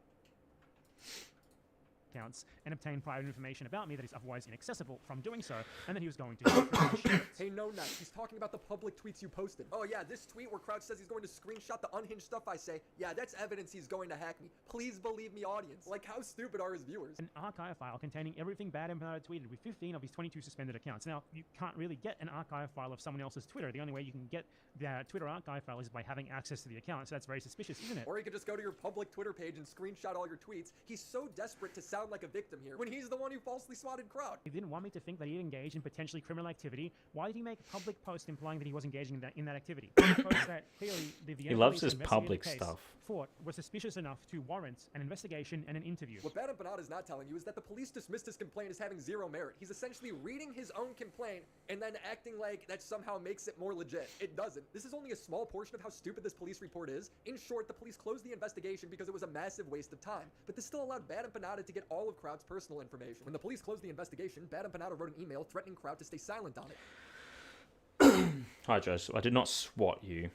accounts and obtain private information about me that is otherwise inaccessible from doing so, and that he was going to share it. Hey, no nuts. He's talking about the public tweets you posted. Oh yeah, this tweet where Crouch says he's going to screenshot the unhinged stuff I say. Yeah, that's evidence he's going to hack me. Please believe me, audience. Like, how stupid are his viewers? An archive file containing everything Bad Empanada tweeted with 15 of his 22 suspended accounts. Now, you can't really get an archive file of someone else's Twitter. The only way you can get the Twitter archive file is by having access to the account, so that's very suspicious, isn't it? Or he could just go to your public Twitter page and screenshot all your tweets. He's so desperate to sound like a victim here, when he's the one who falsely swatted Crowd. He didn't want me to think that he'd engaged in potentially criminal activity. Why did he make a public post implying that he was engaging in that activity? A post that clearly the he loves his public stuff. Thought was suspicious enough to warrant an investigation and an interview. What Bad Empanada is not telling you is that the police dismissed his complaint as having zero merit. He's essentially reading his own complaint and then acting like that somehow makes it more legit. It doesn't. This is only a small portion of how stupid this police report is. In short, the police closed the investigation because it was a massive waste of time. But this still allowed Bad Empanada to get all of Crowd's personal information. When the police closed the investigation, Bad Empanada wrote an email threatening Crowd to stay silent on it. Hi, Joseph. I did not swat you.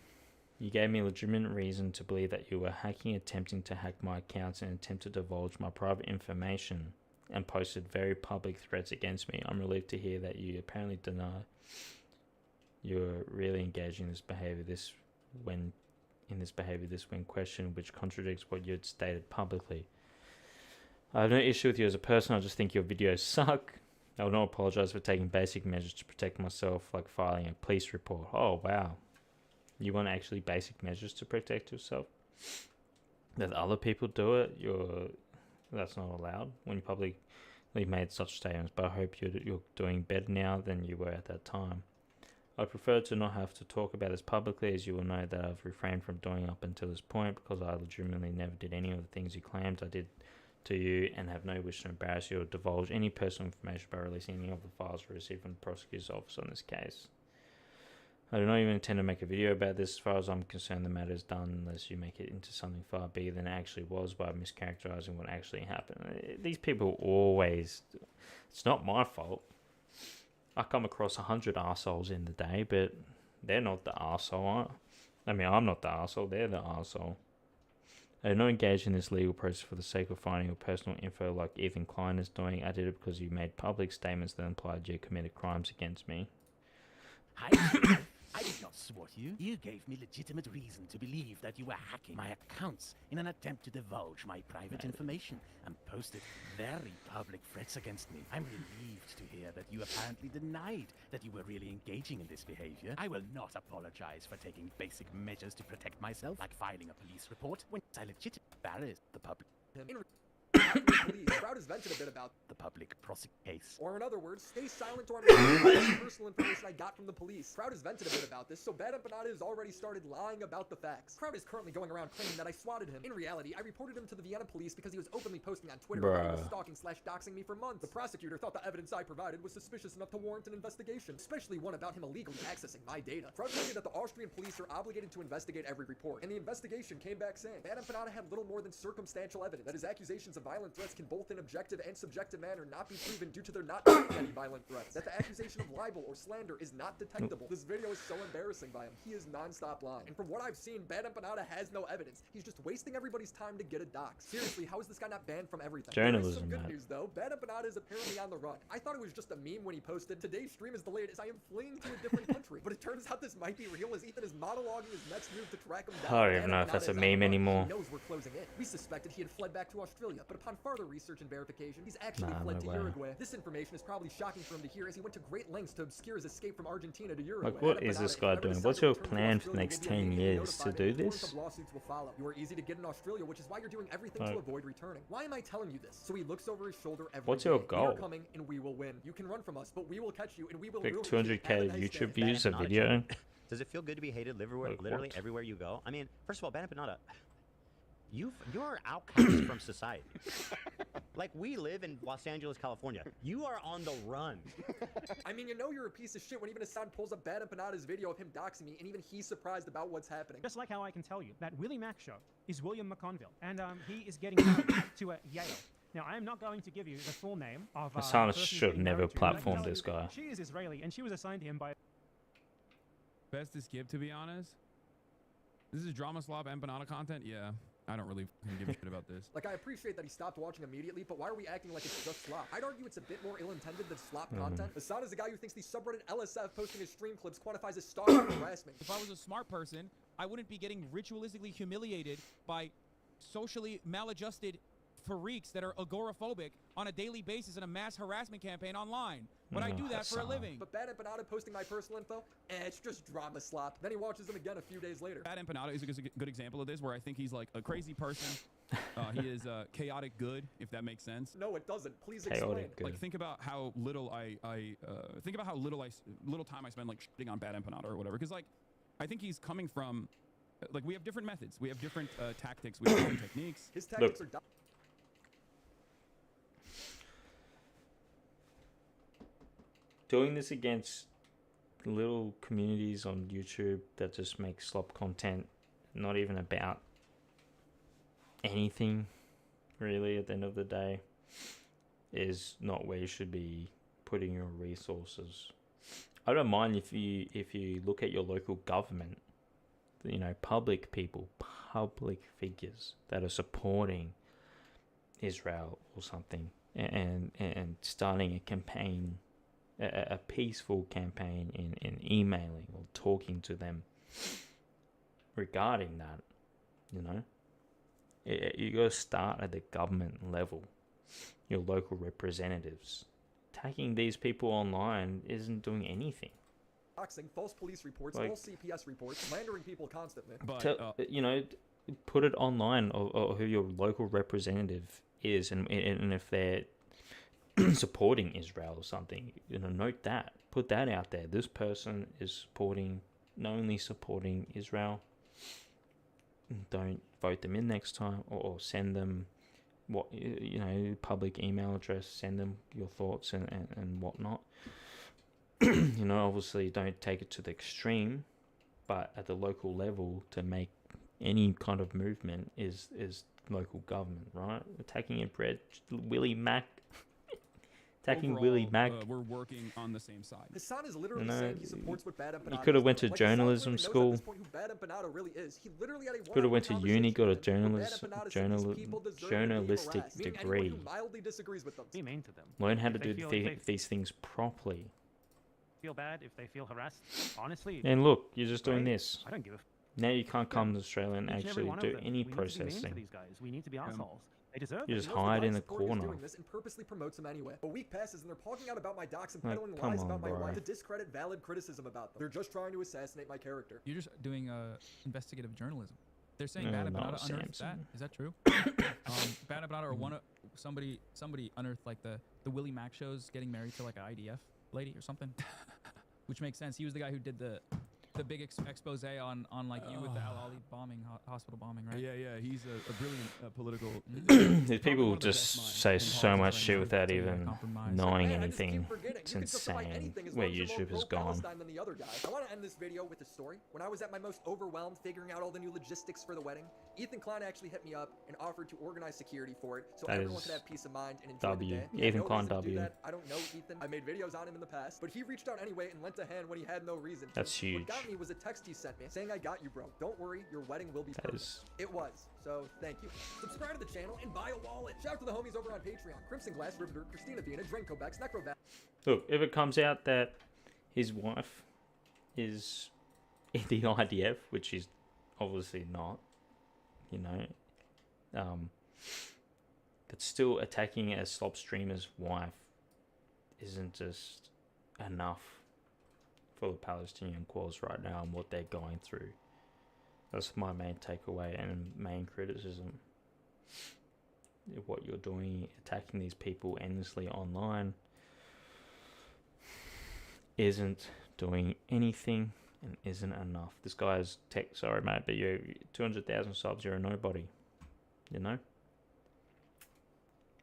You gave me a legitimate reason to believe that you were attempting to hack my accounts and attempt to divulge my private information, and posted very public threats against me. I'm relieved to hear that you apparently deny you're really engaging in this behavior when questioned, which contradicts what you had stated publicly. I have no issue with you as a person. I just think your videos suck. I will not apologize for taking basic measures to protect myself, like filing a police report. Oh, wow. You want actually basic measures to protect yourself? That other people do it, that's not allowed when you publicly made such statements, but I hope you're doing better now than you were at that time. I prefer to not have to talk about this publicly, as you will know that I've refrained from doing up until this point because I legitimately never did any of the things you claimed I did to you, and have no wish to embarrass you or divulge any personal information by releasing any of the files received from the prosecutor's office on this case. I do not even intend to make a video about this. As far as I'm concerned, the matter is done unless you make it into something far bigger than it actually was by mischaracterizing what actually happened. These people always... It's not my fault. I come across 100 arseholes in the day, but they're not the arsehole. I mean, I'm not the arsehole, they're the arsehole. I did not engage in this legal process for the sake of finding your personal info like Ethan Klein is doing. I did it because you made public statements that implied you committed crimes against me. I did not swat you. You gave me legitimate reason to believe that you were hacking my accounts in an attempt to divulge my private information and posted very public threats against me. I'm relieved to hear that you apparently denied that you were really engaging in this behavior. I will not apologize for taking basic measures to protect myself, like filing a police report, when I legitimately embarrassed the public. Police. Crowd has vented a bit about the public prosecute case. Or in other words, stay silent or I'm going to personal information I got from the police. Crowd has vented a bit about this, so Bad Empanada has already started lying about the facts. Crowd is currently going around claiming that I swatted him. In reality, I reported him to the Vienna police because he was openly posting on Twitter about he was stalking/doxing me for months. The prosecutor thought the evidence I provided was suspicious enough to warrant an investigation, especially one about him illegally accessing my data. Crowd stated that the Austrian police are obligated to investigate every report, and the investigation came back saying Bad Empanada had little more than circumstantial evidence that his accusations of violent threats can both in objective and subjective manner not be proven due to there not being any violent threats, that the accusation of libel or slander is not detectable. This video is so embarrassing by him. He is non-stop lying. And from what I've seen, Bad Empanada has no evidence. He's just wasting everybody's time to get a dox. Seriously, how is this guy not banned from everything? Journalism, There is some good news though. Bad Empanada is apparently on the run. I thought it was just a meme when he posted, "Today's stream is delayed as I am fleeing to a different country." But it turns out this might be real, as Ethan is monologuing his next move to track him down. I don't even know if that's a meme anymore. He knows we're closing in. We suspected he had fled back to Australia, but upon further research and verification, he's actually fled to Uruguay. This information is probably shocking for him to hear, as he went to great lengths to obscure his escape from Argentina to Uruguay. Like, what is this guy doing? What's your plan for the next 10 years to do this? Lawsuits will follow. You are easy to get in Australia, which is why you're doing everything to avoid returning. Why am I telling you this? So he looks over his shoulder every What's day. your goal? We are coming and we will win. You can run from us, but we will catch you and we will Like ruin you. 200k YouTube views a video? Does it feel good to be hated literally what? everywhere you go? I mean, first of all, Bad Empanada, you're outcast from society. Like, we live in Los Angeles, California. You are on the run. I mean, you know you're a piece of shit when even Asmond pulls up Bad Empanada's video of him doxing me, and even he's surprised about what's happening. Just like how I can tell you that Willymacshow is William McConville, and he is getting married to a Yale. Now, I am not going to give you the full name of The silence should never platform this guy. She is Israeli, and she was assigned to him by... Best to skip, to be honest. This is Drama Slop Empanada content? Yeah. I don't really give a shit about this. Like, I appreciate that he stopped watching immediately, but why are we acting like it's just slop? I'd argue it's a bit more ill-intended than slop content. Asmond is the guy who thinks the subreddit LSF posting his stream clips quantifies as stalking and harassment. If I was a smart person, I wouldn't be getting ritualistically humiliated by socially maladjusted freaks that are agoraphobic on a daily basis in a mass harassment campaign online. But I do that for a living. But Bad Empanada posting my personal info, it's just drama slop. Then he watches them again a few days later. Bad Empanada is a good example of this, where I think he's like a crazy person. He is chaotic good, if that makes sense. No, it doesn't. Please explain. Like, think about how little little time I spend like shitting on Bad Empanada or whatever. Because like, I think he's coming from, like, we have different methods, we have different tactics, we have different techniques. His tactics are dumb. Doing this against little communities on YouTube that just make slop content, not even about anything really at the end of the day, is not where you should be putting your resources. I don't mind if you look at your local government, you know, public people, public figures that are supporting Israel or something, and starting a campaign, a peaceful campaign in emailing or talking to them regarding that. You know, you got to start at the government level, your local representatives. Attacking these people online isn't doing anything. Doxing, false police reports, Like- false CPS reports, slandering people constantly. You know, put it online or who your local representative is, and if they're supporting Israel or something, you know, note that, put that out there. This person is knowingly supporting Israel. Don't vote them in next time, or send them public email address, send them your thoughts and whatnot. You know, obviously don't take it to the extreme, but at the local level, to make any kind of movement is local government, right? Attacking attacking Willymac. We're working on the same side. Hassan is literally No, saying he supports what Bad Empanada you could have is went to doing. Like, journalism Hassan school. knows at this point who Bad Empanada really is. He literally had a Could have one-on-one went to uni, got a conversation with him, where Bad Empanada said these people deserve to be journalistic harassed, meaning anyone degree. who mildly disagrees with them. Be mean to them. Learn how to If they do feel- if they these things properly. feel bad, if they feel harassed, honestly. And look, you're just doing right? this. I don't give a. Now you can't come to Australia and Each and every actually one of do them. any We need to be mean to processing. these guys. We need to be assholes. They deserve You it. just He knows hide the in the Dox Authority is corner. doing this and purposely promotes them anyway. A week passes and they're talking out about my docs and Like, peddling come lies on, about my bro. wife to discredit valid criticism about them. They're just trying to assassinate my character. You're just doing investigative journalism. They're saying No, Bad no, Empanada unearthed that. Samson. Is that true? Bad Empanada or somebody unearthed like the Willymacshows getting married to like an IDF lady or something, which makes sense. He was the guy who did the big expose on like you with the Al Ali bombing, hospital bombing, right? Yeah. He's a brilliant political. These people just say so much shit without even knowing anything. It's insane where YouTube has gone. Palestine than the other guy. I want to end this video with a story. When I was at my most overwhelmed figuring out all the new logistics for the wedding, Ethan Klein actually hit me up and offered to organize security for it so That everyone is could have peace of mind and enjoy W. the day. He had Ethan no Klein reason to do W. that. I don't know Ethan. I made videos on him in the past, but he reached out anyway and lent a hand when he had no reason to. That's huge. What got me was a text he sent me saying, "I got you, bro. Don't worry, your wedding will be That perfect." is- It was. So thank you. Subscribe to the channel and buy a wallet. Shout out to the homies over on Patreon: Crimson Glass, Riveter, Christina Vina, Drenko Bex, Necrobat. Look, if it comes out that his wife is in the IDF, which she's obviously not, you know, but still attacking a slop streamer's wife isn't just enough for the Palestinian cause right now and what they're going through. That's my main takeaway and main criticism. What you're doing, attacking these people endlessly online, isn't doing anything and isn't enough. This guy's sorry mate, but you're 200,000 subs, you're a nobody. You know?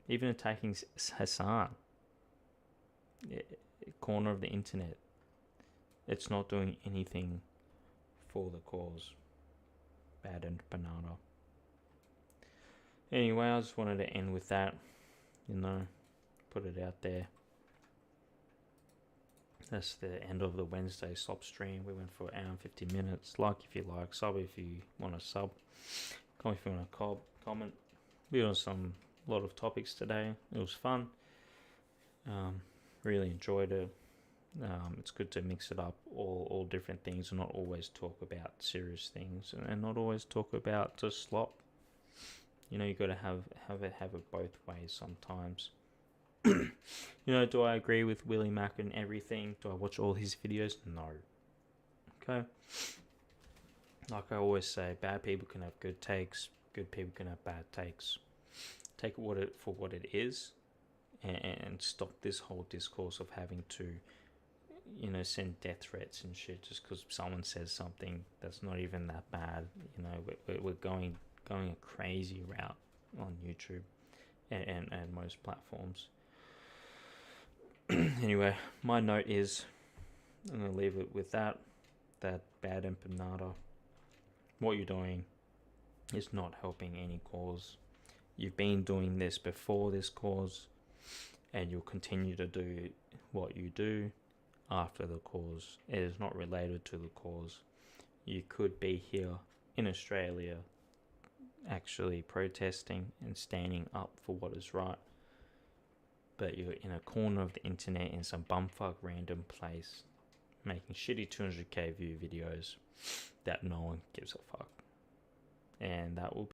Even attacking Hassan, corner of the internet, it's not doing anything for the cause. Bad Empanada. Anyway, I just wanted to end with that. You know, put it out there. That's the end of the Wednesday slop stream. We went for an hour and 50 minutes. Like if you like, sub if you want to sub. Comment if you want to comment. We had a lot of topics today. It was fun. Really enjoyed it. It's good to mix it up, all different things, and not always talk about serious things, and not always talk about just slop. You know, you got to have it both ways sometimes. You know, do I agree with Willymac and everything? Do I watch all his videos? No. Okay. Like I always say, bad people can have good takes. Good people can have bad takes. Take it for what it is, and stop this whole discourse of having to, you know, send death threats and shit just because someone says something that's not even that bad. You know, we're going a crazy route on YouTube and most platforms. Anyway, my note is, I'm going to leave it with that bad empanada. What you're doing is not helping any cause. You've been doing this before this cause, and you'll continue to do what you do after the cause. It is not related to the cause. You could be here in Australia actually protesting and standing up for what is right, but you're in a corner of the internet in some bumfuck random place making shitty 200k view videos that no one gives a fuck, and that will